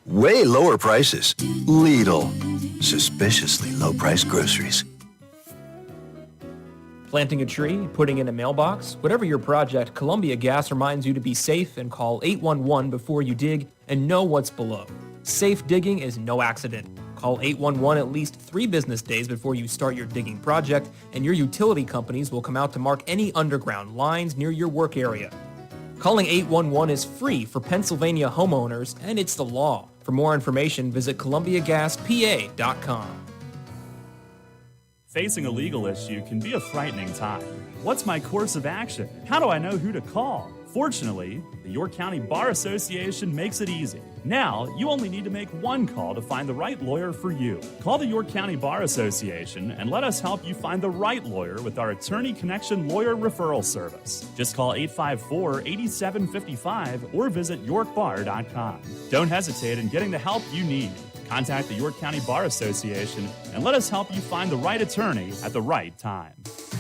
lower prices. Lidl. Suspiciously low-priced groceries. Planting a tree, putting in a mailbox, whatever your project, Columbia Gas reminds you to be safe and call 811 before you dig and know what's below. Safe digging is no accident. Call 811 at least 3 business days before you start your digging project, and your utility companies will come out to mark any underground lines near your work area. Calling 811 is free for Pennsylvania homeowners, and it's the law. For more information, visit columbiagaspa.com. Facing a legal issue can be a frightening time. What's my course of action? How do I know who to call? Fortunately, the York County Bar Association makes it easy. Now, you only need to make one call to find the right lawyer for you. Call the York County Bar Association and let us help you find the right lawyer with our Attorney Connection Lawyer Referral Service. Just call 854-8755 or visit yorkbar.com. Don't hesitate in getting the help you need. Contact the York County Bar Association and let us help you find the right attorney at the right time.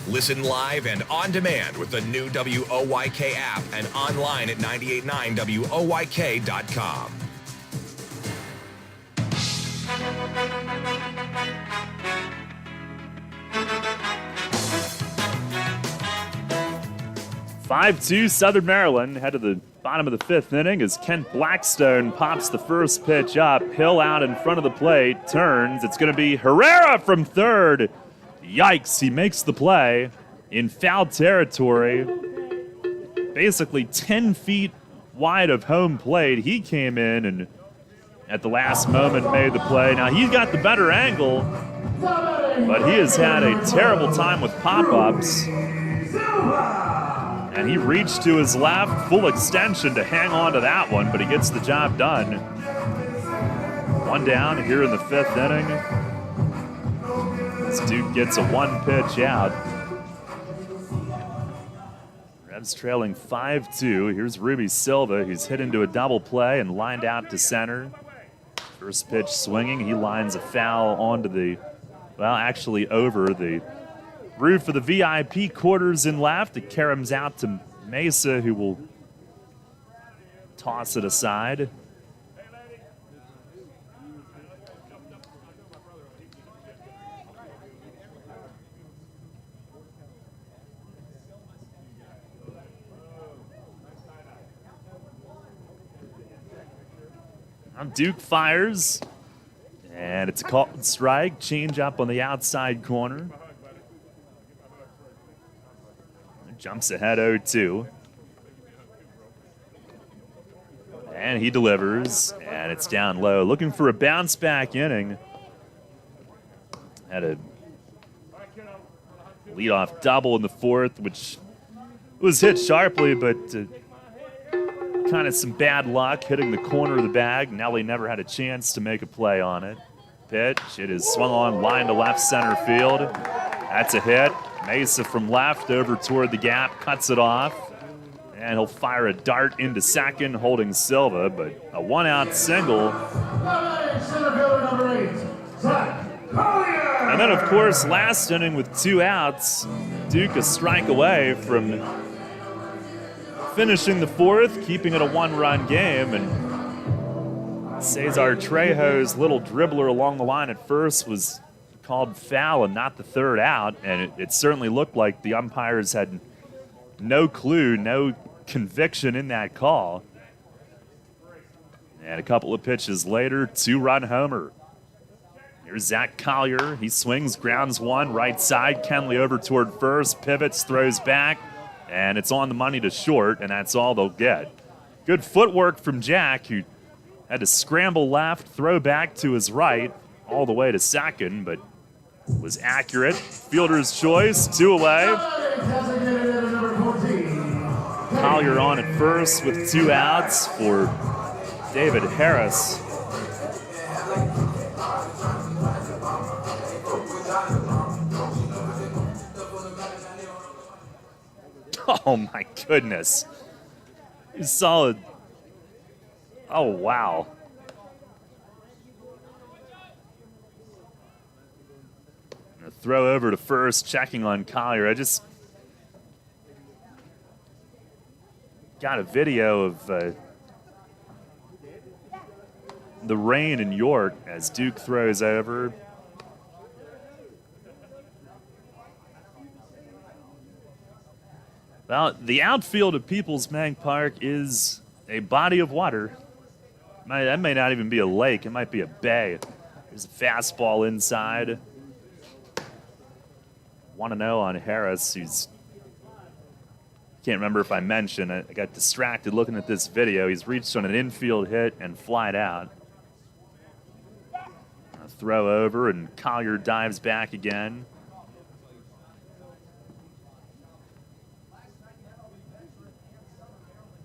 Listen live and on demand with the new WOYK app and online at 989WOYK.com. (5-2) Southern Maryland head to the bottom of the 5th inning as Kent Blackstone pops the first pitch up. Hill out in front of the plate, turns. It's going to be Herrera from third. Yikes, he makes the play in foul territory. Basically 10 feet wide of home plate. He came in and at the last moment made the play. Now he's got the better angle, but he has had a terrible time with pop-ups. And he reached to his left, full extension to hang on to that one, but he gets the job done. One down here in the 5th inning. This Duke gets a one-pitch out. Revs trailing 5-2. Here's Ruby Silva. He's hit into a double play and lined out to center. First pitch swinging. He lines a foul onto the, well, actually over the roof of the VIP quarters in left. It caroms out to Mesa, who will toss it aside. Now Duke fires, and it's a called strike. Change up on the outside corner. Jumps ahead 0-2. And he delivers, and it's down low. Looking for a bounce back inning. Had a leadoff double in the 4th, which was hit sharply, but kind of some bad luck hitting the corner of the bag. Nelly never had a chance to make a play on it. Pitch, it is swung on, line to left center field. That's a hit. Mesa from left over toward the gap, cuts it off, and he'll fire a dart into second, holding Silva, but a one-out single. And then, of course, last inning with 2 outs, Duke a strike away from finishing the 4th, keeping it a 1-run game, and Cesar Trejo's little dribbler along the line at first was called foul and not the 3rd out, and it certainly looked like the umpires had no clue, no conviction in that call. And a couple of pitches later, 2-run homer. Here's Zach Collier. He swings, grounds one, right side. Kenley over toward first, pivots, throws back, and it's on the money to short, and that's all they'll get. Good footwork from Jack, who had to scramble left, throw back to his right, all the way to second, but was accurate. Fielder's choice, 2 away. Collier on at first with 2 outs for David Harris. Oh my goodness. You saw it. Oh wow. Throw over to first, checking on Collier. I just got a video of the rain in York as Duke throws over. Well, the outfield of Peoples Bank Park is a body of water. That may not even be a lake. It might be a bay. There's a fastball inside. 1-0 on Harris, who's... Can't remember if I mentioned it. I got distracted looking at this video. He's reached on an infield hit and flied out. A throw over, and Collier dives back again.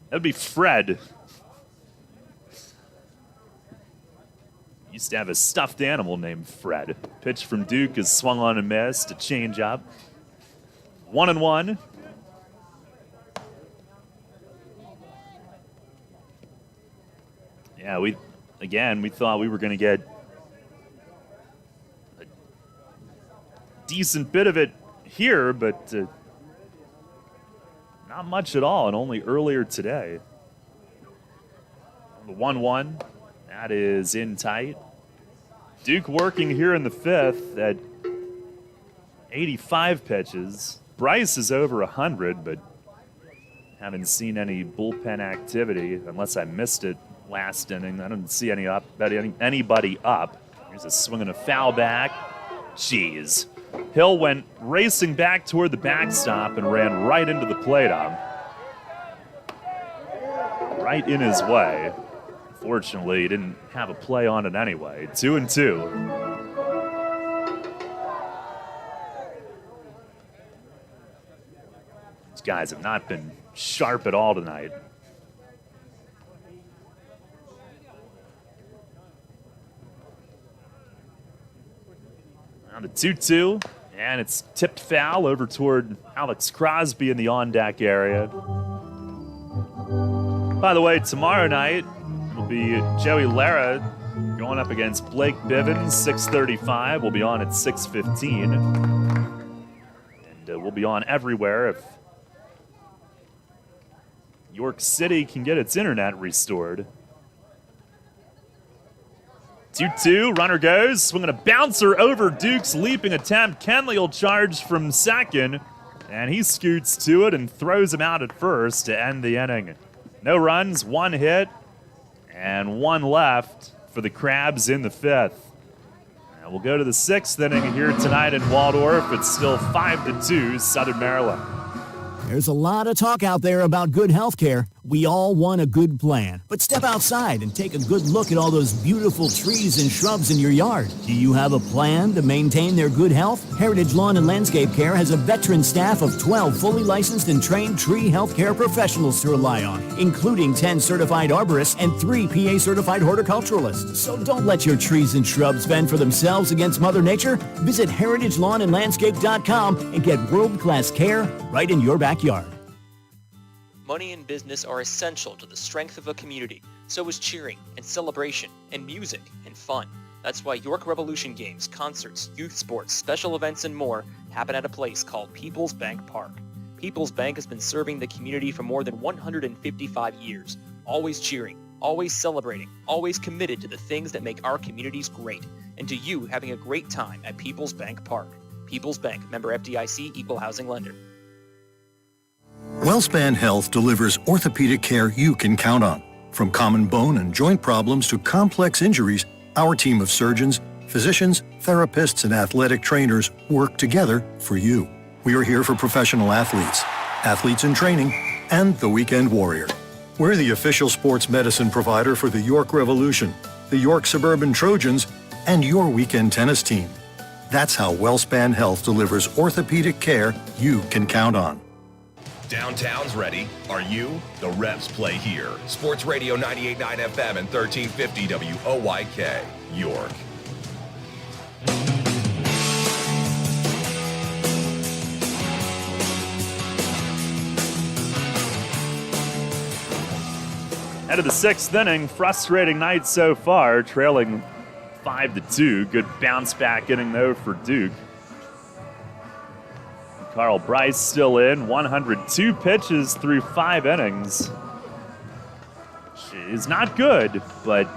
That would be Fred. Used to have a stuffed animal named Fred. Pitch from Duke is swung on and missed. A changeup. 1-1. Yeah, we thought we were going to get a decent bit of it here, but not much at all, and only earlier today. The 1-1, that is in tight. Duke working here in the fifth at 85 pitches. Bryce is over 100, but haven't seen any bullpen activity unless I missed it last inning. I don't see anybody up. Here's a swing and a foul back. Jeez. Hill went racing back toward the backstop and ran right into the plate arm. Right in his way. Fortunately, he didn't have a play on it anyway. 2-2. These guys have not been sharp at all tonight. Now the 2-2, and it's tipped foul over toward Alex Crosby in the on-deck area. By the way, tomorrow night will be Joey Lara going up against Blake Bivens, 6:35. We'll be on at 6:15. And we'll be on everywhere if York City can get its internet restored. 2-2, runner goes, swinging a bouncer over Duke's leaping attempt. Kenley will charge from second, and he scoots to it and throws him out at first to end the inning. No runs, one hit, and one left for the Crabs in the fifth. And we'll go to the sixth inning here tonight in Waldorf. It's still 5-2, Southern Maryland. There's a lot of talk out there about good health care. We all want a good plan. But step outside and take a good look at all those beautiful trees and shrubs in your yard. Do you have a plan to maintain their good health? Heritage Lawn and Landscape Care has a veteran staff of 12 fully licensed and trained tree health care professionals to rely on, including 10 certified arborists and 3 PA certified horticulturalists. So don't let your trees and shrubs fend for themselves against Mother Nature. Visit heritagelawnandlandscape.com and get world-class care right in your backyard. Money and business are essential to the strength of a community. So is cheering and celebration and music and fun. That's why York Revolution games, concerts, youth sports, special events, and more happen at a place called Peoples Bank Park. Peoples Bank has been serving the community for more than 155 years, always cheering, always celebrating, always committed to the things that make our communities great, and to you having a great time at Peoples Bank Park. Peoples Bank, member FDIC, equal housing lender. WellSpan Health delivers orthopedic care you can count on. From common bone and joint problems to complex injuries, our team of surgeons, physicians, therapists, and athletic trainers work together for you. We are here for professional athletes, athletes in training, and the weekend warrior. We're the official sports medicine provider for the York Revolution, the York Suburban Trojans, and your weekend tennis team. That's how WellSpan Health delivers orthopedic care you can count on. Downtown's ready. Are you? The Revs play here. Sports Radio 98.9 FM and 1350 WOYK, York. Out of the sixth inning, frustrating night so far, trailing 5-2. Good bounce back inning though for Duke. Carl Bryce still in, 102 pitches through 5 innings. She's not good, but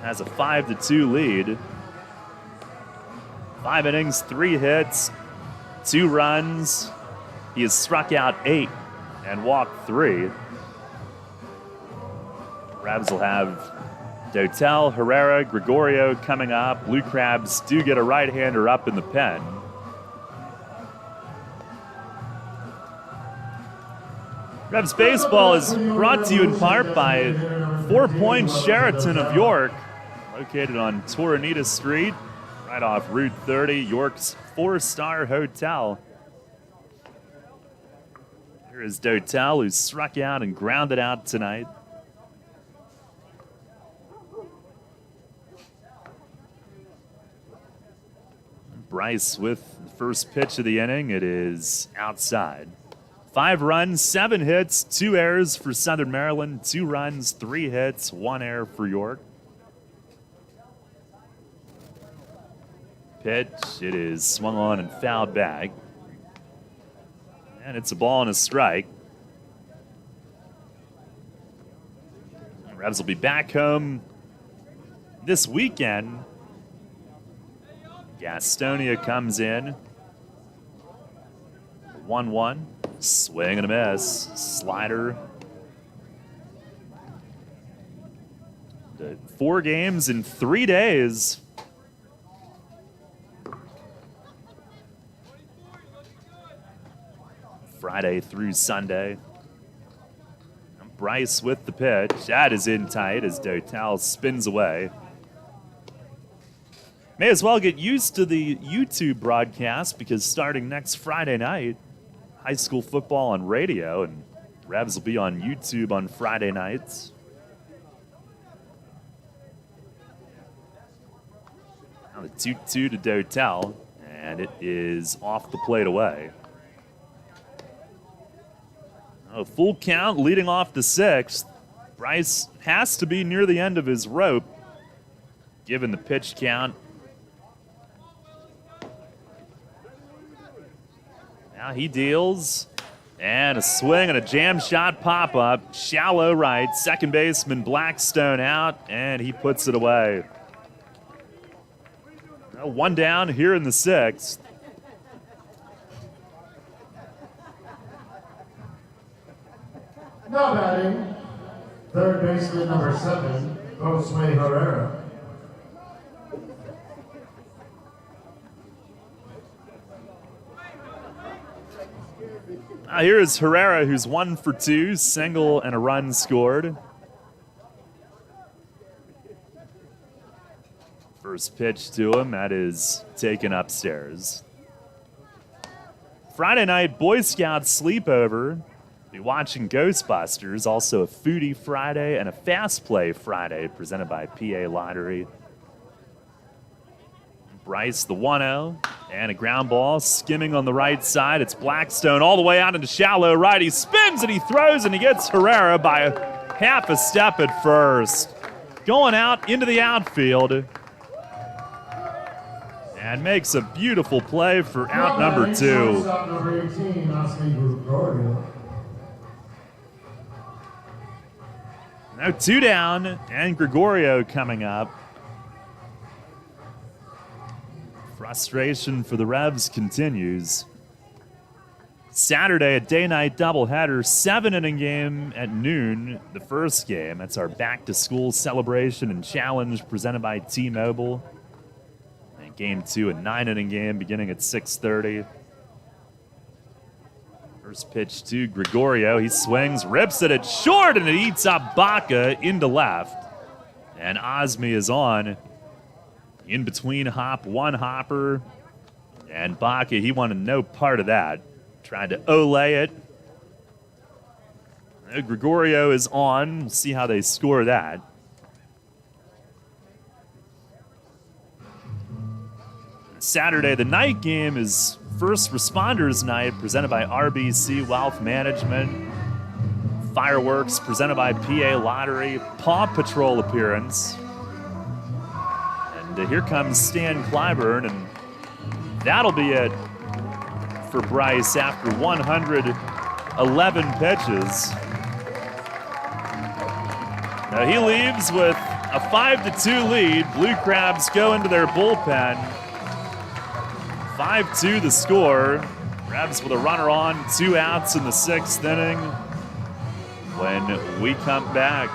has a 5-2 lead. 5 innings, 3 hits, 2 runs, He has struck out 8 and walked 3. Rebs will have Dotel, Herrera, Gregorio coming up. Blue Crabs do get a right-hander up in the pen. Rebs baseball is brought to you in part by 4 Points Sheraton of York, located on Toronita Street, right off Route 30, York's 4-star hotel. Here is Dotel, who struck out and grounded out tonight. Bryce with the first pitch of the inning. It is outside. 5 runs, 7 hits, 2 errors for Southern Maryland, 2 runs, 3 hits, 1 error for York. Pitch, it is swung on and fouled back. And it's a ball and a strike. The Rebs will be back home this weekend. Gastonia comes in. 1-1. Swing and a miss. Slider. 4 games in 3 days. Friday through Sunday. Bryce with the pitch. That is in tight as Dotel spins away. May as well get used to the YouTube broadcast because starting next Friday night, high school football on radio, and Rebs will be on YouTube on Friday nights. Now the 2-2 to Dotel, and it is off the plate away. A full count leading off the 6th. Bryce has to be near the end of his rope, given the pitch count. Now he deals, and a swing and a jam shot pop-up. Shallow right, second baseman Blackstone out, and he puts it away. Now 1 down here in the 6th. Now batting, third baseman number 7, Josue Herrera. Here is Herrera, who's 1 for 2, single and a run scored. First pitch to him, that is taken upstairs. Friday night Boy Scout sleepover. Be watching Ghostbusters, also a Foodie Friday and a Fast Play Friday presented by PA Lottery. Bryce, the 1-0, and a ground ball skimming on the right side. It's Blackstone all the way out into shallow right. He spins and he throws and he gets Herrera by a half a step at first. Going out into the outfield and makes a beautiful play for out number 2. Now 2 down, and Gregorio coming up. Frustration for the Revs continues. Saturday, a day-night doubleheader, 7-inning game at noon, the first game. That's our back-to-school celebration and challenge presented by T-Mobile. And game 2, a 9-inning game beginning at 6:30. First pitch to Gregorio. He swings, rips it at short, and it eats up Baca into left. And Osme is on. In between one hopper, and Baca, he wanted no part of that. Tried to Olay it. Gregorio is on. We'll see how they score that. Saturday, the night game is First Responders Night, presented by RBC Wealth Management. Fireworks, presented by PA Lottery. Paw Patrol appearance. And here comes Stan Clyburn, and that'll be it for Bryce after 111 pitches. Now he leaves with a 5-2 lead. Blue Crabs go into their bullpen. 5-2 the score. Rebs with a runner on, 2 outs in the 6th inning. When we come back,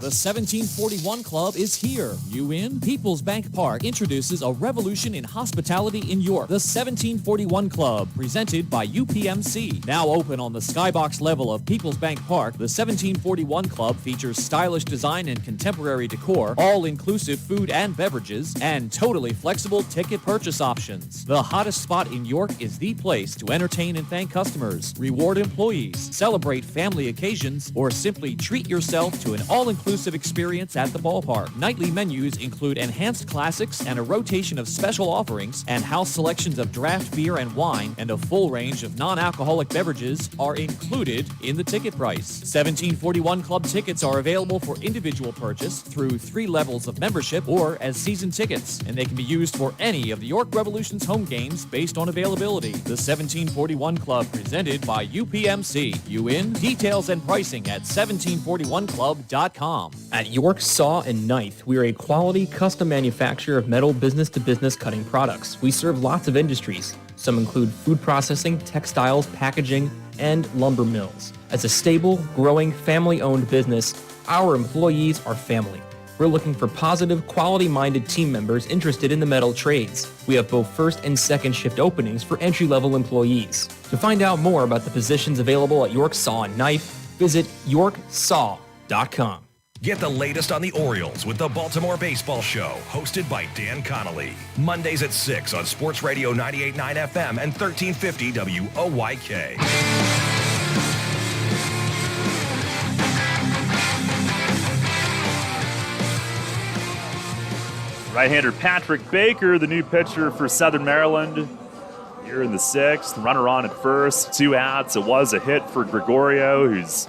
the 1741 Club is here. You in? People's Bank Park introduces a revolution in hospitality in York. The 1741 Club, presented by UPMC. Now open on the skybox level of People's Bank Park, the 1741 Club features stylish design and contemporary decor, all-inclusive food and beverages, and totally flexible ticket purchase options. The hottest spot in York is the place to entertain and thank customers, reward employees, celebrate family occasions, or simply treat yourself to an all-inclusive experience at the ballpark. Nightly menus include enhanced classics and a rotation of special offerings, and house selections of draft beer and wine and a full range of non-alcoholic beverages are included in the ticket price. 1741 Club tickets are available for individual purchase through 3 levels of membership or as season tickets, and they can be used for any of the York Revolution's home games based on availability. The 1741 Club, presented by UPMC. You in? Details and pricing at 1741club.com. At York Saw and Knife, we are a quality, custom manufacturer of metal business-to-business cutting products. We serve lots of industries. Some include food processing, textiles, packaging, and lumber mills. As a stable, growing, family-owned business, our employees are family. We're looking for positive, quality-minded team members interested in the metal trades. We have both first and second shift openings for entry-level employees. To find out more about the positions available at York Saw and Knife, visit yorksaw.com. Get the latest on the Orioles with the Baltimore Baseball Show, hosted by Dan Connolly. Mondays at 6 on Sports Radio 98.9 FM and 1350 WOYK. right-hander Patrick Baker, the new pitcher for Southern Maryland, here in the 6th. Runner on at first, 2 outs. It was a hit for Gregorio, who's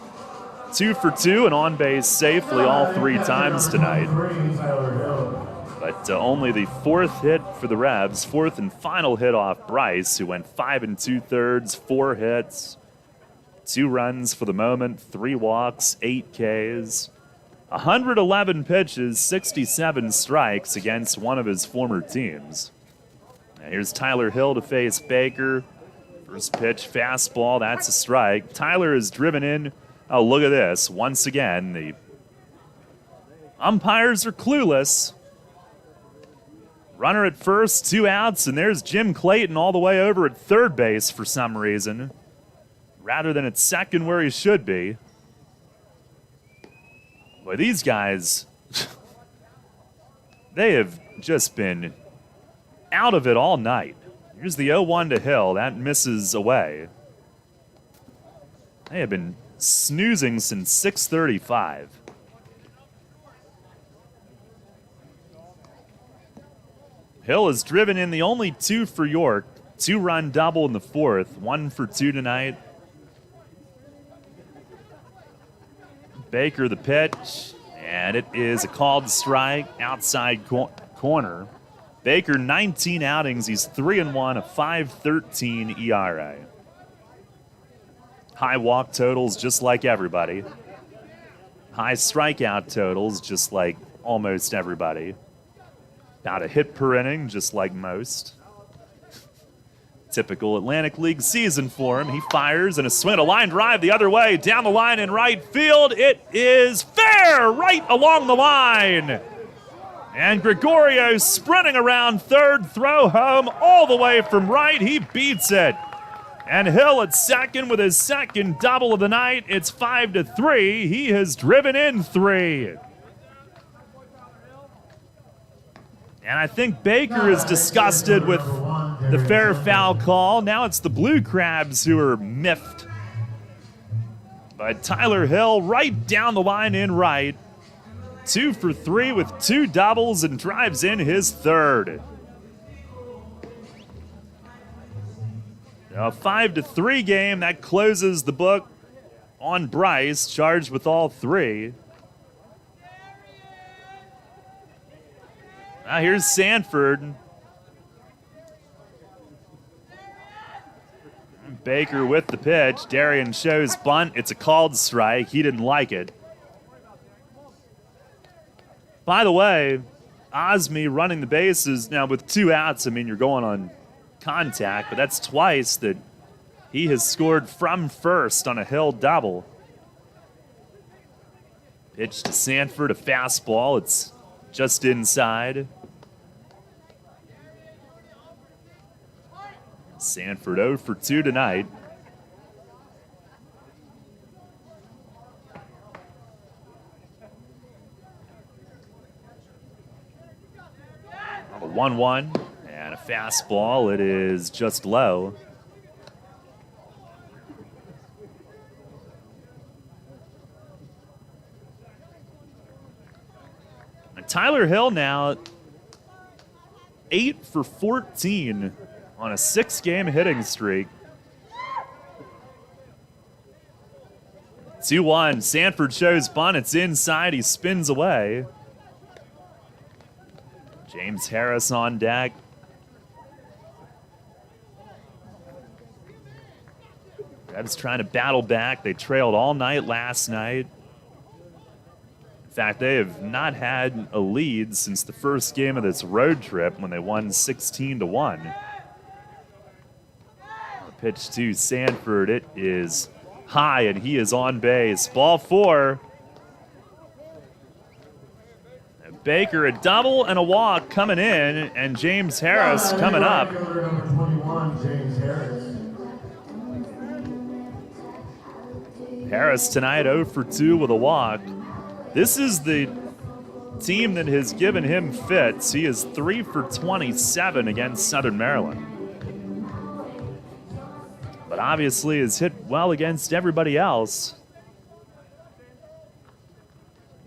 2 for 2 and on base safely all 3 times tonight. But only the 4th hit for the Rebs, 4th and final hit off Bryce, who went 5 2/3, 4 hits, 2 runs for the moment, 3 walks, 8 Ks, 111 pitches, 67 strikes against one of his former teams. Now here's Tyler Hill to face Baker. First pitch, fastball, that's a strike. Tyler is driven in. Oh, look at this. Once again, the umpires are clueless. Runner at first, 2 outs, and there's Jim Clayton all the way over at third base for some reason, rather than at second where he should be. Boy, these guys, they have just been out of it all night. Here's the 0-1 to Hill. That misses away. They have been snoozing since 6:35. Hill has driven in the only 2 for York. 2-run double in the 4th. 1 for 2 tonight. Baker the pitch, and it is a called strike outside corner. Baker, 19 outings. He's 3-1, a 5.13 ERA. High walk totals, just like everybody. High strikeout totals, just like almost everybody. About a hit per inning, just like most. Typical Atlantic League season for him. He fires, and a swing, a line drive the other way, down the line in right field. It is fair, right along the line. And Gregorio sprinting around third, throw home all the way from right. He beats it. And Hill at second with his second double of the night. It's 5-3. He has driven in 3. And I think Baker is disgusted with the fair foul call. Now it's the Blue Crabs who are miffed. But Tyler Hill right down the line in right. 2 for 3 with 2 doubles and drives in his 3rd. A 5-3 game that closes the book on Bryce, charged with all 3. Now here's Sanford. Baker with the pitch. Darian shows bunt. It's a called strike. He didn't like it. By the way, Osme running the bases now with 2 outs. I mean, you're going on contact, but that's twice that he has scored from first on a Hill double. Pitch to Sanford, a fastball. It's just inside. Sanford 0 for 2 tonight. A 1-1 and a fastball. It is just low. And Tyler Hill now 8 for 14 on a 6-game hitting streak. 2-1. Sanford shows bunt. It's inside. He spins away. James Harris on deck. Revs trying to battle back. They trailed all night last night. In fact, they have not had a lead since the first game of this road trip when they won 16-1. Pitch to Sanford. It is high, and he is on base. Ball 4. And Baker, a double and a walk coming in, and James Harris coming up. Harris tonight 0 for 2 with a walk. This is the team that has given him fits. He is 3 for 27 against Southern Maryland. But obviously has hit well against everybody else.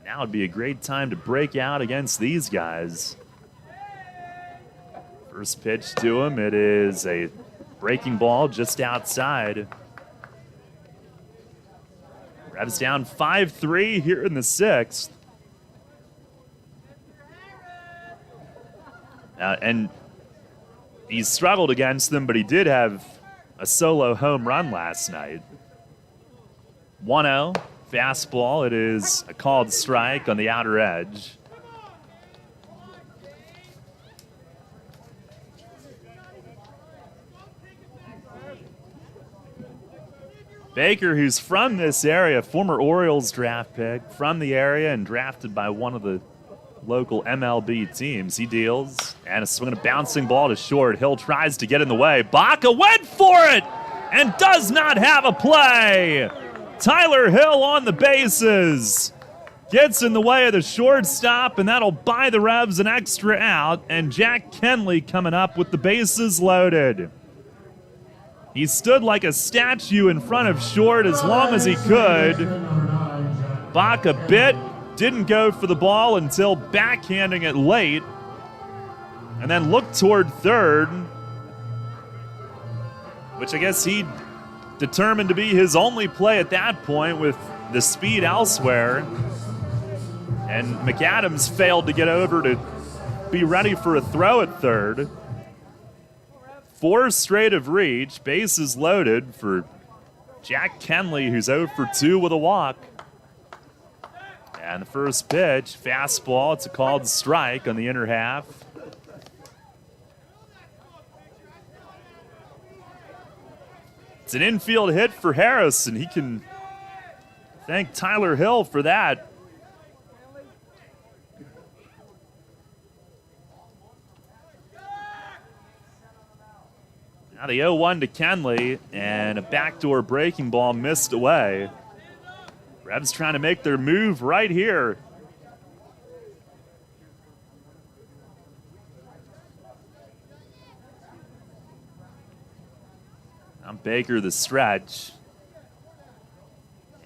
Now would be a great time to break out against these guys. First pitch to him, it is a breaking ball just outside. Revs down 5-3 here in the 6th. And he's struggled against them, but he did have a solo home run last night. 1-0, fastball. It is a called strike on the outer edge. Baker, who's from this area, former Orioles draft pick, from the area and drafted by one of the local MLB teams. He deals, and a swing and a bouncing ball to short. Hill tries to get in the way. Baca went for it and does not have a play. Tyler Hill on the bases. Gets in the way of the shortstop, and that'll buy the Revs an extra out, and Jack Kenley coming up with the bases loaded. He stood like a statue in front of short as long as he could. Baca bit, didn't go for the ball until backhanding it late, and then looked toward third, which I guess he determined to be his only play at that point with the speed elsewhere. And McAdams failed to get over to be ready for a throw at third. 4 straight of reach, bases loaded for Jack Kenley, who's 0 for 2 with a walk. And the first pitch, fastball, it's a called strike on the inner half. It's an infield hit for Harris, and he can thank Tyler Hill for that. Now the 0-1 to Kenley, and a backdoor breaking ball missed away. Revs trying to make their move right here. Now Baker the stretch.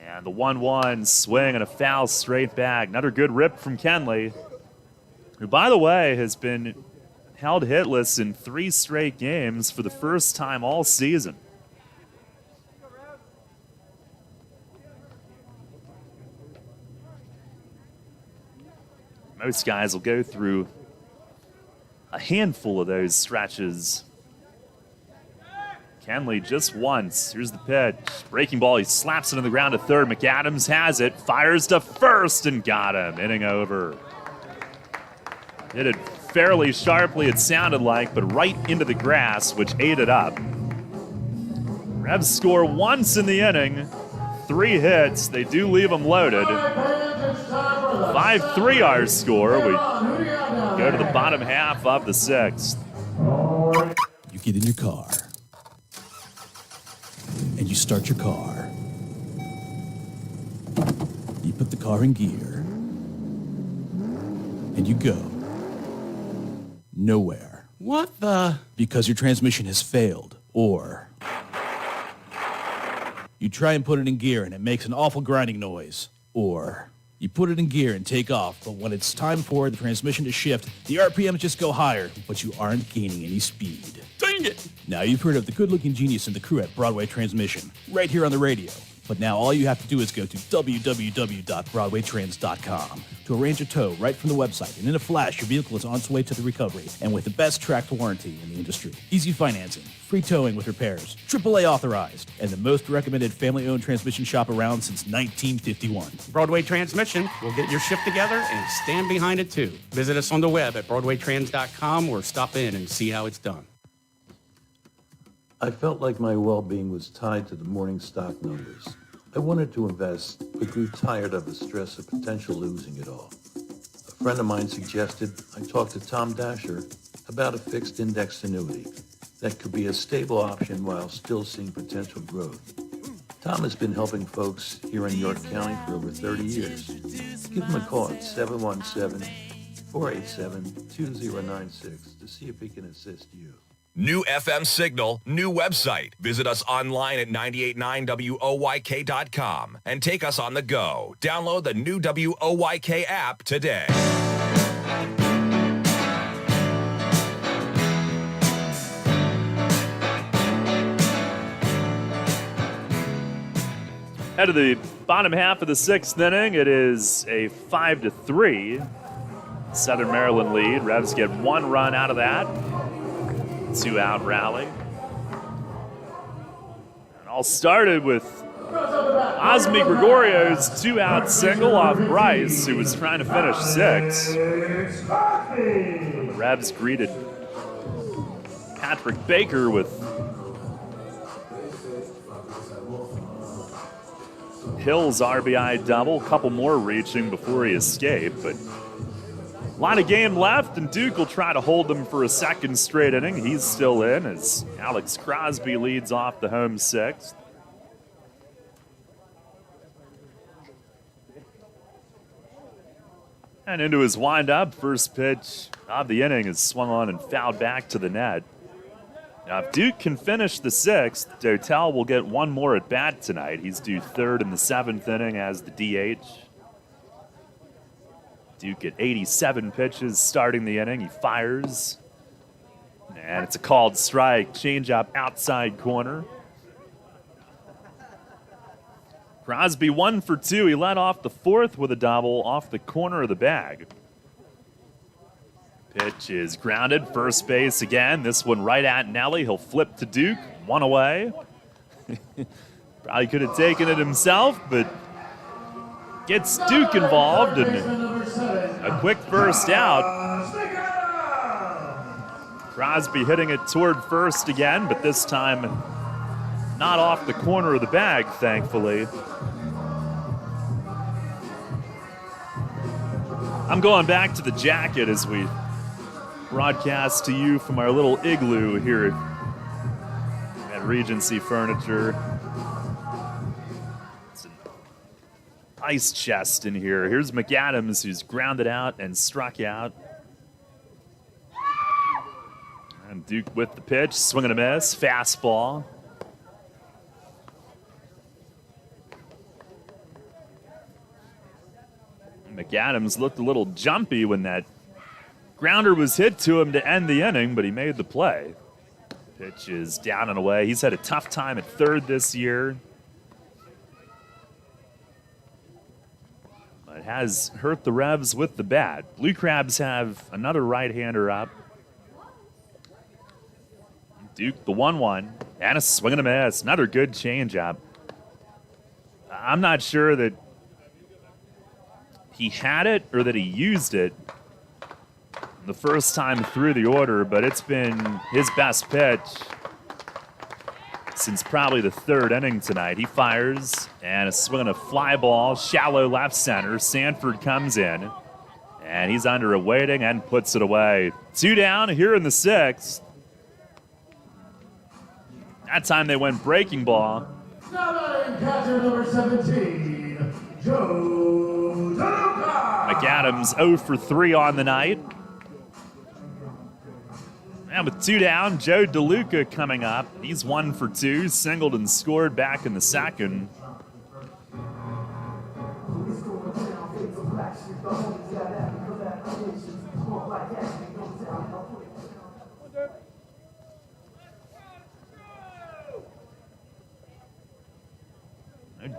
And the 1-1 swing and a foul straight back. Another good rip from Kenley, who, by the way, has been held hitless in 3 straight games for the first time all season. Most guys will go through a handful of those stretches. Kenley just once. Here's the pitch. Breaking ball, he slaps it on the ground to third. McAdams has it, fires to first and got him. Inning over. Hit it fairly sharply, it sounded like, but right into the grass, which ate it up. Revs score once in the inning, 3 hits. They do leave them loaded. 5-3 our score. We go to the bottom half of the 6th. You get in your car, and you start your car. You put the car in gear, and you go nowhere. What the? Because your transmission has failed, or you try and put it in gear and it makes an awful grinding noise, or you put it in gear and take off, but when it's time for the transmission to shift, the RPMs just go higher, but you aren't gaining any speed. Dang it! Now you've heard of the good-looking genius and the crew at Broadway Transmission, right here on the radio. But now all you have to do is go to www.broadwaytrans.com to arrange a tow right from the website, and in a flash, your vehicle is on its way to the recovery, and with the best tracked warranty in the industry. Easy financing, free towing with repairs, AAA authorized, and the most recommended family-owned transmission shop around since 1951. Broadway Transmission will get your shift together and stand behind it too. Visit us on the web at broadwaytrans.com or stop in and see how it's done. I felt like my well-being was tied to the morning stock numbers. I wanted to invest, but grew tired of the stress of potential losing it all. A friend of mine suggested I talk to Tom Dasher about a fixed index annuity that could be a stable option while still seeing potential growth. Tom has been helping folks here in York County for over 30 years. Give him a call at 717-487-2096 to see if he can assist you. New FM signal, new website. Visit us online at 989WOYK.com and take us on the go. Download the new WOYK app today. Head of the bottom half of the 6th inning. It is a 5-3 Southern Maryland lead. Revs get 1 run out of that. 2-out rally. And all started with Osmi Gregorio's 2-out single off Bryce, who was trying to finish 6. The Revs greeted Patrick Baker with Hill's RBI double, couple more reaching before he escaped, but a lot of game left, and Duke will try to hold them for a second straight inning. He's still in as Alex Crosby leads off the home 6th. And into his windup, first pitch of the inning is swung on and fouled back to the net. Now, if Duke can finish the 6th, Dotel will get 1 more at bat tonight. He's due 3rd in the 7th inning as the DH. Duke at 87 pitches starting the inning. He fires. And it's a called strike. Changeup outside corner. Crosby 1 for 2. He led off the 4th with a double off the corner of the bag. Pitch is grounded. First base again. This one right at Nelly. He'll flip to Duke. 1 away. Probably could have taken it himself, but gets Duke involved, and a quick first out. Crosby hitting it toward first again, but this time not off the corner of the bag, thankfully. I'm going back to the jacket as we broadcast to you from our little igloo here at Regency Furniture. Ice chest in here. Here's McAdams, who's grounded out and struck out. And Duke with the pitch, swing and a miss, fastball. McAdams looked a little jumpy when that grounder was hit to him to end the inning, but he made the play. Pitch is down and away. He's had a tough time at 3rd this year. It has hurt the Revs with the bat. Blue Crabs have another right-hander up. Duke, the 1-1, and a swing and a miss. Another good changeup. I'm not sure that he had it or that he used it. the first time through the order, but it's been his best pitch since probably the third inning tonight. He fires, and a swing on a fly ball, shallow left center. Sanford comes in, and he's under a waiting and puts it away. 2 down here in the 6th. That time they went breaking ball. Catcher number 17, Joe DeLuca. McAdams 0 for 3 on the night. And with 2 down, Joe DeLuca coming up. He's 1 for 2, singled and scored back in the second.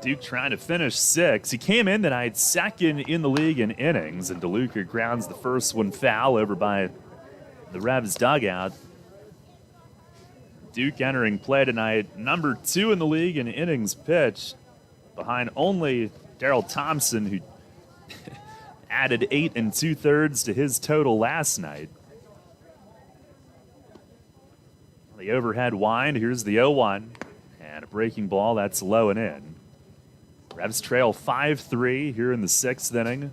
Duke trying to finish 6. He came in tonight second in the league in innings, and DeLuca grounds the first one foul over by the Revs dugout. Duke entering play tonight, number 2 in the league in innings pitched, behind only Daryl Thompson, who added 8 2/3 to his total last night. The overhead wind, here's the 0-1, and a breaking ball that's low and in. Revs trail 5-3 here in the 6th inning.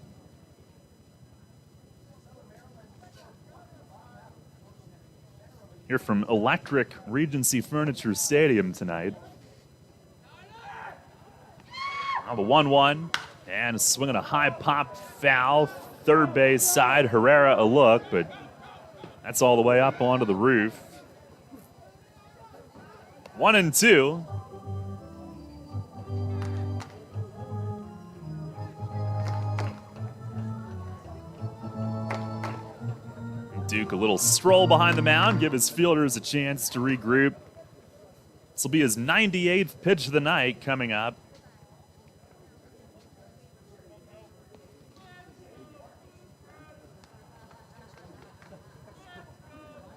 Here from Electric Regency Furniture Stadium tonight. Now the 1-1, and swinging a high pop foul, third base side. Herrera a look, but that's all the way up onto the roof. 1-2. Duke a little stroll behind the mound, give his fielders a chance to regroup. This will be his 98th pitch of the night coming up.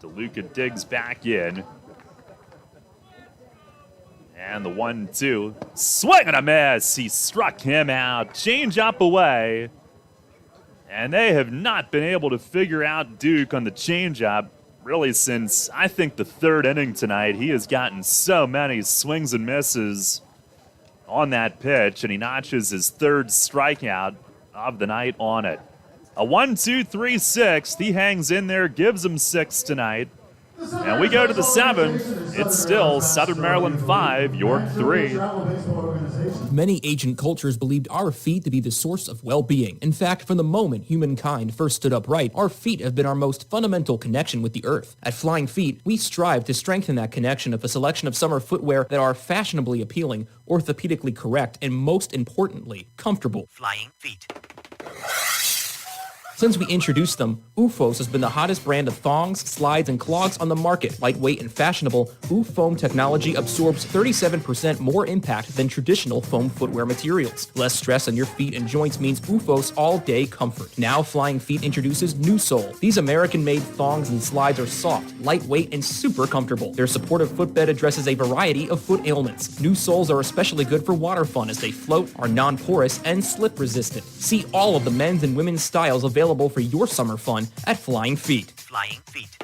DeLuca digs back in. And the 1-2. Swing and a miss. He struck him out. Change up away. And they have not been able to figure out Duke on the changeup really since, I think, the third inning tonight. He has gotten so many swings and misses on that pitch, and he notches his third strikeout of the night on it. A 1-2-3-6. He hangs in there, gives him 6 tonight. And we go to the 7th. It's still Southern Maryland 5, York 3. Many ancient cultures believed our feet to be the source of well-being. In fact, from the moment humankind first stood upright, our feet have been our most fundamental connection with the earth. At Flying Feet, we strive to strengthen that connection with a selection of summer footwear that are fashionably appealing, orthopedically correct, and most importantly, comfortable. Flying Feet. Since we introduced them, OOFOS has been the hottest brand of thongs, slides, and clogs on the market. Lightweight and fashionable, OOFOAM technology absorbs 37% more impact than traditional foam footwear materials. Less stress on your feet and joints means OOFOS all-day comfort. Now Flying Feet introduces NewSole. These American-made thongs and slides are soft, lightweight, and super comfortable. Their supportive footbed addresses a variety of foot ailments. New soles are especially good for water fun as they float, are non-porous, and slip-resistant. See all of the men's and women's styles available for your summer fun at Flying Feet. Flying Feet.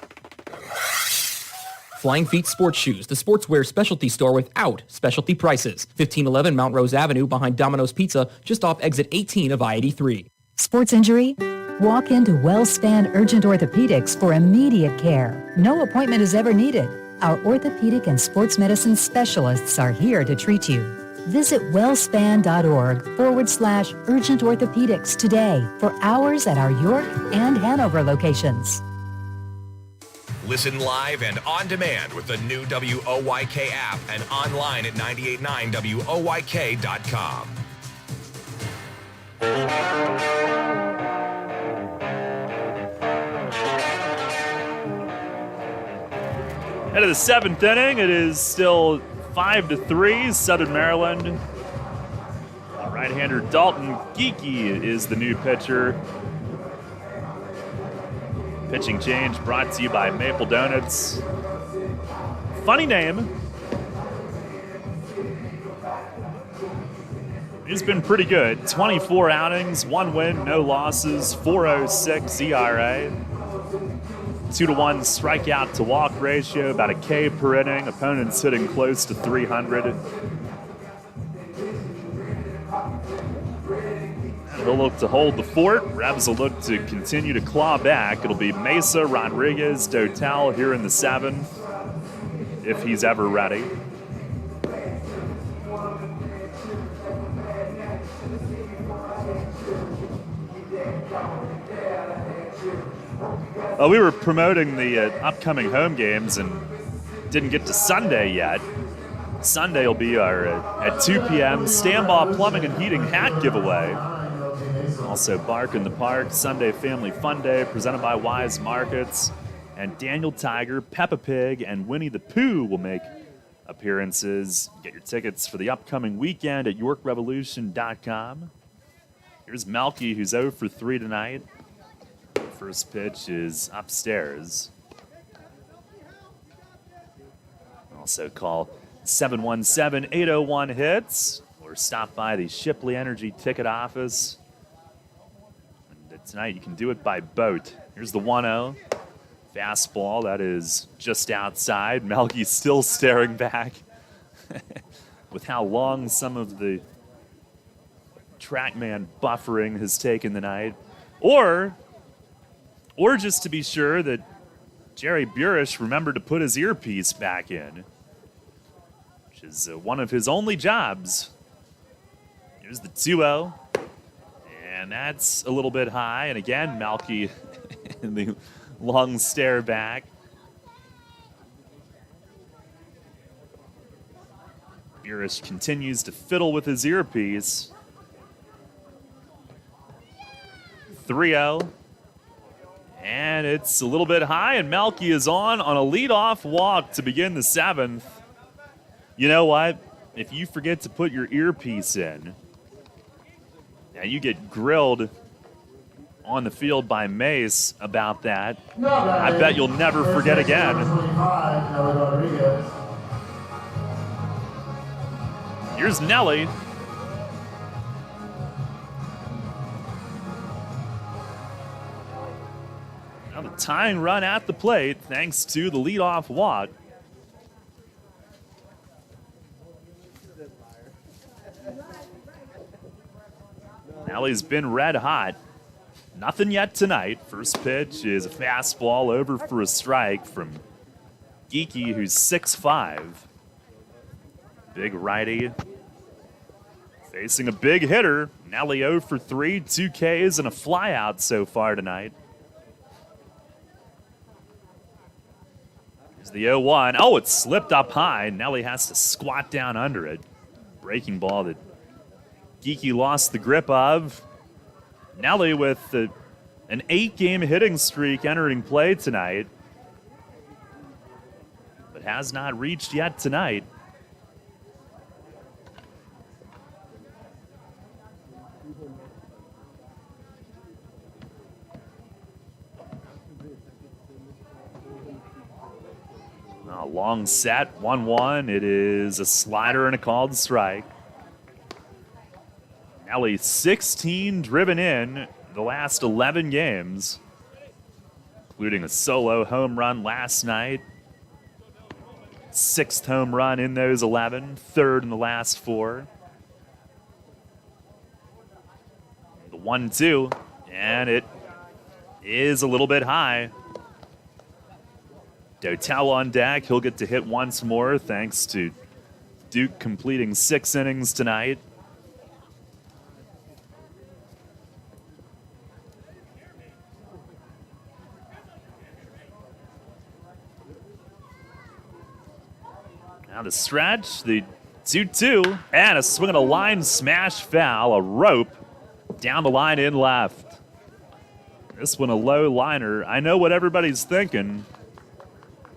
Flying Feet Sports Shoes, the sportswear specialty store without specialty prices. 1511 Mount Rose Avenue behind Domino's Pizza, just off exit 18 of I-83. Sports injury? Walk into WellSpan Urgent Orthopedics for immediate care. No appointment is ever needed. Our orthopedic and sports medicine specialists are here to treat you. Visit wellspan.org/urgent orthopedics today for hours at our York and Hanover locations. Listen live and on demand with the new WOYK app and online at 989WOYK.com. Out of the 7th inning, it is still 5-3, Southern Maryland. Right-hander Dalton Geeky is the new pitcher. Pitching change brought to you by Maple Donuts. Funny name. He's been pretty good. 24 outings, 1 win, no losses, 4.06 ERA. 2-to-1 strikeout to walk ratio, about a K per inning. Opponents hitting close to 300. And he'll look to hold the fort. Rebs will look to continue to claw back. It'll be Mesa, Rodriguez, Dotel here in the 7th, if he's ever ready. We were promoting the upcoming home games and didn't get to Sunday yet. Sunday will be our at 2 p.m. Stanbaugh Plumbing and Heating hat giveaway. Also Bark in the Park, Sunday Family Fun Day, presented by Wise Markets. And Daniel Tiger, Peppa Pig, and Winnie the Pooh will make appearances. Get your tickets for the upcoming weekend at YorkRevolution.com. Here's Melky, who's 0 for 3 tonight. First pitch is upstairs. Also call 717-801-HITS or stop by the Shipley Energy ticket office. And tonight you can do it by boat. Here's the 1-0. Fastball, that is just outside. Melky's still staring back with how long some of the TrackMan buffering has taken the night. Or just to be sure that Jerry Burish remembered to put his earpiece back in, which is one of his only jobs. Here's the 2-0, and that's a little bit high. And again, Melky in the long stare back. Burish continues to fiddle with his earpiece. 3-0. And it's a little bit high, and Melky is on a leadoff walk to begin the 7th. You know what? If you forget to put your earpiece in, and you get grilled on the field by Mace about that, I bet you'll never forget again. Here's Nelly. Now the tying run at the plate, thanks to the leadoff walk. Nelly's been red hot. Nothing yet tonight. First pitch is a fastball over for a strike from Geeky, who's 6'5". Big righty. Facing a big hitter. Nelly 0 for 3, 2 Ks and a flyout so far tonight. Here's the 0-1. Oh, it slipped up high. Nelly has to squat down under it. Breaking ball that Geeky lost the grip of. Nelly with an 8-game hitting streak entering play tonight, but has not reached yet tonight. A long set, 1-1. It is a slider and a called strike. Nelly 16 driven in the last 11 games, including a solo home run last night. 6th home run in those 11, 3rd in the last 4. The 1-2, and it is a little bit high. Dotel on deck. He'll get to hit once more thanks to Duke completing 6 innings tonight. Now the stretch, the 2-2, and a swing and a line smash foul, a rope down the line in left. This one a low liner. I know what everybody's thinking.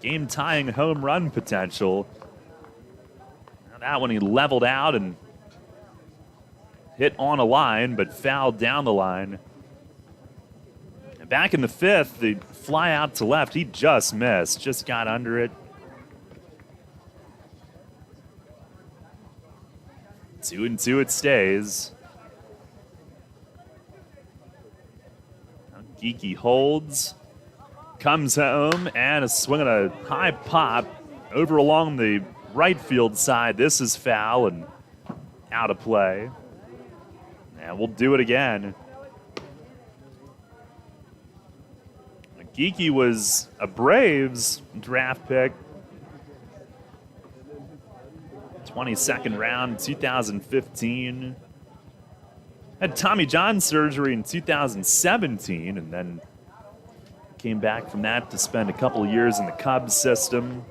Game-tying home run potential. Now that one he leveled out and hit on a line, but fouled down the line. And back in the 5th, the fly out to left, he just missed, just got under it. 2-2 it stays. Now Geeky holds. comes home, and a swing and a high pop over along the right field side. This is foul and out of play. And we'll do it again. Geekie was a Braves draft pick. 22nd round, 2015. Had Tommy John surgery in 2017 and then came back from that to spend a couple of years in the Cubs system.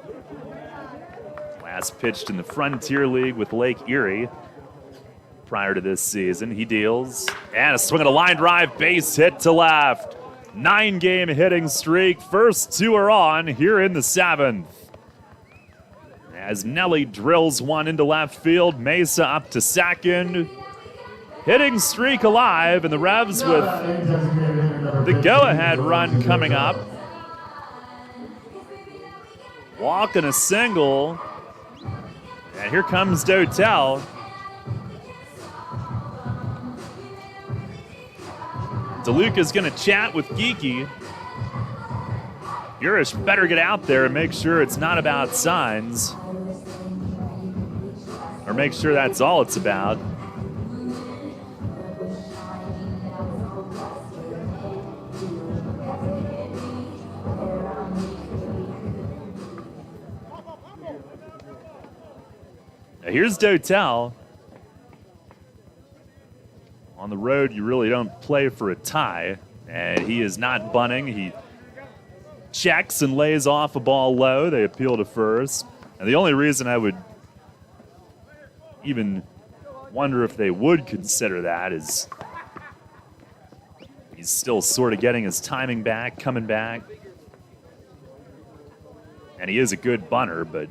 Last pitched in the Frontier League with Lake Erie prior to this season. He deals. And a swing and a line drive, base hit to left. 9-game hitting streak. First two are on here in the 7th. As Nelly drills one into left field, Mesa up to second. Hitting streak alive, and the Revs with the go-ahead run coming up. Walk and a single. And here comes Dotel. DeLuca's going to chat with Geekie. Urish better get out there and make sure it's not about signs. Or make sure that's all it's about. Now here's Dotel. On the road, you really don't play for a tie. And he is not bunting. He checks and lays off a ball low. They appeal to first. And the only reason I would even wonder if they would consider that is he's still sort of getting his timing back, coming back. And he is a good bunter, but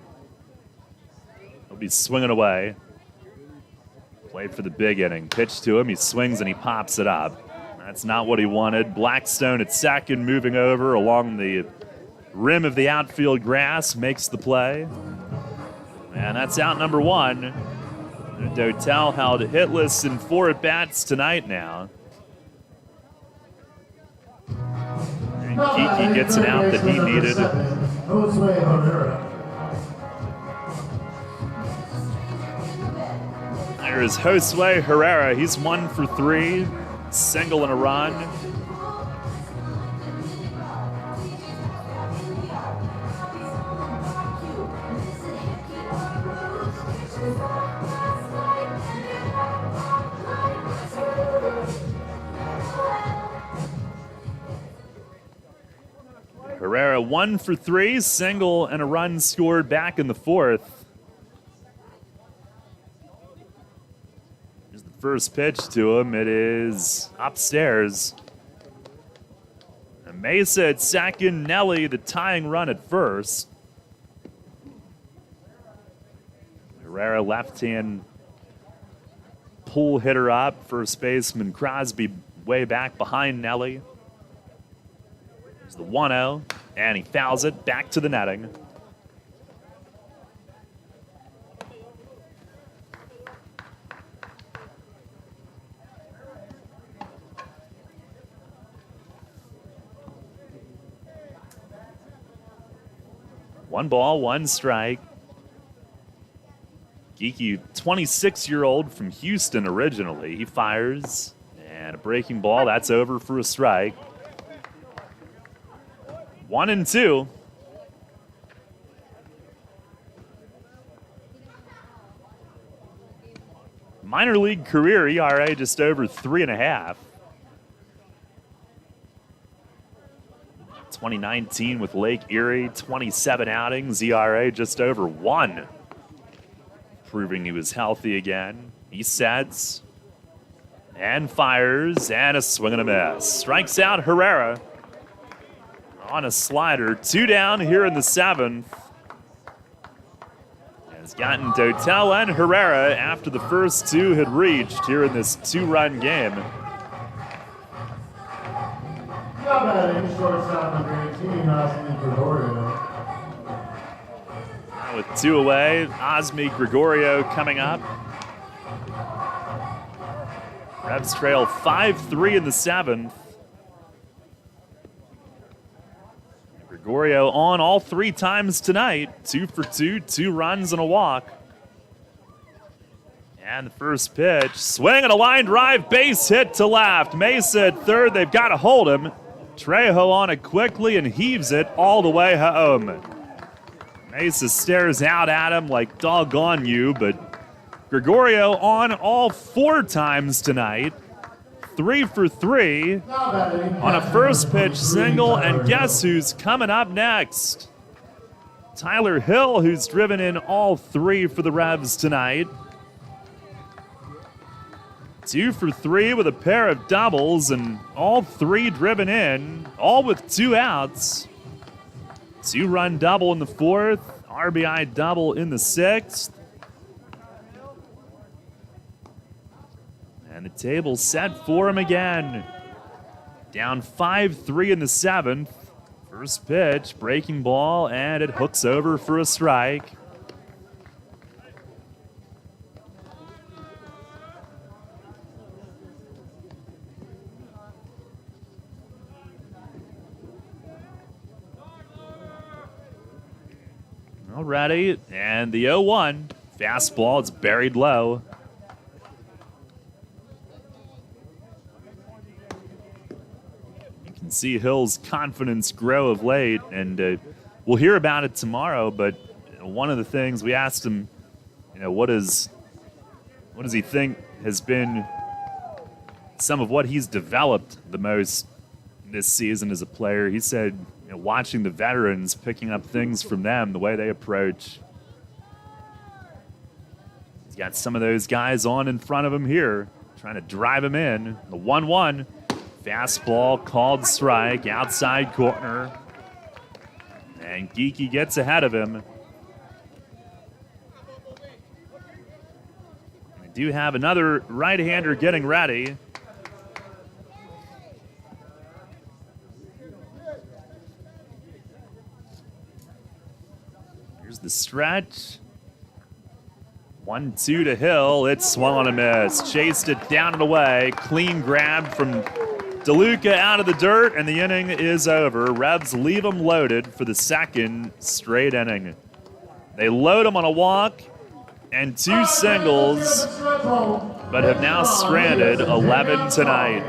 he'll be swinging away. Played for the big inning. Pitch to him. He swings and he pops it up. That's not what he wanted. Blackstone at second, moving over along the rim of the outfield grass, makes the play. And that's out number one. Dotel held hitless in 4 at-bats tonight now. And Geekie gets an out that he needed. There's Josue Herrera. He's 1 for 3. Single and a run. Herrera 1 for 3, single and a run scored back in the 4th. Here's the first pitch to him. It is upstairs. And Mesa at second, Nelly the tying run at first. Herrera left-hand pull hitter up. First baseman Crosby way back behind Nelly. The 1-0, and he fouls it back to the netting. One ball, one strike. Geekie, 26-year-old from Houston originally. He fires, and a breaking ball. That's over for a strike. 1-2. Minor league career ERA just over 3.5. 2019 with Lake Erie, 27 outings, ERA just over 1. Proving he was healthy again. He sets and fires, and a swing and a miss. Strikes out Herrera on a slider. 2 down here in the 7th. Has gotten Dotel and Herrera after the first 2 had reached here in this 2-run game. Now with 2 away, Osmi Gregorio coming up. Revs trail 5-3 in the 7th. Gregorio on all 3 times tonight. 2 for 2, 2 runs and a walk. And the first pitch, swing and a line drive, base hit to left. Mesa at third, they've got to hold him. Trejo on it quickly and heaves it all the way home. Mesa stares out at him like doggone you, but Gregorio on all 4 times tonight. 3 for 3 on a first pitch single, and guess who's coming up next? Tyler Hill, who's driven in all 3 for the Revs tonight. 2 for 3 with a pair of doubles, and all 3 driven in, all with 2 outs. 2-run double in the 4th, RBI double in the 6th. And the table's set for him again. Down 5-3 in the 7th. First pitch, breaking ball, and it hooks over for a strike. Alrighty, and the 0-1. Fastball, it's buried low. You can see Hill's confidence grow of late, and we'll hear about it tomorrow, but one of the things we asked him, what does he think has been some of what he's developed the most this season as a player? He said, watching the veterans, picking up things from them, the way they approach. He's got some of those guys on in front of him here, trying to drive him in. The 1-1, fastball, called strike, outside corner. And Geekie gets ahead of him. We do have another right-hander getting ready. The stretch. 1-2 to Hill. It's swung and a miss. Chased it down and away. Clean grab from DeLuca out of the dirt, and the inning is over. Revs leave him loaded for the 2nd straight inning. They load him on a walk and 2 singles, but have now stranded 11 tonight.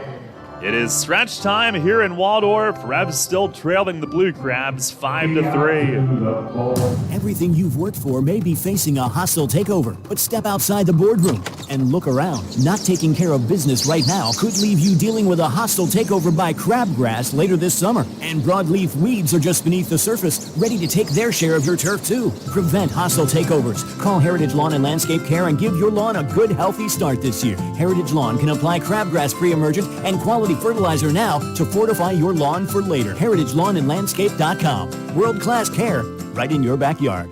It is stretch time here in Waldorf. Revs still trailing the Blue Crabs 5-3. Everything you've worked for may be facing a hostile takeover, but step outside the boardroom and look around. Not taking care of business right now could leave you dealing with a hostile takeover by crabgrass later this summer. And broadleaf weeds are just beneath the surface, ready to take their share of your turf too. Prevent hostile takeovers. Call Heritage Lawn and Landscape Care and give your lawn a good, healthy start this year. Heritage Lawn can apply crabgrass pre-emergent and quality fertilizer now to fortify your lawn for later. HeritageLawnandLandscape.com. World-class care right in your backyard.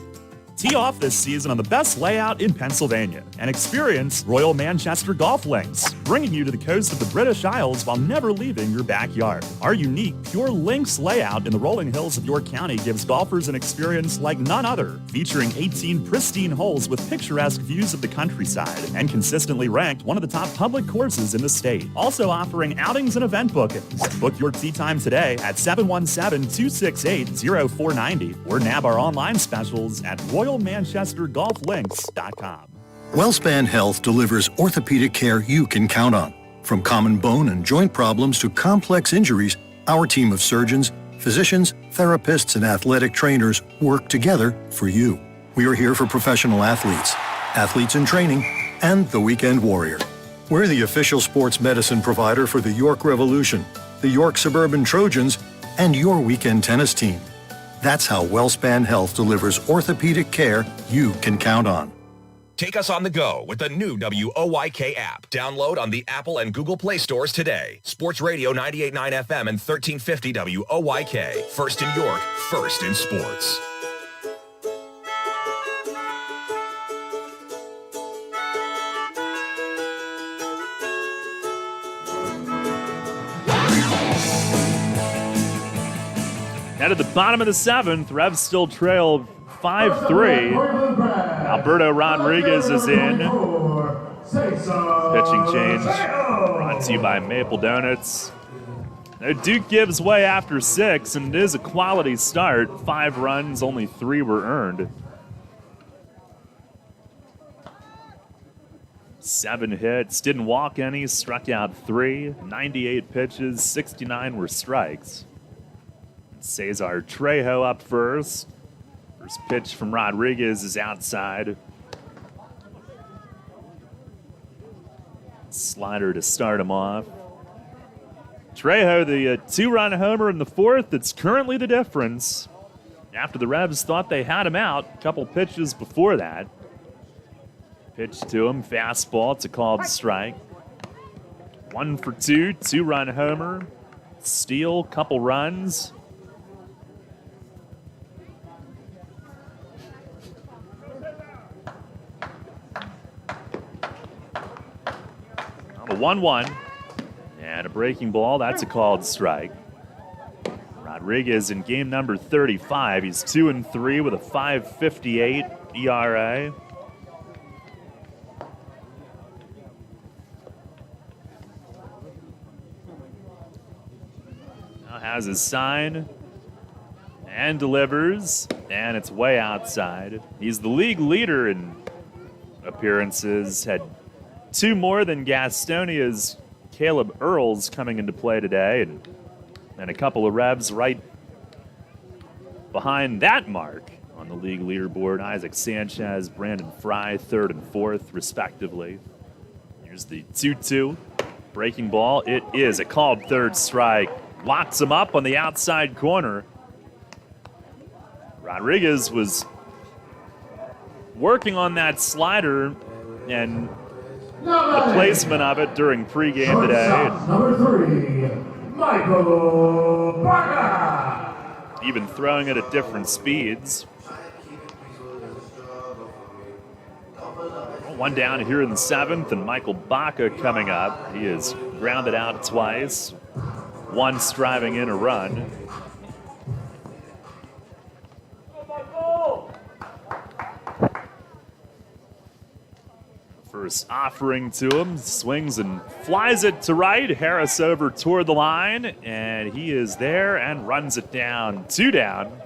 Tee off this season on the best layout in Pennsylvania and experience Royal Manchester Golf Links, bringing you to the coast of the British Isles while never leaving your backyard. Our unique Pure Links layout in the rolling hills of York County gives golfers an experience like none other, featuring 18 pristine holes with picturesque views of the countryside and consistently ranked one of the top public courses in the state. Also offering outings and event bookings. Book your tee time today at 717-268-0490 or nab our online specials at RoyalManchesterGolfLinks.com. WellSpan Health delivers orthopedic care you can count on. From common bone and joint problems to complex injuries, our team of surgeons, physicians, therapists, and athletic trainers work together for you. We are here for professional athletes, athletes in training, and the weekend warrior. We're the official sports medicine provider for the York Revolution, the York Suburban Trojans, and your weekend tennis team. That's how WellSpan Health delivers orthopedic care you can count on. Take us on the go with the new WOYK app. Download on the Apple and Google Play stores today. Sports Radio 98.9 FM and 1350 WOYK. First in York, first in sports. At the bottom of the 7th, Revs still trail 5-3. Alberto Rodriguez is in. Pitching change brought to you by Maple Donuts. Duke gives way after 6, and it is a quality start. 5 runs, only 3 were earned. 7 hits, didn't walk any, struck out 3, 98 pitches, 69 were strikes. Cesar Trejo up first. First pitch from Rodriguez is outside. Slider to start him off. Trejo, the 2-run homer in the 4th, it's currently the difference. After the Revs thought they had him out, a couple pitches before that. Pitch to him, fastball, it's a called strike. 1 for 2, 2-run homer. Steal, couple runs. A 1-1. And a breaking ball, that's a called strike. Rodriguez in game number 35. He's 2-3 with a 5.58 ERA. Now has his sign and delivers, and it's way outside. He's the league leader in appearances, had 2 more than Gastonia's Caleb Earls coming into play today, and a couple of Revs right behind that mark on the league leaderboard. Isaac Sanchez, Brandon Fry, 3rd and 4th, respectively. Here's the 2-2. Breaking ball, it is a called 3rd strike. Locks him up on the outside corner. Rodriguez was working on that slider and the placement of it during pregame today. Number 3, Michael Baca. Even throwing it at different speeds. One down here in the 7th, and Michael Baca coming up. He is grounded out twice. 1 striving in a run. First offering to him, swings and flies it to right. Harris over toward the line, and he is there and runs it down. 2 down.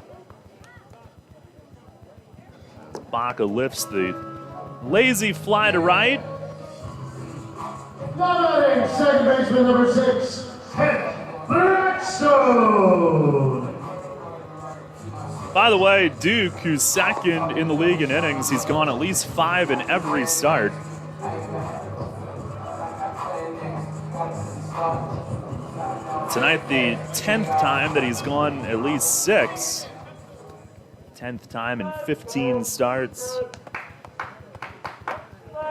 Baca lifts the lazy fly to right. Nominating second baseman number 6, Kent Blackstone. By the way, Duke, who's 2nd in the league in innings, he's gone at least 5 in every start. Tonight, the 10th time that he's gone at least 6. 10th time in 15 starts.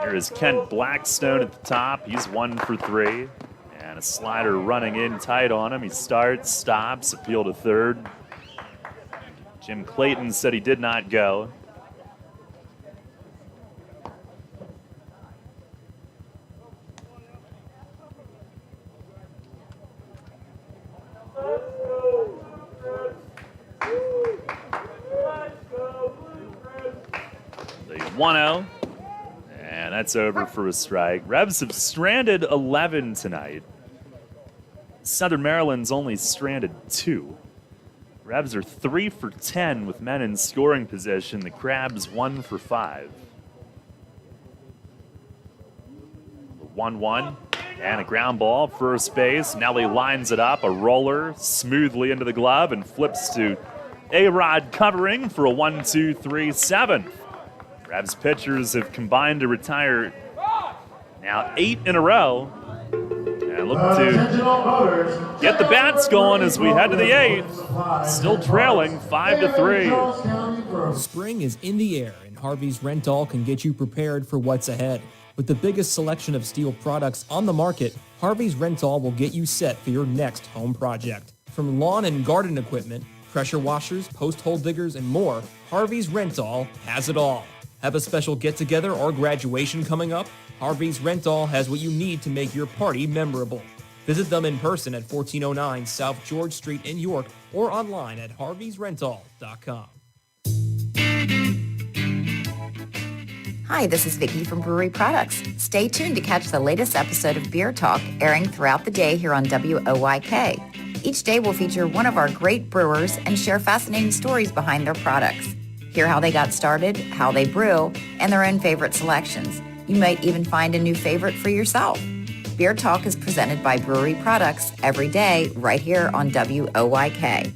Here is Kent Blackstone at the top. He's 1 for 3. And a slider running in tight on him. He starts, stops, appeal to 3rd. Jim Clayton said he did not go. The 1-0, and that's over for a strike. Revs have stranded 11 tonight. Southern Maryland's only stranded 2. Revs are 3 for 10 with men in scoring position. The Crabs 1 for 5. The 1-1 and a ground ball, first base. Nelly lines it up, a roller smoothly into the glove and flips to A-Rod covering for a 1-2-3 7th. Revs pitchers have combined to retire now 8 in a row. And look to get the bats going as we head to the 8th. Still trailing 5-3. Spring is in the air, and Harvey's Rental can get you prepared for what's ahead. With the biggest selection of steel products on the market, Harvey's Rental will get you set for your next home project. From lawn and garden equipment, pressure washers, post hole diggers, and more, Harvey's Rental has it all. Have a special get-together or graduation coming up? Harvey's Rental has what you need to make your party memorable. Visit them in person at 1409 South George Street in York or online at harveysrental.com. Hi, this is Vicki from Brewery Products. Stay tuned to catch the latest episode of Beer Talk airing throughout the day here on WOYK. Each day will feature one of our great brewers and share fascinating stories behind their products. Hear how they got started, how they brew, and their own favorite selections. You might even find a new favorite for yourself. Beer Talk is presented by Brewery Products every day right here on WOYK.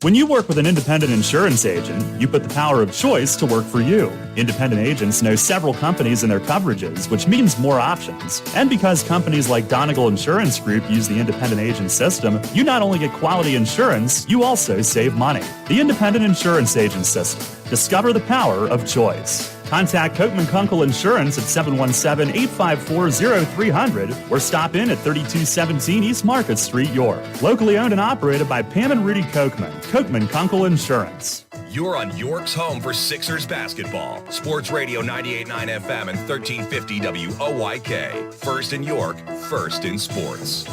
When you work with an independent insurance agent, you put the power of choice to work for you. Independent agents know several companies and their coverages, which means more options. And because companies like Donegal Insurance Group use the independent agent system, you not only get quality insurance, you also save money. The independent insurance agent system. Discover the power of choice. Contact Kochman Kunkel Insurance at 717-854-0300 or stop in at 3217 East Market Street, York. Locally owned and operated by Pam and Rudy Kochman. Kochman Kunkel Insurance. You're on York's home for Sixers basketball. Sports Radio 98.9 FM and 1350 WOYK. First in York, first in sports.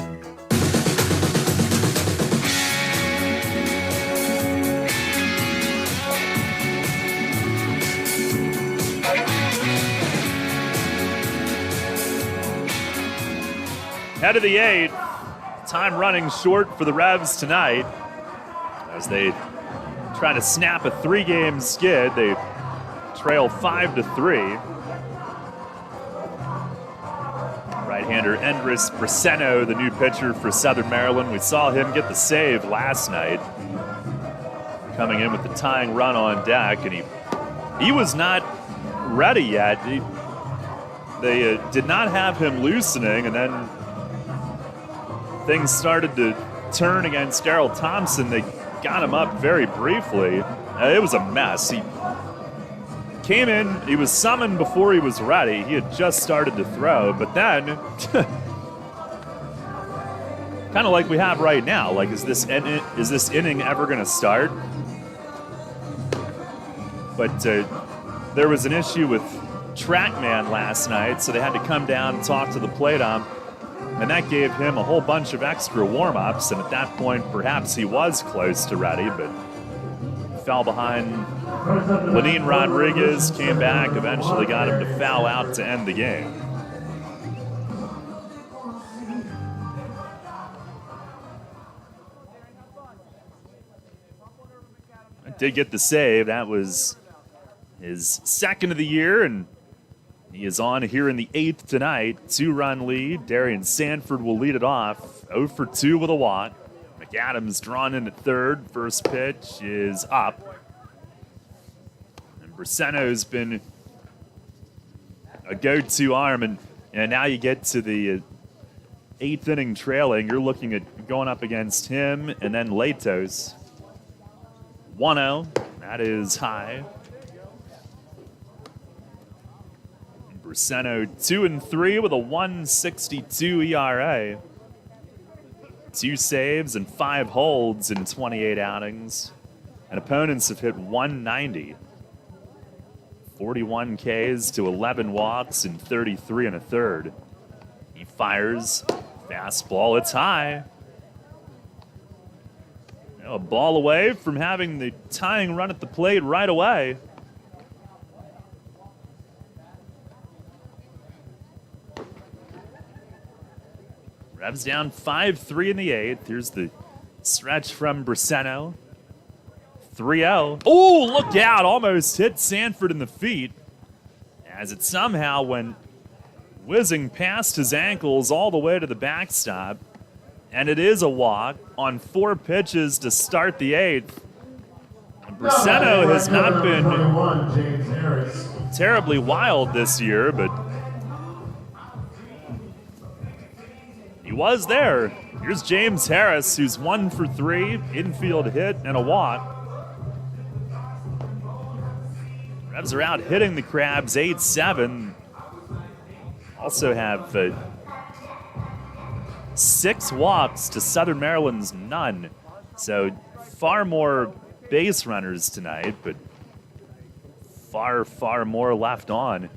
Head of the 8. Time running short for the Revs tonight as they try to snap a 3-game skid. They trail 5-3. Right-hander Endris Braceno, the new pitcher for Southern Maryland. We saw him get the save last night, coming in with the tying run on deck, and he was not ready yet. They did not have him loosening, and then things started to turn against Daryl Thompson. They got him up very briefly. It was a mess. He came in, he was summoned before he was ready. He had just started to throw, but then, kind of like we have right now, like is this inning ever going to start? But there was an issue with TrackMan last night, so they had to come down and talk to the plate ump. And that gave him a whole bunch of extra warm-ups, and at that point, perhaps he was close to ready, but fell behind Lenin Rodriguez, came back, eventually got him to foul out to end the game. Did get the save. That was his second of the year, and he is on here in the 8th tonight. 2-run lead. Darian Sanford will lead it off. 0 for 2 with a walk. McAdams drawn in at third. First pitch is up. And Braceno's been a go-to arm. And now you get to the 8th inning trailing. You're looking at going up against him and then Latos. 1-0. That is high. Braceno 2-3 with a 1.62 ERA. 2 saves and 5 holds in 28 outings. And opponents have hit 190. 41 Ks to 11 walks in 33 1/3. He fires. Fastball, it's high. A ball away from having the tying run at the plate right away. Revs down 5-3 in the 8th. Here's the stretch from Braceno. 3-0. Oh, look out. Almost hit Sanford in the feet as it somehow went whizzing past his ankles all the way to the backstop. And it is a walk on 4 pitches to start the 8th. And Braceno has not been terribly wild this year, but he was there. Here's James Harris, who's 1 for 3, infield hit and a walk. Revs are out hitting the Crabs 8-7. Also have 6 walks to Southern Maryland's none. So far more base runners tonight, but far, far more left on.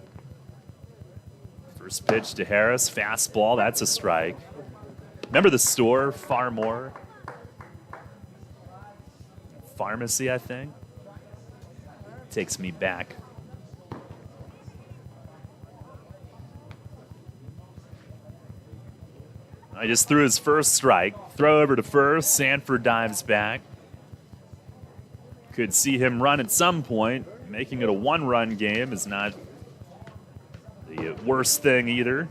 First pitch to Harris, fastball, that's a strike. Remember the store, Far More? Pharmacy, I think. Takes me back. He just threw his first strike. Throw over to first. Sanford dives back. Could see him run at some point. Making it a one-run game is not the worst thing either.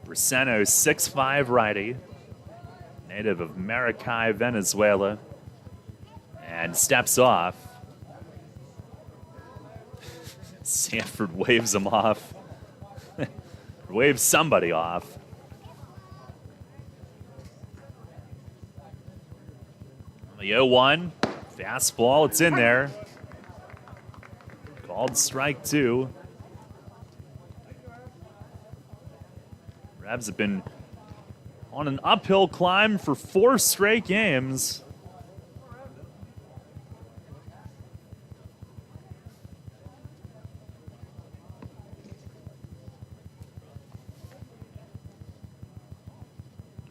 Briseno, 6'5" righty, native of Maracay, Venezuela, and steps off. Sanford waves him off. Waves somebody off. The 0-1, fastball, it's in there. Called strike 2. Revs have been on an uphill climb for 4 straight games.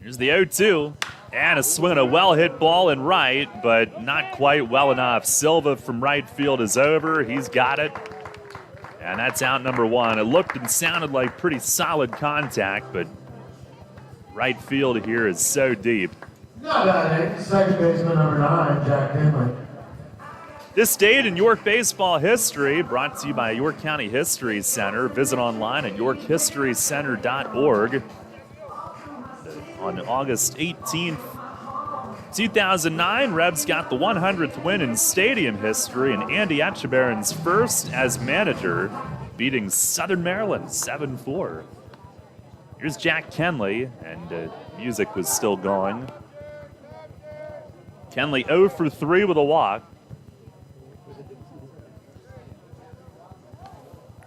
Here's the 0-2. And a swing on a well-hit ball in right, but not quite well enough. Silva from right field is over. He's got it. And that's out number 1. It looked and sounded like pretty solid contact, but right field here is so deep. Second baseman number 9, Jack Kenley. This date in York baseball history brought to you by York County History Center. Visit online at yorkhistorycenter.org. On August 18th, 2009, Revs got the 100th win in stadium history, and Andy Etchebarren's first as manager, beating Southern Maryland 7-4. Here's Jack Kenley, and music was still going. Kenley 0 for 3 with a walk.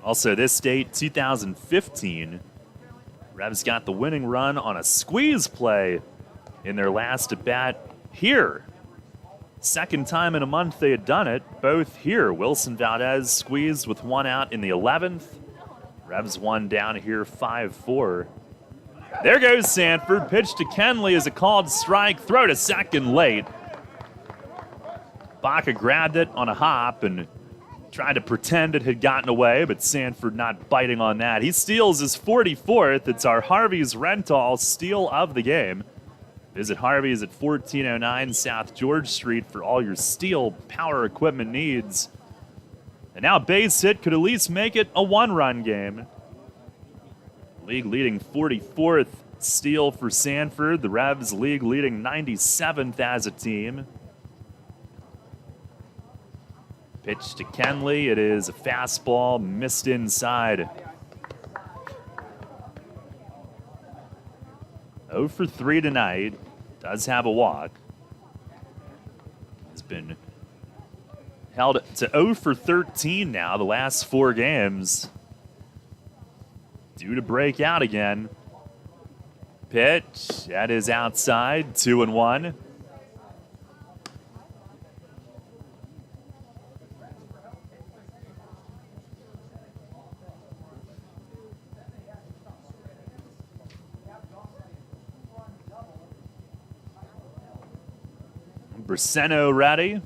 Also, this date, 2015, Revs got the winning run on a squeeze play in their last at-bat here. Second time in a month they had done it, both here. Wilson Valdez squeezed with 1 out in the 11th. Revs 1 down here, 5-4. There goes Sanford. Pitch to Kenley is a called strike. Throw to second late. Baca grabbed it on a hop and tried to pretend it had gotten away, but Sanford not biting on that. He steals his 44th. It's our Harvey's Rental steal of the game. Visit Harvey's at 1409 South George Street for all your steel power equipment needs. And now base hit could at least make it a 1-run game. League leading 44th steal for Sanford. The Revs league leading 97th as a team. Pitch to Kenley. It is a fastball missed inside. 0 for 3 tonight. Does have a walk. Has been held to 0 for 13 now the last 4 games. Due to break out again. Pitch. That is outside. 2-1. Briseno ready.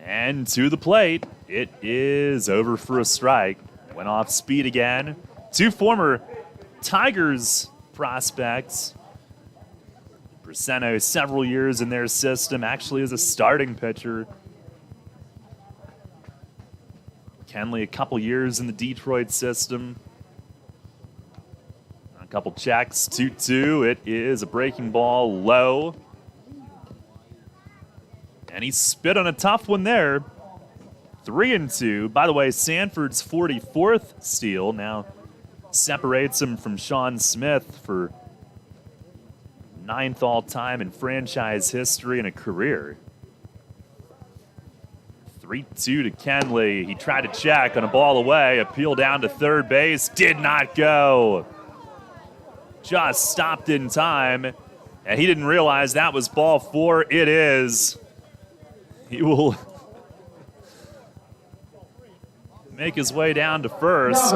And to the plate. It is over for a strike. Went off speed again. 2 former Tigers prospects. Briseno several years in their system, actually as a starting pitcher. Kenley a couple years in the Detroit system. A couple checks. 2-2. It is a breaking ball low. And he spit on a tough one there. 3-2. By the way, Sanford's 44th steal now separates him from Sean Smith for 9th all-time in franchise history and a career. 3-2 to Kenley. He tried to check on a ball away. Appeal down to third base. Did not go. Just stopped in time. And he didn't realize that was ball 4. It is. He will make his way down to first.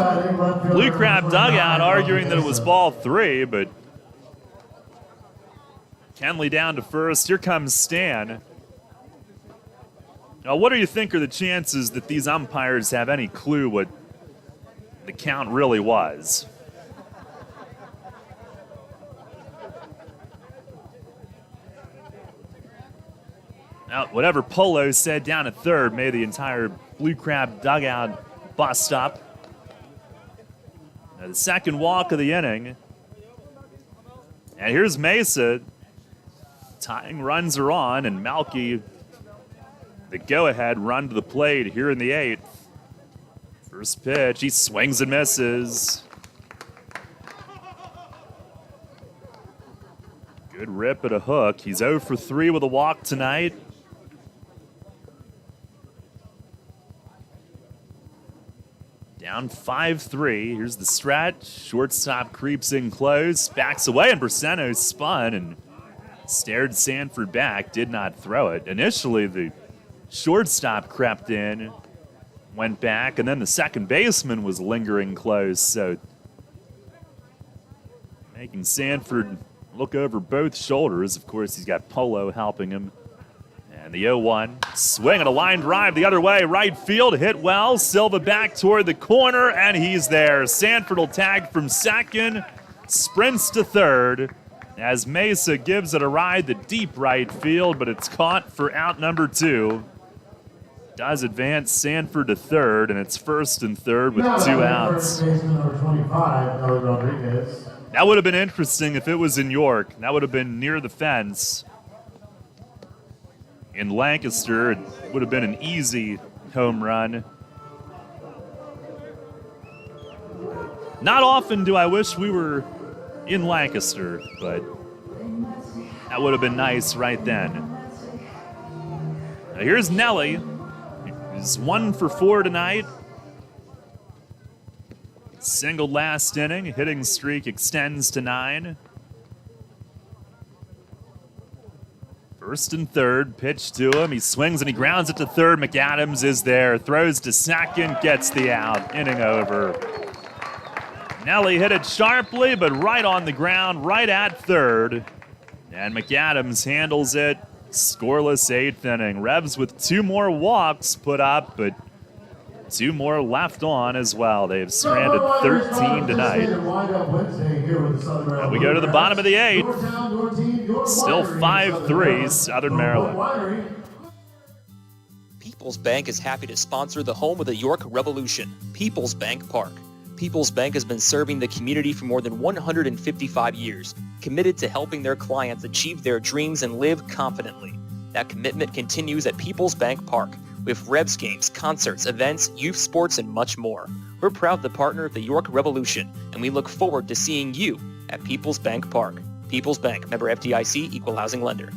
Blue Crab dugout arguing that it was ball 3, but Kenley down to first. Here comes Stan. Now, what do you think are the chances that these umpires have any clue what the count really was? Now, whatever Polo said down at third made the entire Blue Crab dugout bust up. Now, the second walk of the inning. And here's Mesa. Tying runs are on, and Malky, the go-ahead run to the plate here in the 8th. First pitch, he swings and misses. Good rip at a hook. He's 0 for 3 with a walk tonight. Down 5-3. Here's the stretch. Shortstop creeps in close, backs away, and Braceno spun and stared Sanford back, did not throw it. Initially, the shortstop crept in, went back, and then the second baseman was lingering close, so making Sanford look over both shoulders. Of course, he's got Polo helping him. And the 0-1, swing and a line drive the other way, right field, hit well. Silva back toward the corner, and he's there. Sanford will tag from second, sprints to third, as Mesa gives it a ride to deep right field, but it's caught for out number 2. Does advance Sanford to third, and it's first and third with 2 outs. Number 25, Nelly Rodriguez. That would have been interesting if it was in York. That would have been near the fence. In Lancaster, it would have been an easy home run. Not often do I wish we were in Lancaster, but that would have been nice right then. Now here's Nelly. He's 1 for 4 tonight. Singled last inning. Hitting streak extends to 9. First and third, pitch to him. He swings and he grounds it to third. McAdams is there, throws to second, gets the out. Inning over. Nelly hit it sharply, but right on the ground, right at third. And McAdams handles it. Scoreless 8th inning. Rebs with 2 more walks put up, but 2 more left on as well. They've stranded 13 tonight. And we go to the bottom of the 8th. Still 5-3, Southern Maryland. People's Bank is happy to sponsor the home of the York Revolution, People's Bank Park. People's Bank has been serving the community for more than 155 years, committed to helping their clients achieve their dreams and live confidently. That commitment continues at People's Bank Park, with Rebs games, concerts, events, youth sports, and much more. We're proud to partner with the York Revolution, and we look forward to seeing you at People's Bank Park. People's Bank, member FDIC, equal housing lender.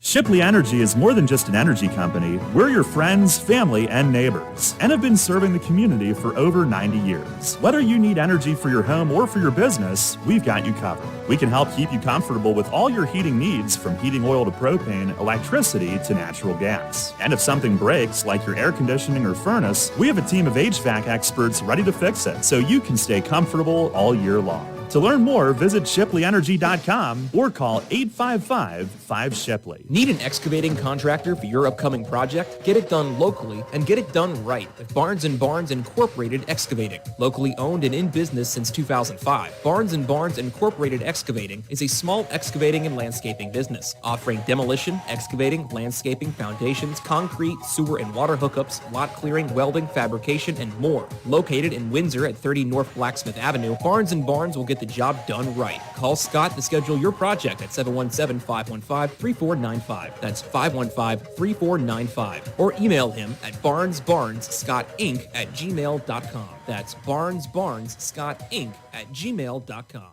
Shipley Energy is more than just an energy company. We're your friends, family, and neighbors, and have been serving the community for over 90 years. Whether you need energy for your home or for your business, we've got you covered. We can help keep you comfortable with all your heating needs, from heating oil to propane, electricity to natural gas. And if something breaks, like your air conditioning or furnace, we have a team of HVAC experts ready to fix it, so you can stay comfortable all year long. To learn more, visit ShipleyEnergy.com or call 855-5-SHIPLEY. Need an excavating contractor for your upcoming project? Get it done locally and get it done right with Barnes & Barnes Incorporated Excavating. Locally owned and in business since 2005, Barnes & Barnes Incorporated Excavating is a small excavating and landscaping business offering demolition, excavating, landscaping, foundations, concrete, sewer and water hookups, lot clearing, welding, fabrication, and more. Located in Windsor at 30 North Blacksmith Avenue, Barnes & Barnes will get the job done right. Call Scott to schedule your project at 717-515-3495. That's 515-3495. Or email him at barnesbarnesscottinc@gmail.com. That's barnesbarnesscottinc@gmail.com.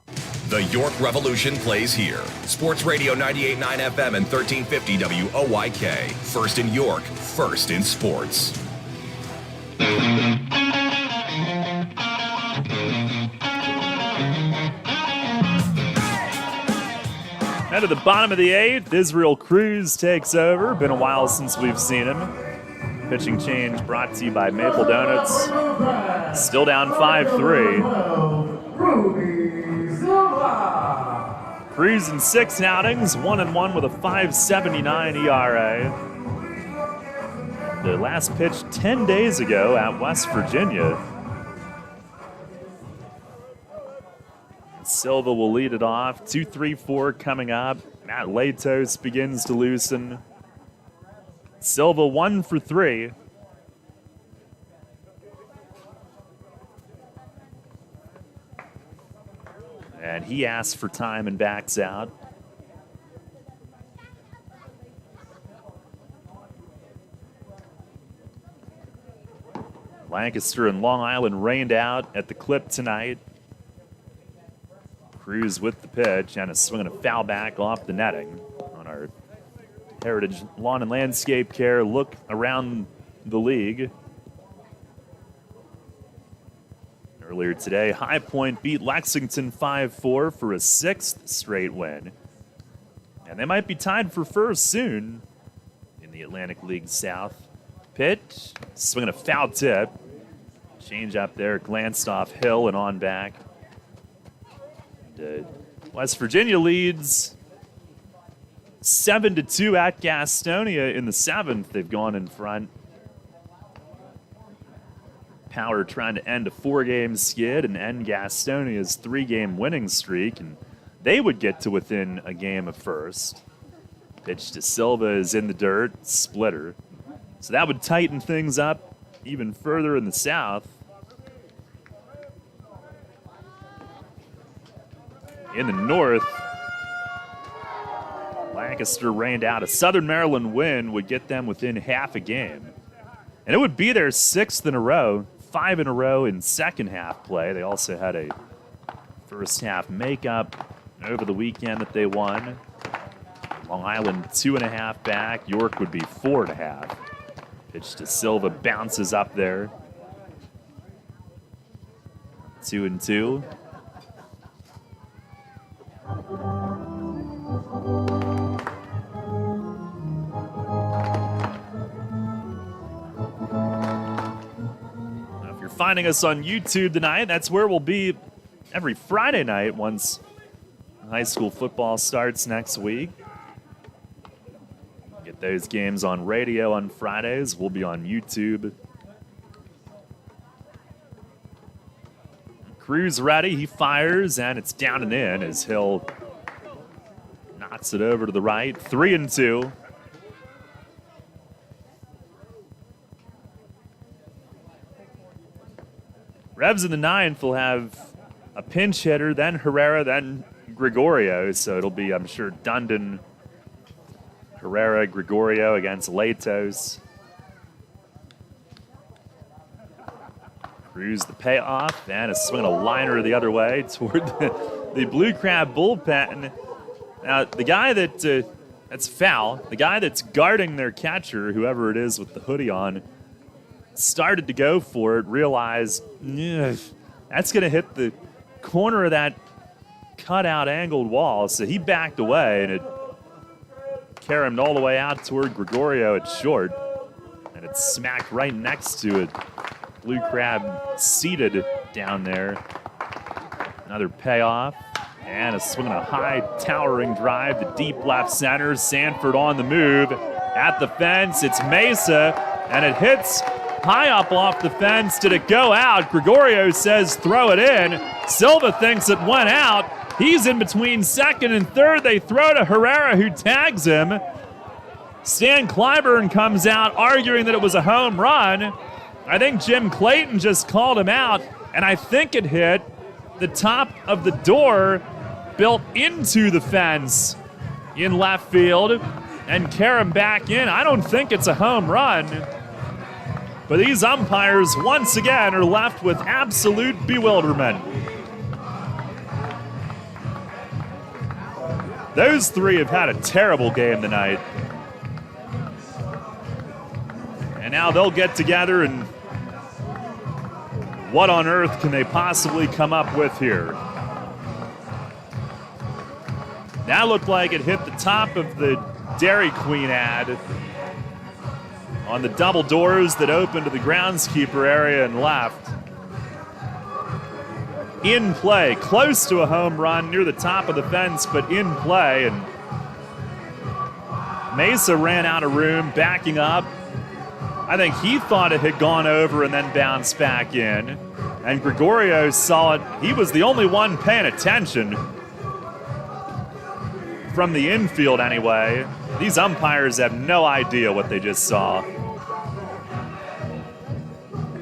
The York Revolution plays here. Sports Radio 98.9 FM and 1350 WOYK. First in York, first in sports. Now to the bottom of the 8th, Israel Cruz takes over. Been a while since we've seen him. Pitching change brought to you by Maple Donuts. Still down 5-3. Cruz in 6 outings, 1-1 with a 5.79 ERA. The last pitch 10 days ago at West Virginia. Silva will lead it off. 2-3-4 coming up. Matt Latos begins to loosen. Silva 1 for 3. And he asks for time and backs out. Lancaster and Long Island rained out at the Clip tonight. Cruz with the pitch and a swing and a foul back off the netting on our Heritage Lawn and Landscape Care look around the league. Earlier today, High Point beat Lexington 5-4 for a 6th straight win. And they might be tied for first soon in the Atlantic League South. Pitch, swinging a foul tip. Change up there, glanced off Hill and on back. And, West Virginia leads 7-2 at Gastonia in the 7th. They've gone in front. Power trying to end a 4-game skid and end Gastonia's 3-game winning streak, and they would get to within a game of first. Pitch to Silva is in the dirt, splitter. So that would tighten things up even further in the South. In the North, Lancaster rained out. A Southern Maryland win would get them within half a game. And it would be their 6th in a row, 5 in a row in second half play. They also had a first half makeup over the weekend that they won. Long Island 2.5 back. York would be 4.5. Pitch to Silva, bounces up there. 2-2. Now, if you're finding us on YouTube tonight, that's where we'll be every Friday night once high school football starts next week. Get those games on radio on Fridays. We'll be on YouTube. Cruz ready. He fires, and it's down and in as Hill knocks it over to the right. 3-2. Revs in the 9th will have a pinch hitter, then Herrera, then Gregorio. So it'll be, I'm sure, Dundon, Herrera, Gregorio against Latos. Cruz the payoff, and a swing and a liner the other way toward the Blue Crab bullpen. Now, the guy that's foul, the guy that's guarding their catcher, whoever it is with the hoodie on, started to go for it, realized, that's going to hit the corner of that cutout angled wall. So he backed away, and it carried all the way out toward Gregorio at short, and it smacked right next to it. Blue Crab seated down there. Another payoff. And a swing and a high towering drive to deep left center. Sanford on the move at the fence. It's Mesa, and it hits high up off the fence. Did it go out? Gregorio says throw it in. Silva thinks it went out. He's in between second and third. They throw to Herrera, who tags him. Stan Clyburn comes out arguing that it was a home run. I think Jim Clayton just called him out, and I think it hit the top of the door built into the fence in left field and carry him back in. I don't think it's a home run, but these umpires once again are left with absolute bewilderment. Those three have had a terrible game tonight. And now they'll get together, and what on earth can they possibly come up with here? That looked like it hit the top of the Dairy Queen ad on the double doors that open to the groundskeeper area and left. In play, close to a home run near the top of the fence, but in play. And Mesa ran out of room, backing up. I think he thought it had gone over and then bounced back in. And Gregorio saw it. He was the only one paying attention. From the infield anyway. These umpires have no idea what they just saw.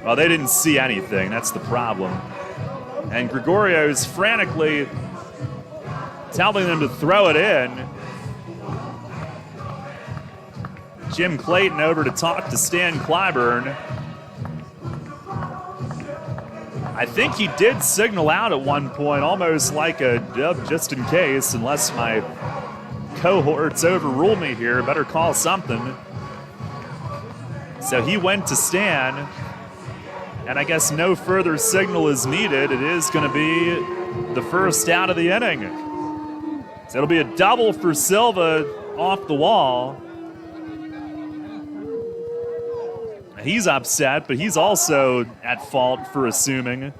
Well, they didn't see anything. That's the problem. And Gregorio's frantically telling them to throw it in. Jim Clayton over to talk to Stan Clyburn. I think he did signal out at one point, almost like a just in case, unless my cohorts overrule me here, better call something. So he went to Stan, and I guess no further signal is needed. It is going to be the first out of the inning. So it'll be a double for Silva off the wall. He's upset, but he's also at fault for assuming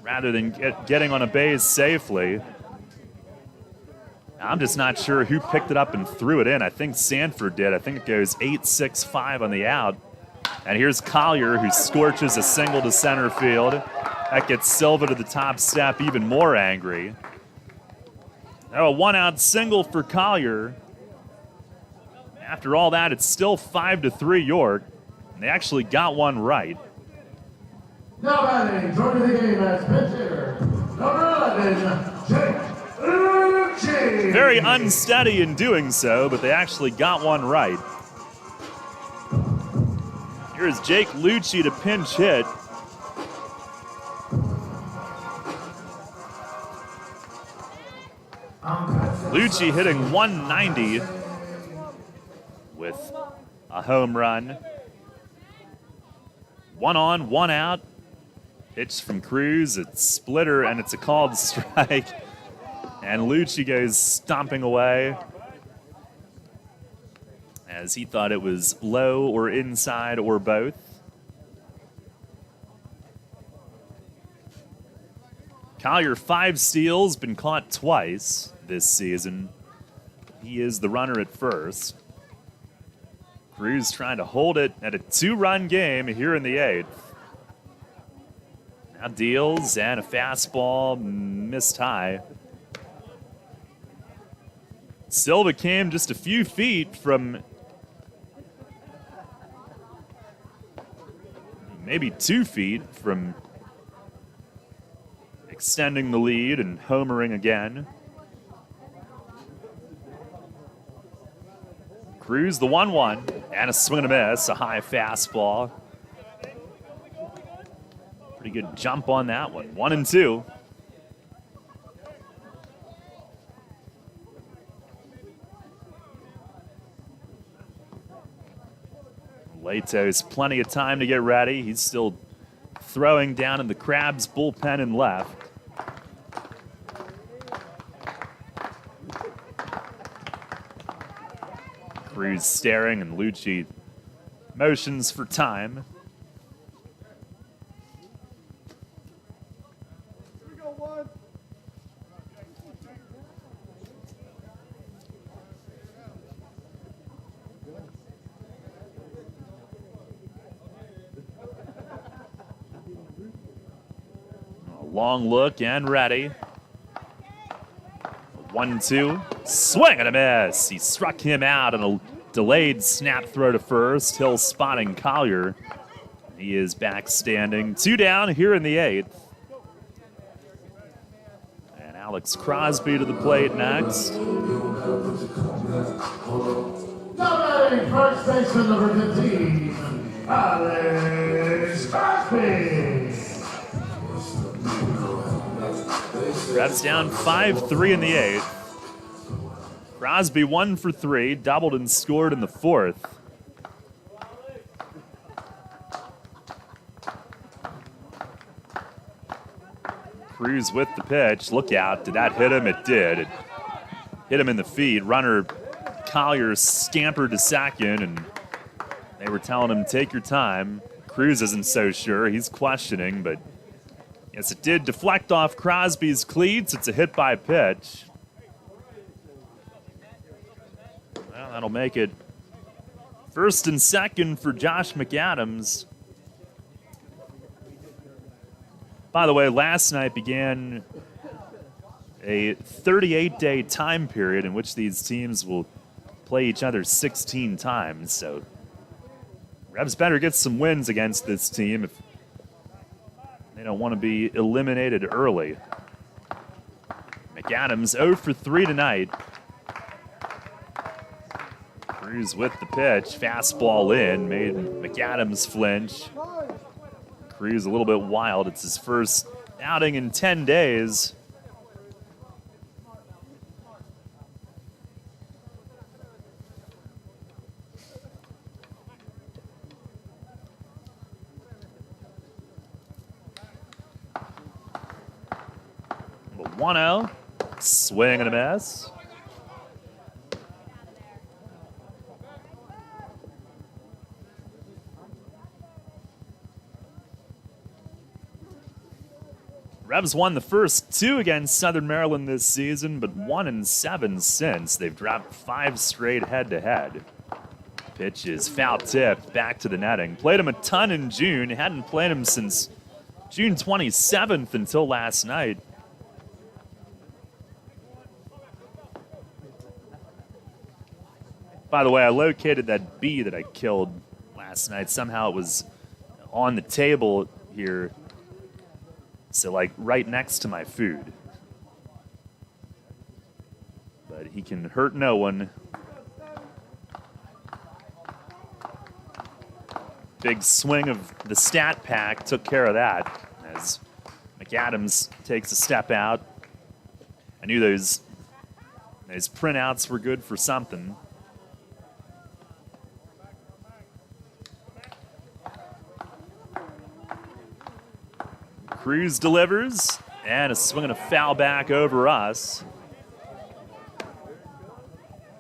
rather than getting on a base safely. I'm just not sure who picked it up and threw it in. I think Sanford did. I think it goes 8-6-5 on the out. And here's Collier, who scorches a single to center field. That gets Silva to the top step, even more angry. Now a one-out single for Collier. After all that, it's still 5-3 York. And they actually got one right. Now batting, joining the game as pitch hitter, number 11, Jake Lucci. Very unsteady in doing so, but they actually got one right. Here's Jake Lucci to pinch hit. Lucci hitting 190 with a home run. 1 on, 1 out. Pitch from Cruz, it's splitter, and it's a called strike. And Lucci goes stomping away as he thought it was low or inside or both. Collier 5 steals, been caught twice this season. He is the runner at first. Cruz trying to hold it at a 2-run game here in the 8th. Now deals and a fastball missed high. Silva came just a few feet from maybe 2 feet from extending the lead and homering again. Cruz the 1-1 and a swing and a miss, a high fastball. Pretty good jump on that one. 1-2. Lato's plenty of time to get ready. He's still throwing down in the Crabs bullpen and left. Cruz staring and Lucci motions for time. Long look and ready. 1-2. Swing and a miss. He struck him out on a delayed snap throw to first. Hill spotting Collier. He is back standing. 2 down here in the 8th. And Alex Crosby to the plate next. Dominating first baseman number 15, Alex Crosby. Revs down 5-3 in the 8th. Crosby 1 for 3, doubled and scored in the 4th. Cruz with the pitch. Look out. Did that hit him? It did. It hit him in the feet. Runner Collier scampered to second, and they were telling him, take your time. Cruz isn't so sure. He's questioning, but yes, it did deflect off Crosby's cleats. It's a hit by pitch. Well, that'll make it First and second for Josh McAdams. By the way, last night began a 38-day time period in which these teams will play each other 16 times. So Rebs better get some wins against this team if they don't want to be eliminated early. McAdams 0 for 3 tonight. Cruz with the pitch. Fastball in. Made McAdams flinch. Cruz a little bit wild. It's his first outing in 10 days. The 1-0. Swing and a miss. Rebs won the first 2 against Southern Maryland this season, but 1-7 since. They've dropped 5 straight head-to-head. Pitch is foul-tipped back to the netting. Played him a ton in June. Hadn't played him since June 27th until last night. By the way, I located that bee that I killed last night. Somehow it was on the table here. So, like, right next to my food. But he can hurt no one. Big swing of the stat pack took care of that as McAdams takes a step out. I knew those printouts were good for something. Cruz delivers, and a swing and a foul back over us.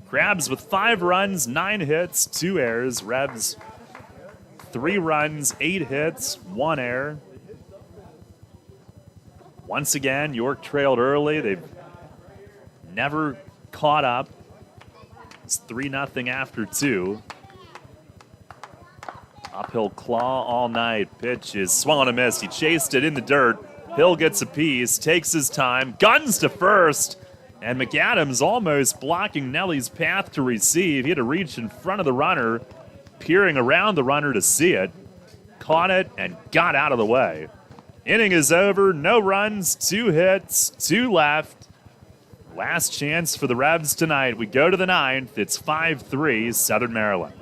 Crabs with 5 runs, 9 hits, 2 errors. Rebs 3 runs, 8 hits, 1 error. Once again, York trailed early. They've never caught up. It's 3-0 after 2. Uphill claw all night. Pitch is swung on a miss. He chased it in the dirt. Hill gets a piece, takes his time, guns to first, and McAdams almost blocking Nelly's path to receive. He had to reach in front of the runner, peering around the runner to see it. Caught it and got out of the way. Inning is over. No runs, 2 hits, 2 left. Last chance for the Rebs tonight. We go to the 9th. It's 5-3 Southern Maryland.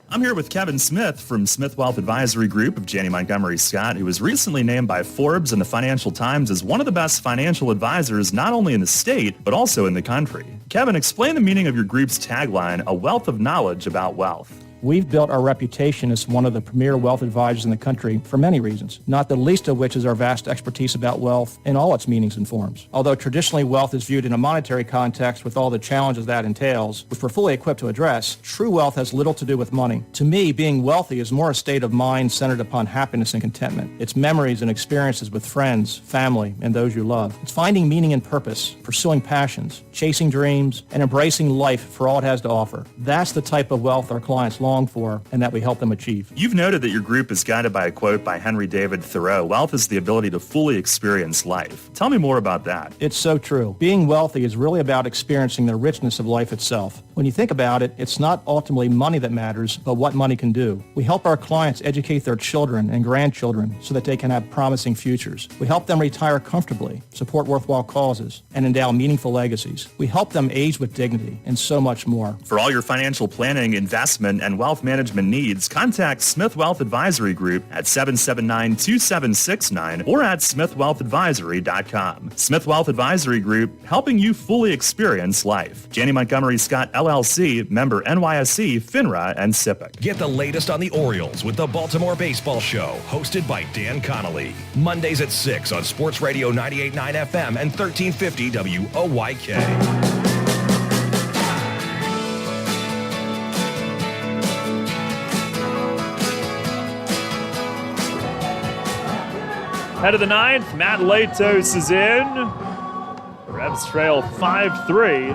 I'm here with Kevin Smith from Smith Wealth Advisory Group of Janney Montgomery Scott, who was recently named by Forbes and the Financial Times as one of the best financial advisors not only in the state, but also in the country. Kevin, explain the meaning of your group's tagline, a wealth of knowledge about wealth. We've built our reputation as one of the premier wealth advisors in the country for many reasons, not the least of which is our vast expertise about wealth in all its meanings and forms. Although traditionally wealth is viewed in a monetary context with all the challenges that entails, which we're fully equipped to address, true wealth has little to do with money. To me, being wealthy is more a state of mind centered upon happiness and contentment. It's memories and experiences with friends, family, and those you love. It's finding meaning and purpose, pursuing passions, chasing dreams, and embracing life for all it has to offer. That's the type of wealth our clients long for and that we help them achieve. You've noted that your group is guided by a quote by Henry David Thoreau, wealth is the ability to fully experience life. Tell me more about that. It's so true. Being wealthy is really about experiencing the richness of life itself. When you think about it, it's not ultimately money that matters, but what money can do. We help our clients educate their children and grandchildren so that they can have promising futures. We help them retire comfortably, support worthwhile causes, and endow meaningful legacies. We help them age with dignity and so much more. For all your financial planning, investment, and wealth management needs, contact Smith Wealth Advisory Group at 779-2769 or at smithwealthadvisory.com. Smith Wealth Advisory Group, helping you fully experience life. Janney Montgomery Scott LLC, member NYSE, FINRA, and SIPC. Get the latest on the Orioles with the Baltimore Baseball Show, hosted by Dan Connolly. Mondays at 6 on Sports Radio 98.9 FM and 1350 WOYK. Head of the 9th, Matt Latos is in. Rebs trail 5-3.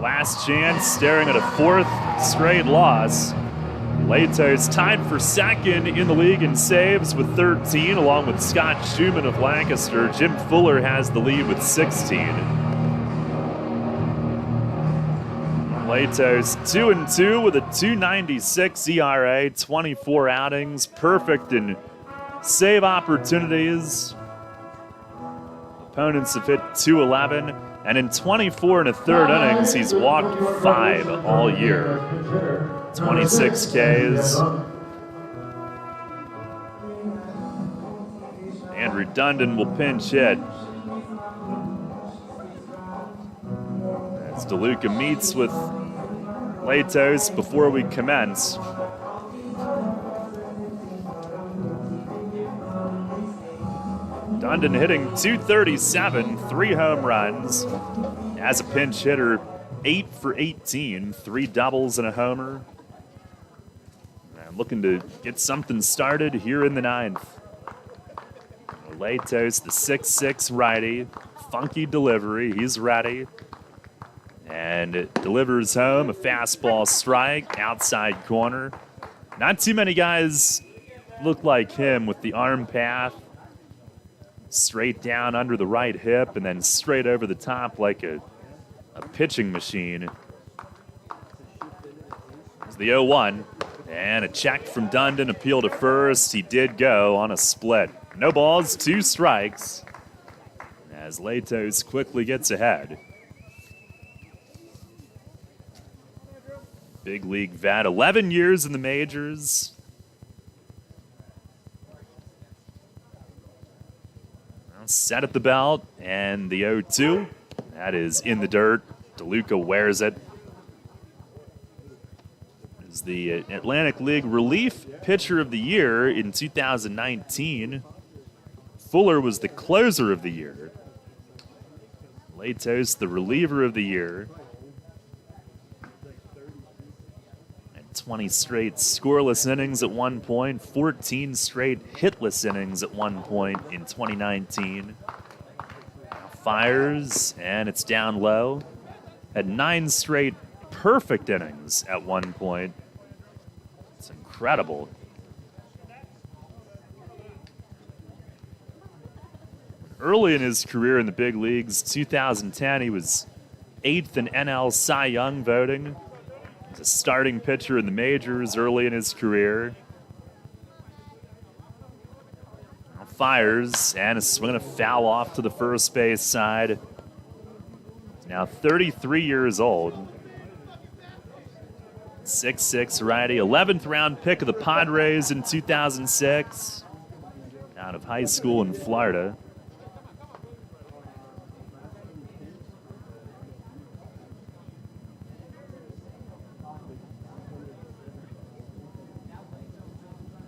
Last chance, staring at a fourth straight loss. Latos tied for second in the league in saves with 13, along with Scott Schumann of Lancaster. Jim Fuller has the lead with 16. Latos 2-2 with a 2.96 ERA, 24 outings, perfect in save opportunities. Opponents have hit .211, and in 24 1/3 innings, he's walked 5 all year. 26 Ks. Andrew Dundon will pinch hit. As DeLuca meets with Latos before we commence. Dundon hitting .237, 3 home runs. As a pinch hitter, 8 for 18, 3 doubles and a homer. And looking to get something started here in the 9th. Latos, the 6'6" righty, funky delivery, he's ready. And it delivers home a fastball strike, outside corner. Not too many guys look like him with the arm path. Straight down under the right hip and then straight over the top like a pitching machine. It's the 0-1. And a check from Dundon, appeal to first. He did go on a split. No balls, 2 strikes. As Latos quickly gets ahead. Big league vet, 11 years in the majors. Set at the belt, and the 0-2. That is in the dirt. DeLuca wears it. Is the Atlantic League Relief Pitcher of the Year in 2019. Fuller was the closer of the year. Latos, the reliever of the year. 20 straight scoreless innings at one point, 14 straight hitless innings at one point in 2019. Fires, and it's down low. Had 9 straight perfect innings at one point. It's incredible. Early in his career in the big leagues, 2010, he was 8th in NL Cy Young voting. He's a starting pitcher in the majors early in his career. Now fires, and is swinging a foul off to the first base side. He's now 33 years old. 6'6" righty, 11th round pick of the Padres in 2006. Out of high school in Florida.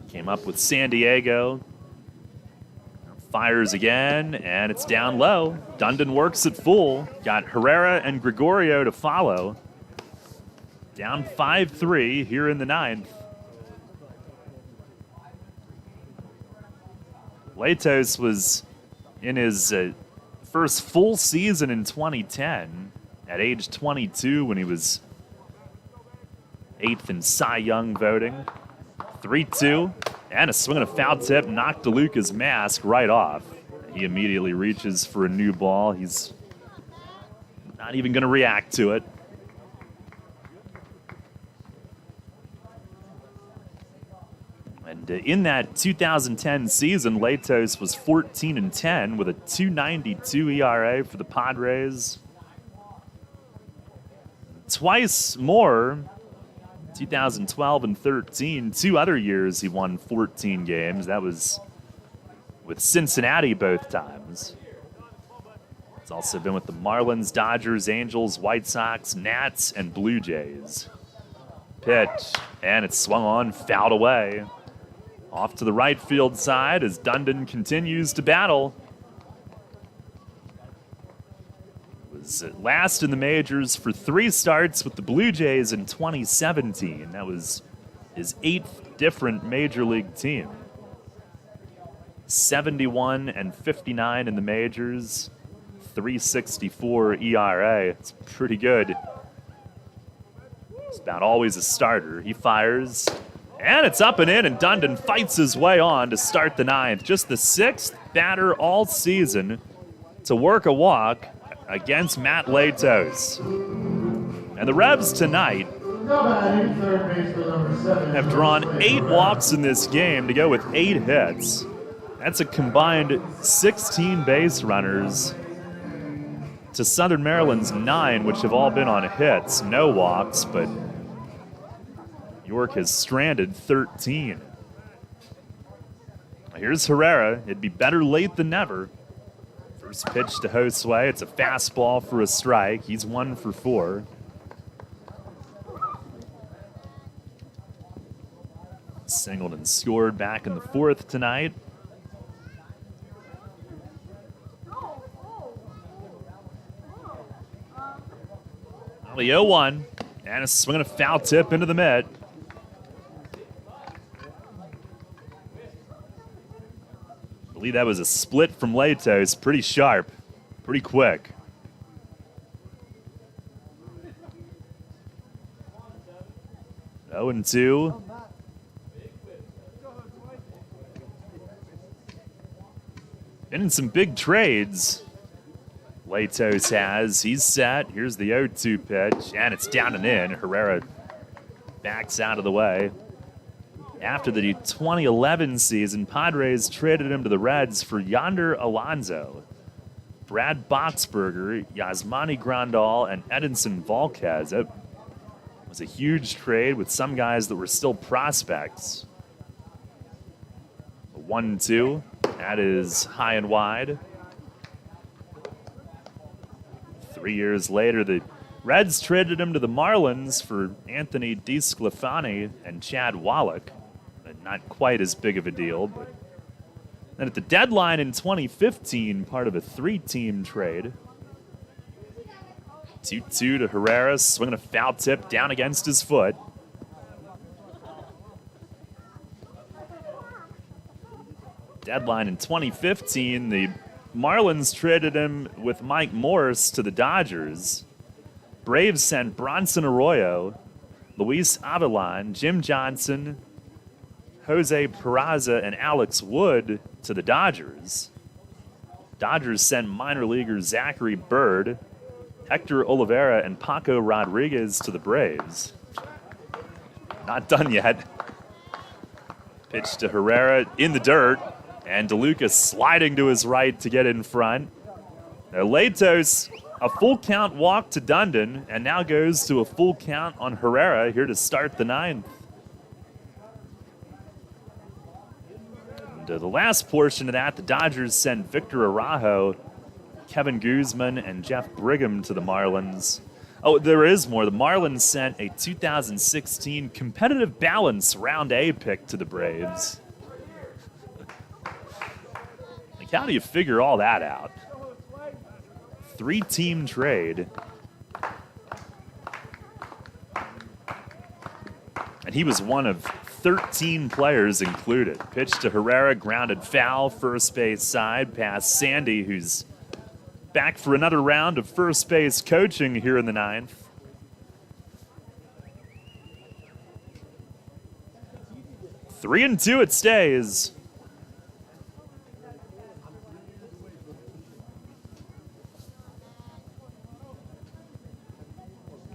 Came up with San Diego. Fires again, and it's down low. Dundon works at full. Got Herrera and Gregorio to follow. Down 5-3 here in the 9th. Latos was in his first full season in 2010 at age 22 when he was 8th in Cy Young voting. 3-2, and a swing and a foul tip knocked DeLuca's mask right off. He immediately reaches for a new ball. He's not even going to react to it. And in that 2010 season, Latos was 14-10 with a 2.92 ERA for the Padres. Twice more. 2012 and 13, 2 other years he won 14 games. That was with Cincinnati both times. It's also been with the Marlins, Dodgers, Angels, White Sox, Nats, and Blue Jays. Pitch, and it's swung on, fouled away. Off to the right field side as Dundon continues to battle. Was last in the majors for 3 starts with the Blue Jays in 2017. That was his 8th different major league team. 71-59 in the majors, 3.64 ERA. It's pretty good about always a starter. He fires, and it's up and in, and Dundon fights his way on to start the 9th. Just the 6th batter all season to work a walk against Matt Latos. And the Revs tonight have drawn 8 walks in this game to go with 8 hits. That's a combined 16 base runners to Southern Maryland's 9, which have all been on hits, no walks, but York has stranded 13. Here's Herrera. It'd be better late than never. First pitch to Josue. It's a fastball for a strike. He's 1 for 4. Singleton scored back in the 4th tonight. The 0-1, and a swing and a foul tip into the mid. I believe that was a split from Latos. Pretty sharp, pretty quick. Oh, 0-2. Been in some big trades. Latos has. He's set. Here's the 0-2 pitch, and it's down and in. Herrera backs out of the way. After the 2011 season, Padres traded him to the Reds for Yonder Alonso, Brad Boxberger, Yasmani Grandal, and Edinson Volquez. It was a huge trade with some guys that were still prospects. 1-2. That is high and wide. 3 years later, the Reds traded him to the Marlins for Anthony DeSclafani and Chad Wallach. Not quite as big of a deal, but then at the deadline in 2015, part of a 3-team trade. 2-2 to Herrera, swinging a foul tip down against his foot. Deadline in 2015, the Marlins traded him with Mike Morse to the Dodgers. Braves sent Bronson Arroyo, Luis Avilan, Jim Johnson, Jose Peraza, and Alex Wood to the Dodgers. Dodgers sent minor leaguer Zachary Bird, Hector Oliveira, and Paco Rodriguez to the Braves. Not done yet. Pitch to Herrera in the dirt, and DeLuca sliding to his right to get in front. Now Latos, a full count walk to Dundon, and now goes to a full count on Herrera here to start the 9th. And the last portion of that, the Dodgers sent Victor Araujo, Kevin Guzman, and Jeff Brigham to the Marlins. Oh, there is more. The Marlins sent a 2016 competitive balance round A pick to the Braves. Like, how do you figure all that out? 3-team trade. And he was one of 13 players included. Pitch to Herrera, grounded foul, first base side, past Sandy, who's back for another round of first base coaching here in the 9th. Three and 2 it stays.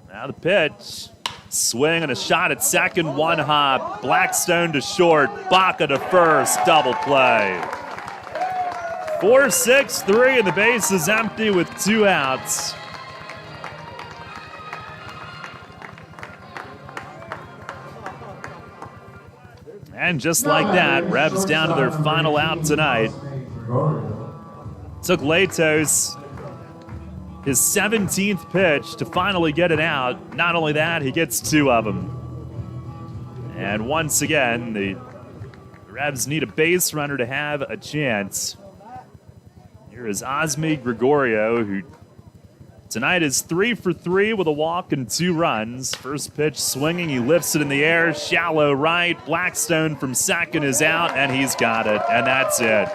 Now the pitch. Swing and a shot at second, one hop. Blackstone to short, Baca to first, double play. 4-6-3, and the base is empty with 2 outs. And just like that, Revs down to their final out tonight. Took Latos his 17th pitch to finally get it out. Not only that, he gets 2 of them. And once again, the Revs need a base runner to have a chance. Here is Osmi Gregorio, who tonight is 3 for 3 with a walk and 2 runs. First pitch swinging, he lifts it in the air, shallow right. Blackstone from second is out, and he's got it, and that's it.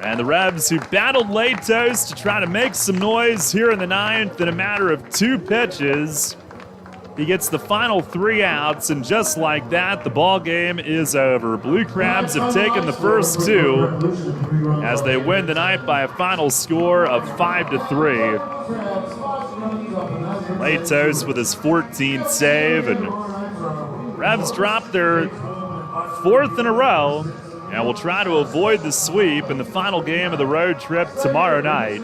And the Revs, who battled Latos to try to make some noise here in the 9th in a matter of 2 pitches, He gets the final 3 outs, and just like that, the ball game is over. Blue Crabs have taken the first 2 as they win the night by a final score of 5-3. Latos with his 14th save, and Revs drop their 4th in a row and will try to avoid the sweep in the final game of the road trip tomorrow night.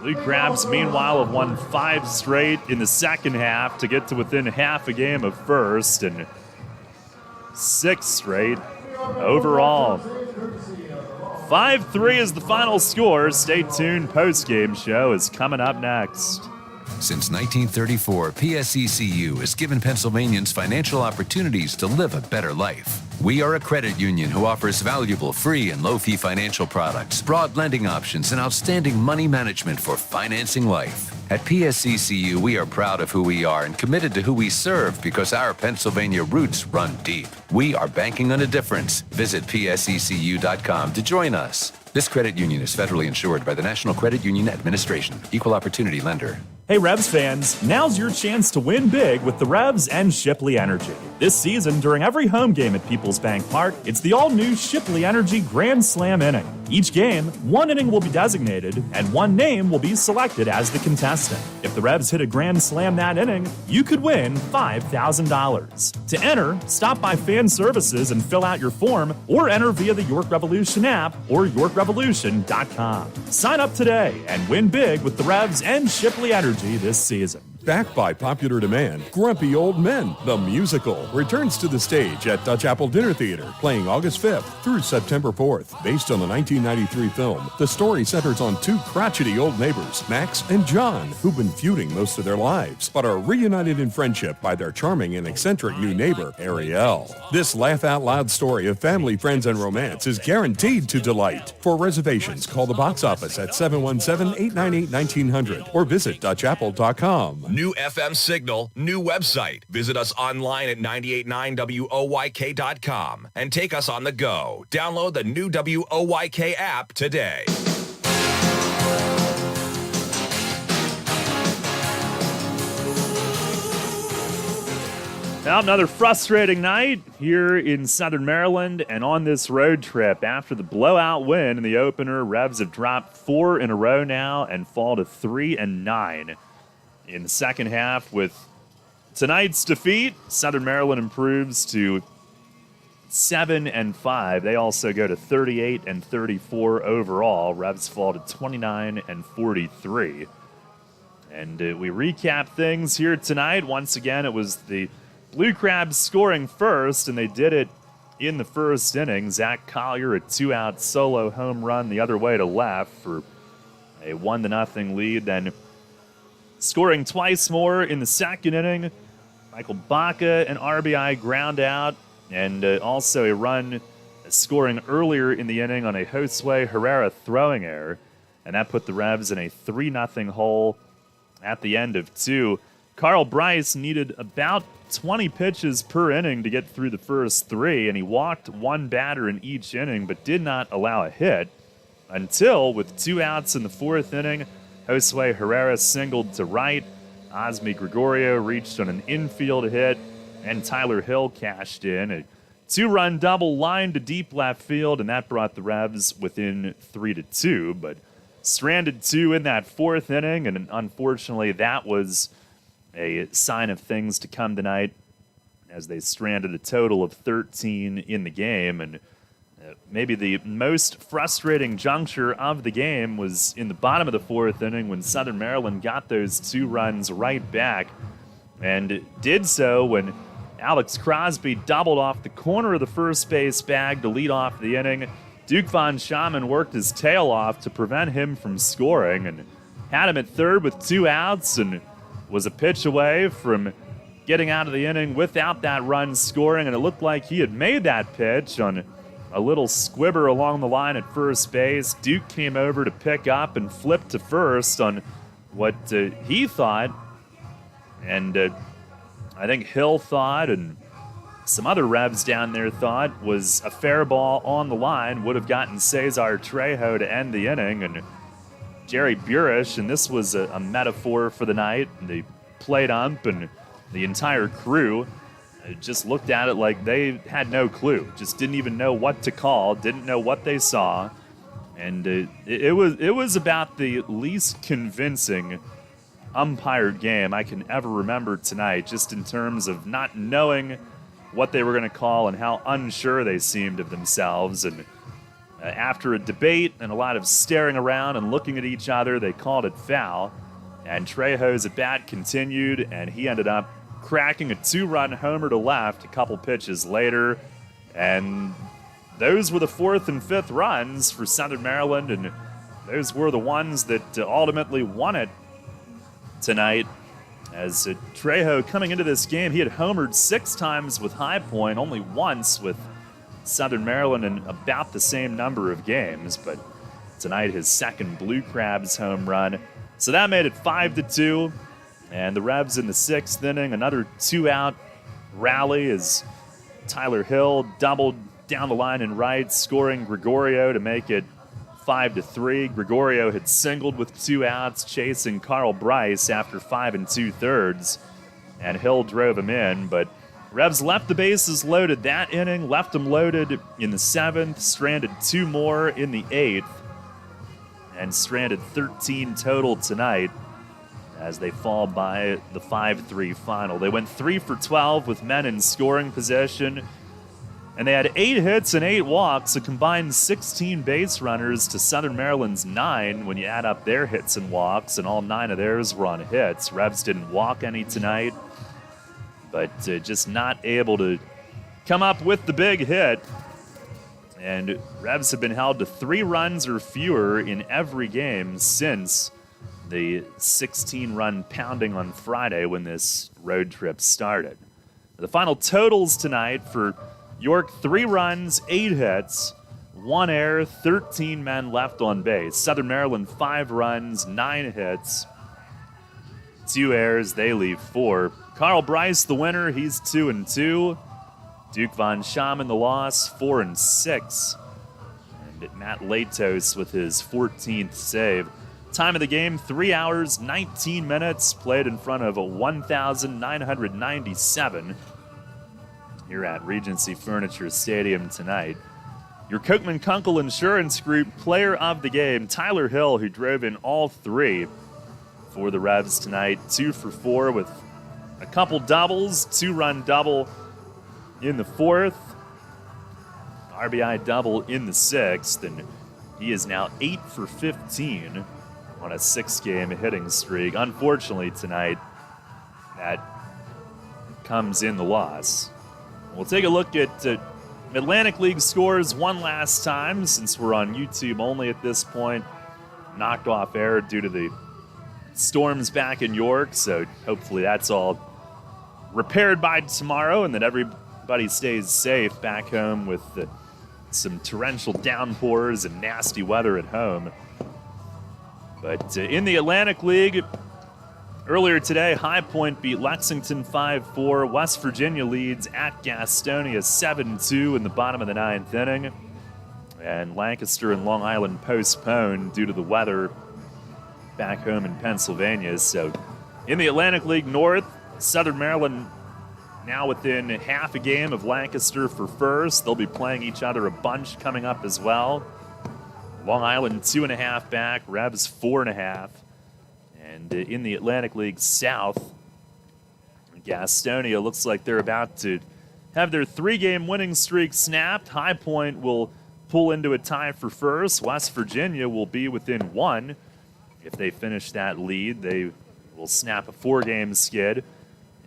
Blue Crabs, meanwhile, have won 5 straight in the second half to get to within half a game of first, and 6 straight overall. 5-3 is the final score. Stay tuned. Post-game show is coming up next. Since 1934, PSECU has given Pennsylvanians financial opportunities to live a better life. We are a credit union who offers valuable free and low-fee financial products, broad lending options, and outstanding money management for financing life. At PSECU, we are proud of who we are and committed to who we serve because our Pennsylvania roots run deep. We are banking on a difference. Visit PSECU.com to join us. This credit union is federally insured by the National Credit Union Administration. Equal Opportunity Lender. Hey Revs fans, now's your chance to win big with the Revs and Shipley Energy. This season, during every home game at Peoples Bank Park, it's the all-new Shipley Energy Grand Slam inning. Each game, 1 inning will be designated, and 1 name will be selected as the contestant. If the Revs hit a Grand Slam that inning, you could win $5,000. To enter, stop by Fan Services and fill out your form, or enter via the York Revolution app or YorkRevolution.com. Sign up today and win big with the Revs and Shipley Energy this season. Backed by popular demand, Grumpy Old Men, the musical, returns to the stage at Dutch Apple Dinner Theater, playing August 5th through September 4th. Based on the 1993 film, the story centers on 2 crotchety old neighbors, Max and John, who've been feuding most of their lives, but are reunited in friendship by their charming and eccentric new neighbor, Ariel. This laugh-out-loud story of family, friends, and romance is guaranteed to delight. For reservations, call the box office at 717-898-1900 or visit DutchApple.com. New FM signal, new website. Visit us online at 989WOYK.com and take us on the go. Download the new WOYK app today. Now, another frustrating night here in Southern Maryland and on this road trip. After the blowout win in the opener, Revs have dropped 4 in a row now and fall to 3-9. In the second half, with tonight's defeat, Southern Maryland improves to 7-5. They also go to 38-34 overall. Revs fall to 29-43. And we recap things here tonight. Once again, it was the Blue Crabs scoring first, and they did it in the first inning. Zach Collier, a 2-out solo home run the other way to left for a 1-0 lead. Then scoring twice more in the second inning, Michael Baca, an RBI ground out, and also a run scoring earlier in the inning on a Josue Herrera throwing error, and that put the Revs in a 3-0 hole at the end of 2. Carl Bryce needed about 20 pitches per inning to get through the first 3, and he walked 1 batter in each inning but did not allow a hit until, with 2 outs in the 4th inning, Josue Herrera singled to right, Osmi Gregorio reached on an infield hit, and Tyler Hill cashed in. A 2-run double line to deep left field, and that brought the Revs within 3-2, but stranded 2 in that 4th inning, and unfortunately that was a sign of things to come tonight as they stranded a total of 13 in the game. And maybe the most frustrating juncture of the game was in the bottom of the 4th inning when Southern Maryland got those 2 runs right back, and did so when Alex Crosby doubled off the corner of the first base bag to lead off the inning. Duke Von Schaman worked his tail off to prevent him from scoring and had him at third with 2 outs and was a pitch away from getting out of the inning without that run scoring, and it looked like he had made that pitch on a little squibber along the line at first base. Duke came over to pick up and flipped to first on what he thought, and I think Hill thought, and some other Revs down there thought, was a fair ball on the line, would have gotten Cesar Trejo to end the inning, and Jerry Burish, and this was a metaphor for the night, the plate ump, and the entire crew just looked at it like they had no clue, just didn't even know what to call, didn't know what they saw. And it was about the least convincing umpired game I can ever remember tonight, just in terms of not knowing what they were going to call and how unsure they seemed of themselves. And after a debate and a lot of staring around and looking at each other, they called it foul. And Trejo's at bat continued, and he ended up cracking a 2-run homer to left a couple pitches later. And those were the 4th and 5th runs for Southern Maryland, and those were the ones that ultimately won it tonight. As Trejo, coming into this game, he had homered 6 times with High Point, only once with Southern Maryland in about the same number of games. But tonight, his second Blue Crabs home run. So that made it 5-2. And the Revs in the 6th inning, another 2-out rally as Tyler Hill doubled down the line in right, scoring Gregorio to make it 5-3. Gregorio had singled with 2 outs, chasing Carl Bryce after 5 2/3, and Hill drove him in. But Revs left the bases loaded that inning, left them loaded in the 7th, stranded 2 more in the 8th, and stranded 13 total tonight as they fall by the 5-3 final. They went 3 for 12 with men in scoring position, and they had 8 hits and 8 walks, a combined 16 base runners to Southern Maryland's 9 when you add up their hits and walks, and all 9 of theirs were on hits. Revs didn't walk any tonight, but just not able to come up with the big hit. And Revs have been held to 3 runs or fewer in every game since the 16-run pounding on Friday when this road trip started. The final totals tonight for York: 3 runs, 8 hits, 1 error, 13 men left on base. Southern Maryland: 5 runs, 9 hits, 2 errors, they leave 4. Carl Bryce, the winner, he's 2-2. Duke Von Schaman, the loss, 4-6. And Matt Latos with his 14th save. Time of the game, 3 hours, 19 minutes, played in front of 1,997 here at Regency Furniture Stadium tonight. Your Kochman Kunkel Insurance Group player of the game, Tyler Hill, who drove in all 3 for the Revs tonight. 2 for 4 with a couple doubles, 2-run double in the 4th, RBI double in the 6th, and he is now 8 for 15 on a 6-game hitting streak. Unfortunately tonight, that comes in the loss. We'll take a look at Atlantic League scores one last time, since we're on YouTube only at this point. Knocked off air due to the storms back in York, so hopefully that's all repaired by tomorrow and that everybody stays safe back home with some torrential downpours and nasty weather at home. But in the Atlantic League, earlier today, High Point beat Lexington 5-4. West Virginia leads at Gastonia 7-2 in the bottom of the 9th inning. And Lancaster and Long Island postponed due to the weather back home in Pennsylvania. So in the Atlantic League North, Southern Maryland now within half a game of Lancaster for first. They'll be playing each other a bunch coming up as well. Long Island 2.5 back, Revs 4.5. And in the Atlantic League South, Gastonia looks like they're about to have their 3-game winning streak snapped. High Point will pull into a tie for first. West Virginia will be within 1. If they finish that lead, they will snap a 4-game skid.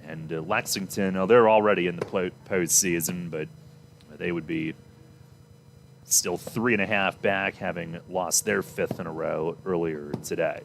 And Lexington, they're already in the postseason, but they would be still 3.5 back, having lost their 5th in a row earlier today.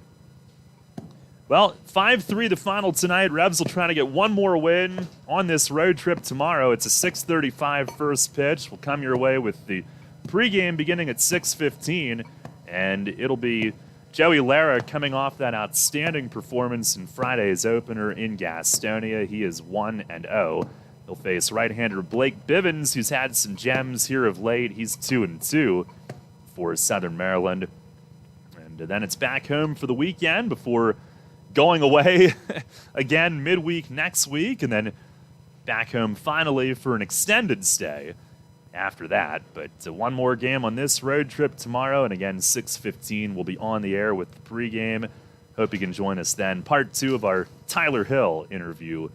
Well, 5-3 the final tonight. Revs will try to get one more win on this road trip tomorrow. It's a 6:35 first pitch. We'll come your way with the pregame beginning at 6:15, and it'll be Joey Lara coming off that outstanding performance in Friday's opener in Gastonia. He is 1-0. He'll face right-hander Blake Bivens, who's had some gems here of late. He's 2-2 for Southern Maryland. And then it's back home for the weekend before going away again midweek next week, and then back home finally for an extended stay after that. But one more game on this road trip tomorrow, and again, 6:15 we'll be on the air with the pregame. Hope you can join us then. Part 2 of our Tyler Hill interview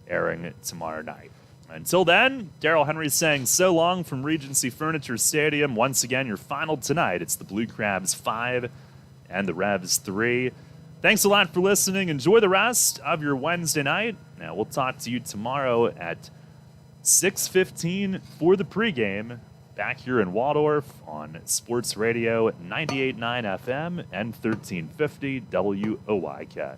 airing tomorrow night. Until then, Daryl Henry saying so long from Regency Furniture Stadium. Once again, your final tonight. It's the Blue Crabs 5 and the Revs 3. Thanks a lot for listening. Enjoy the rest of your Wednesday night. Now, we'll talk to you tomorrow at 6:15 for the pregame back here in Waldorf on Sports Radio 98.9 FM and 1350 WOYK.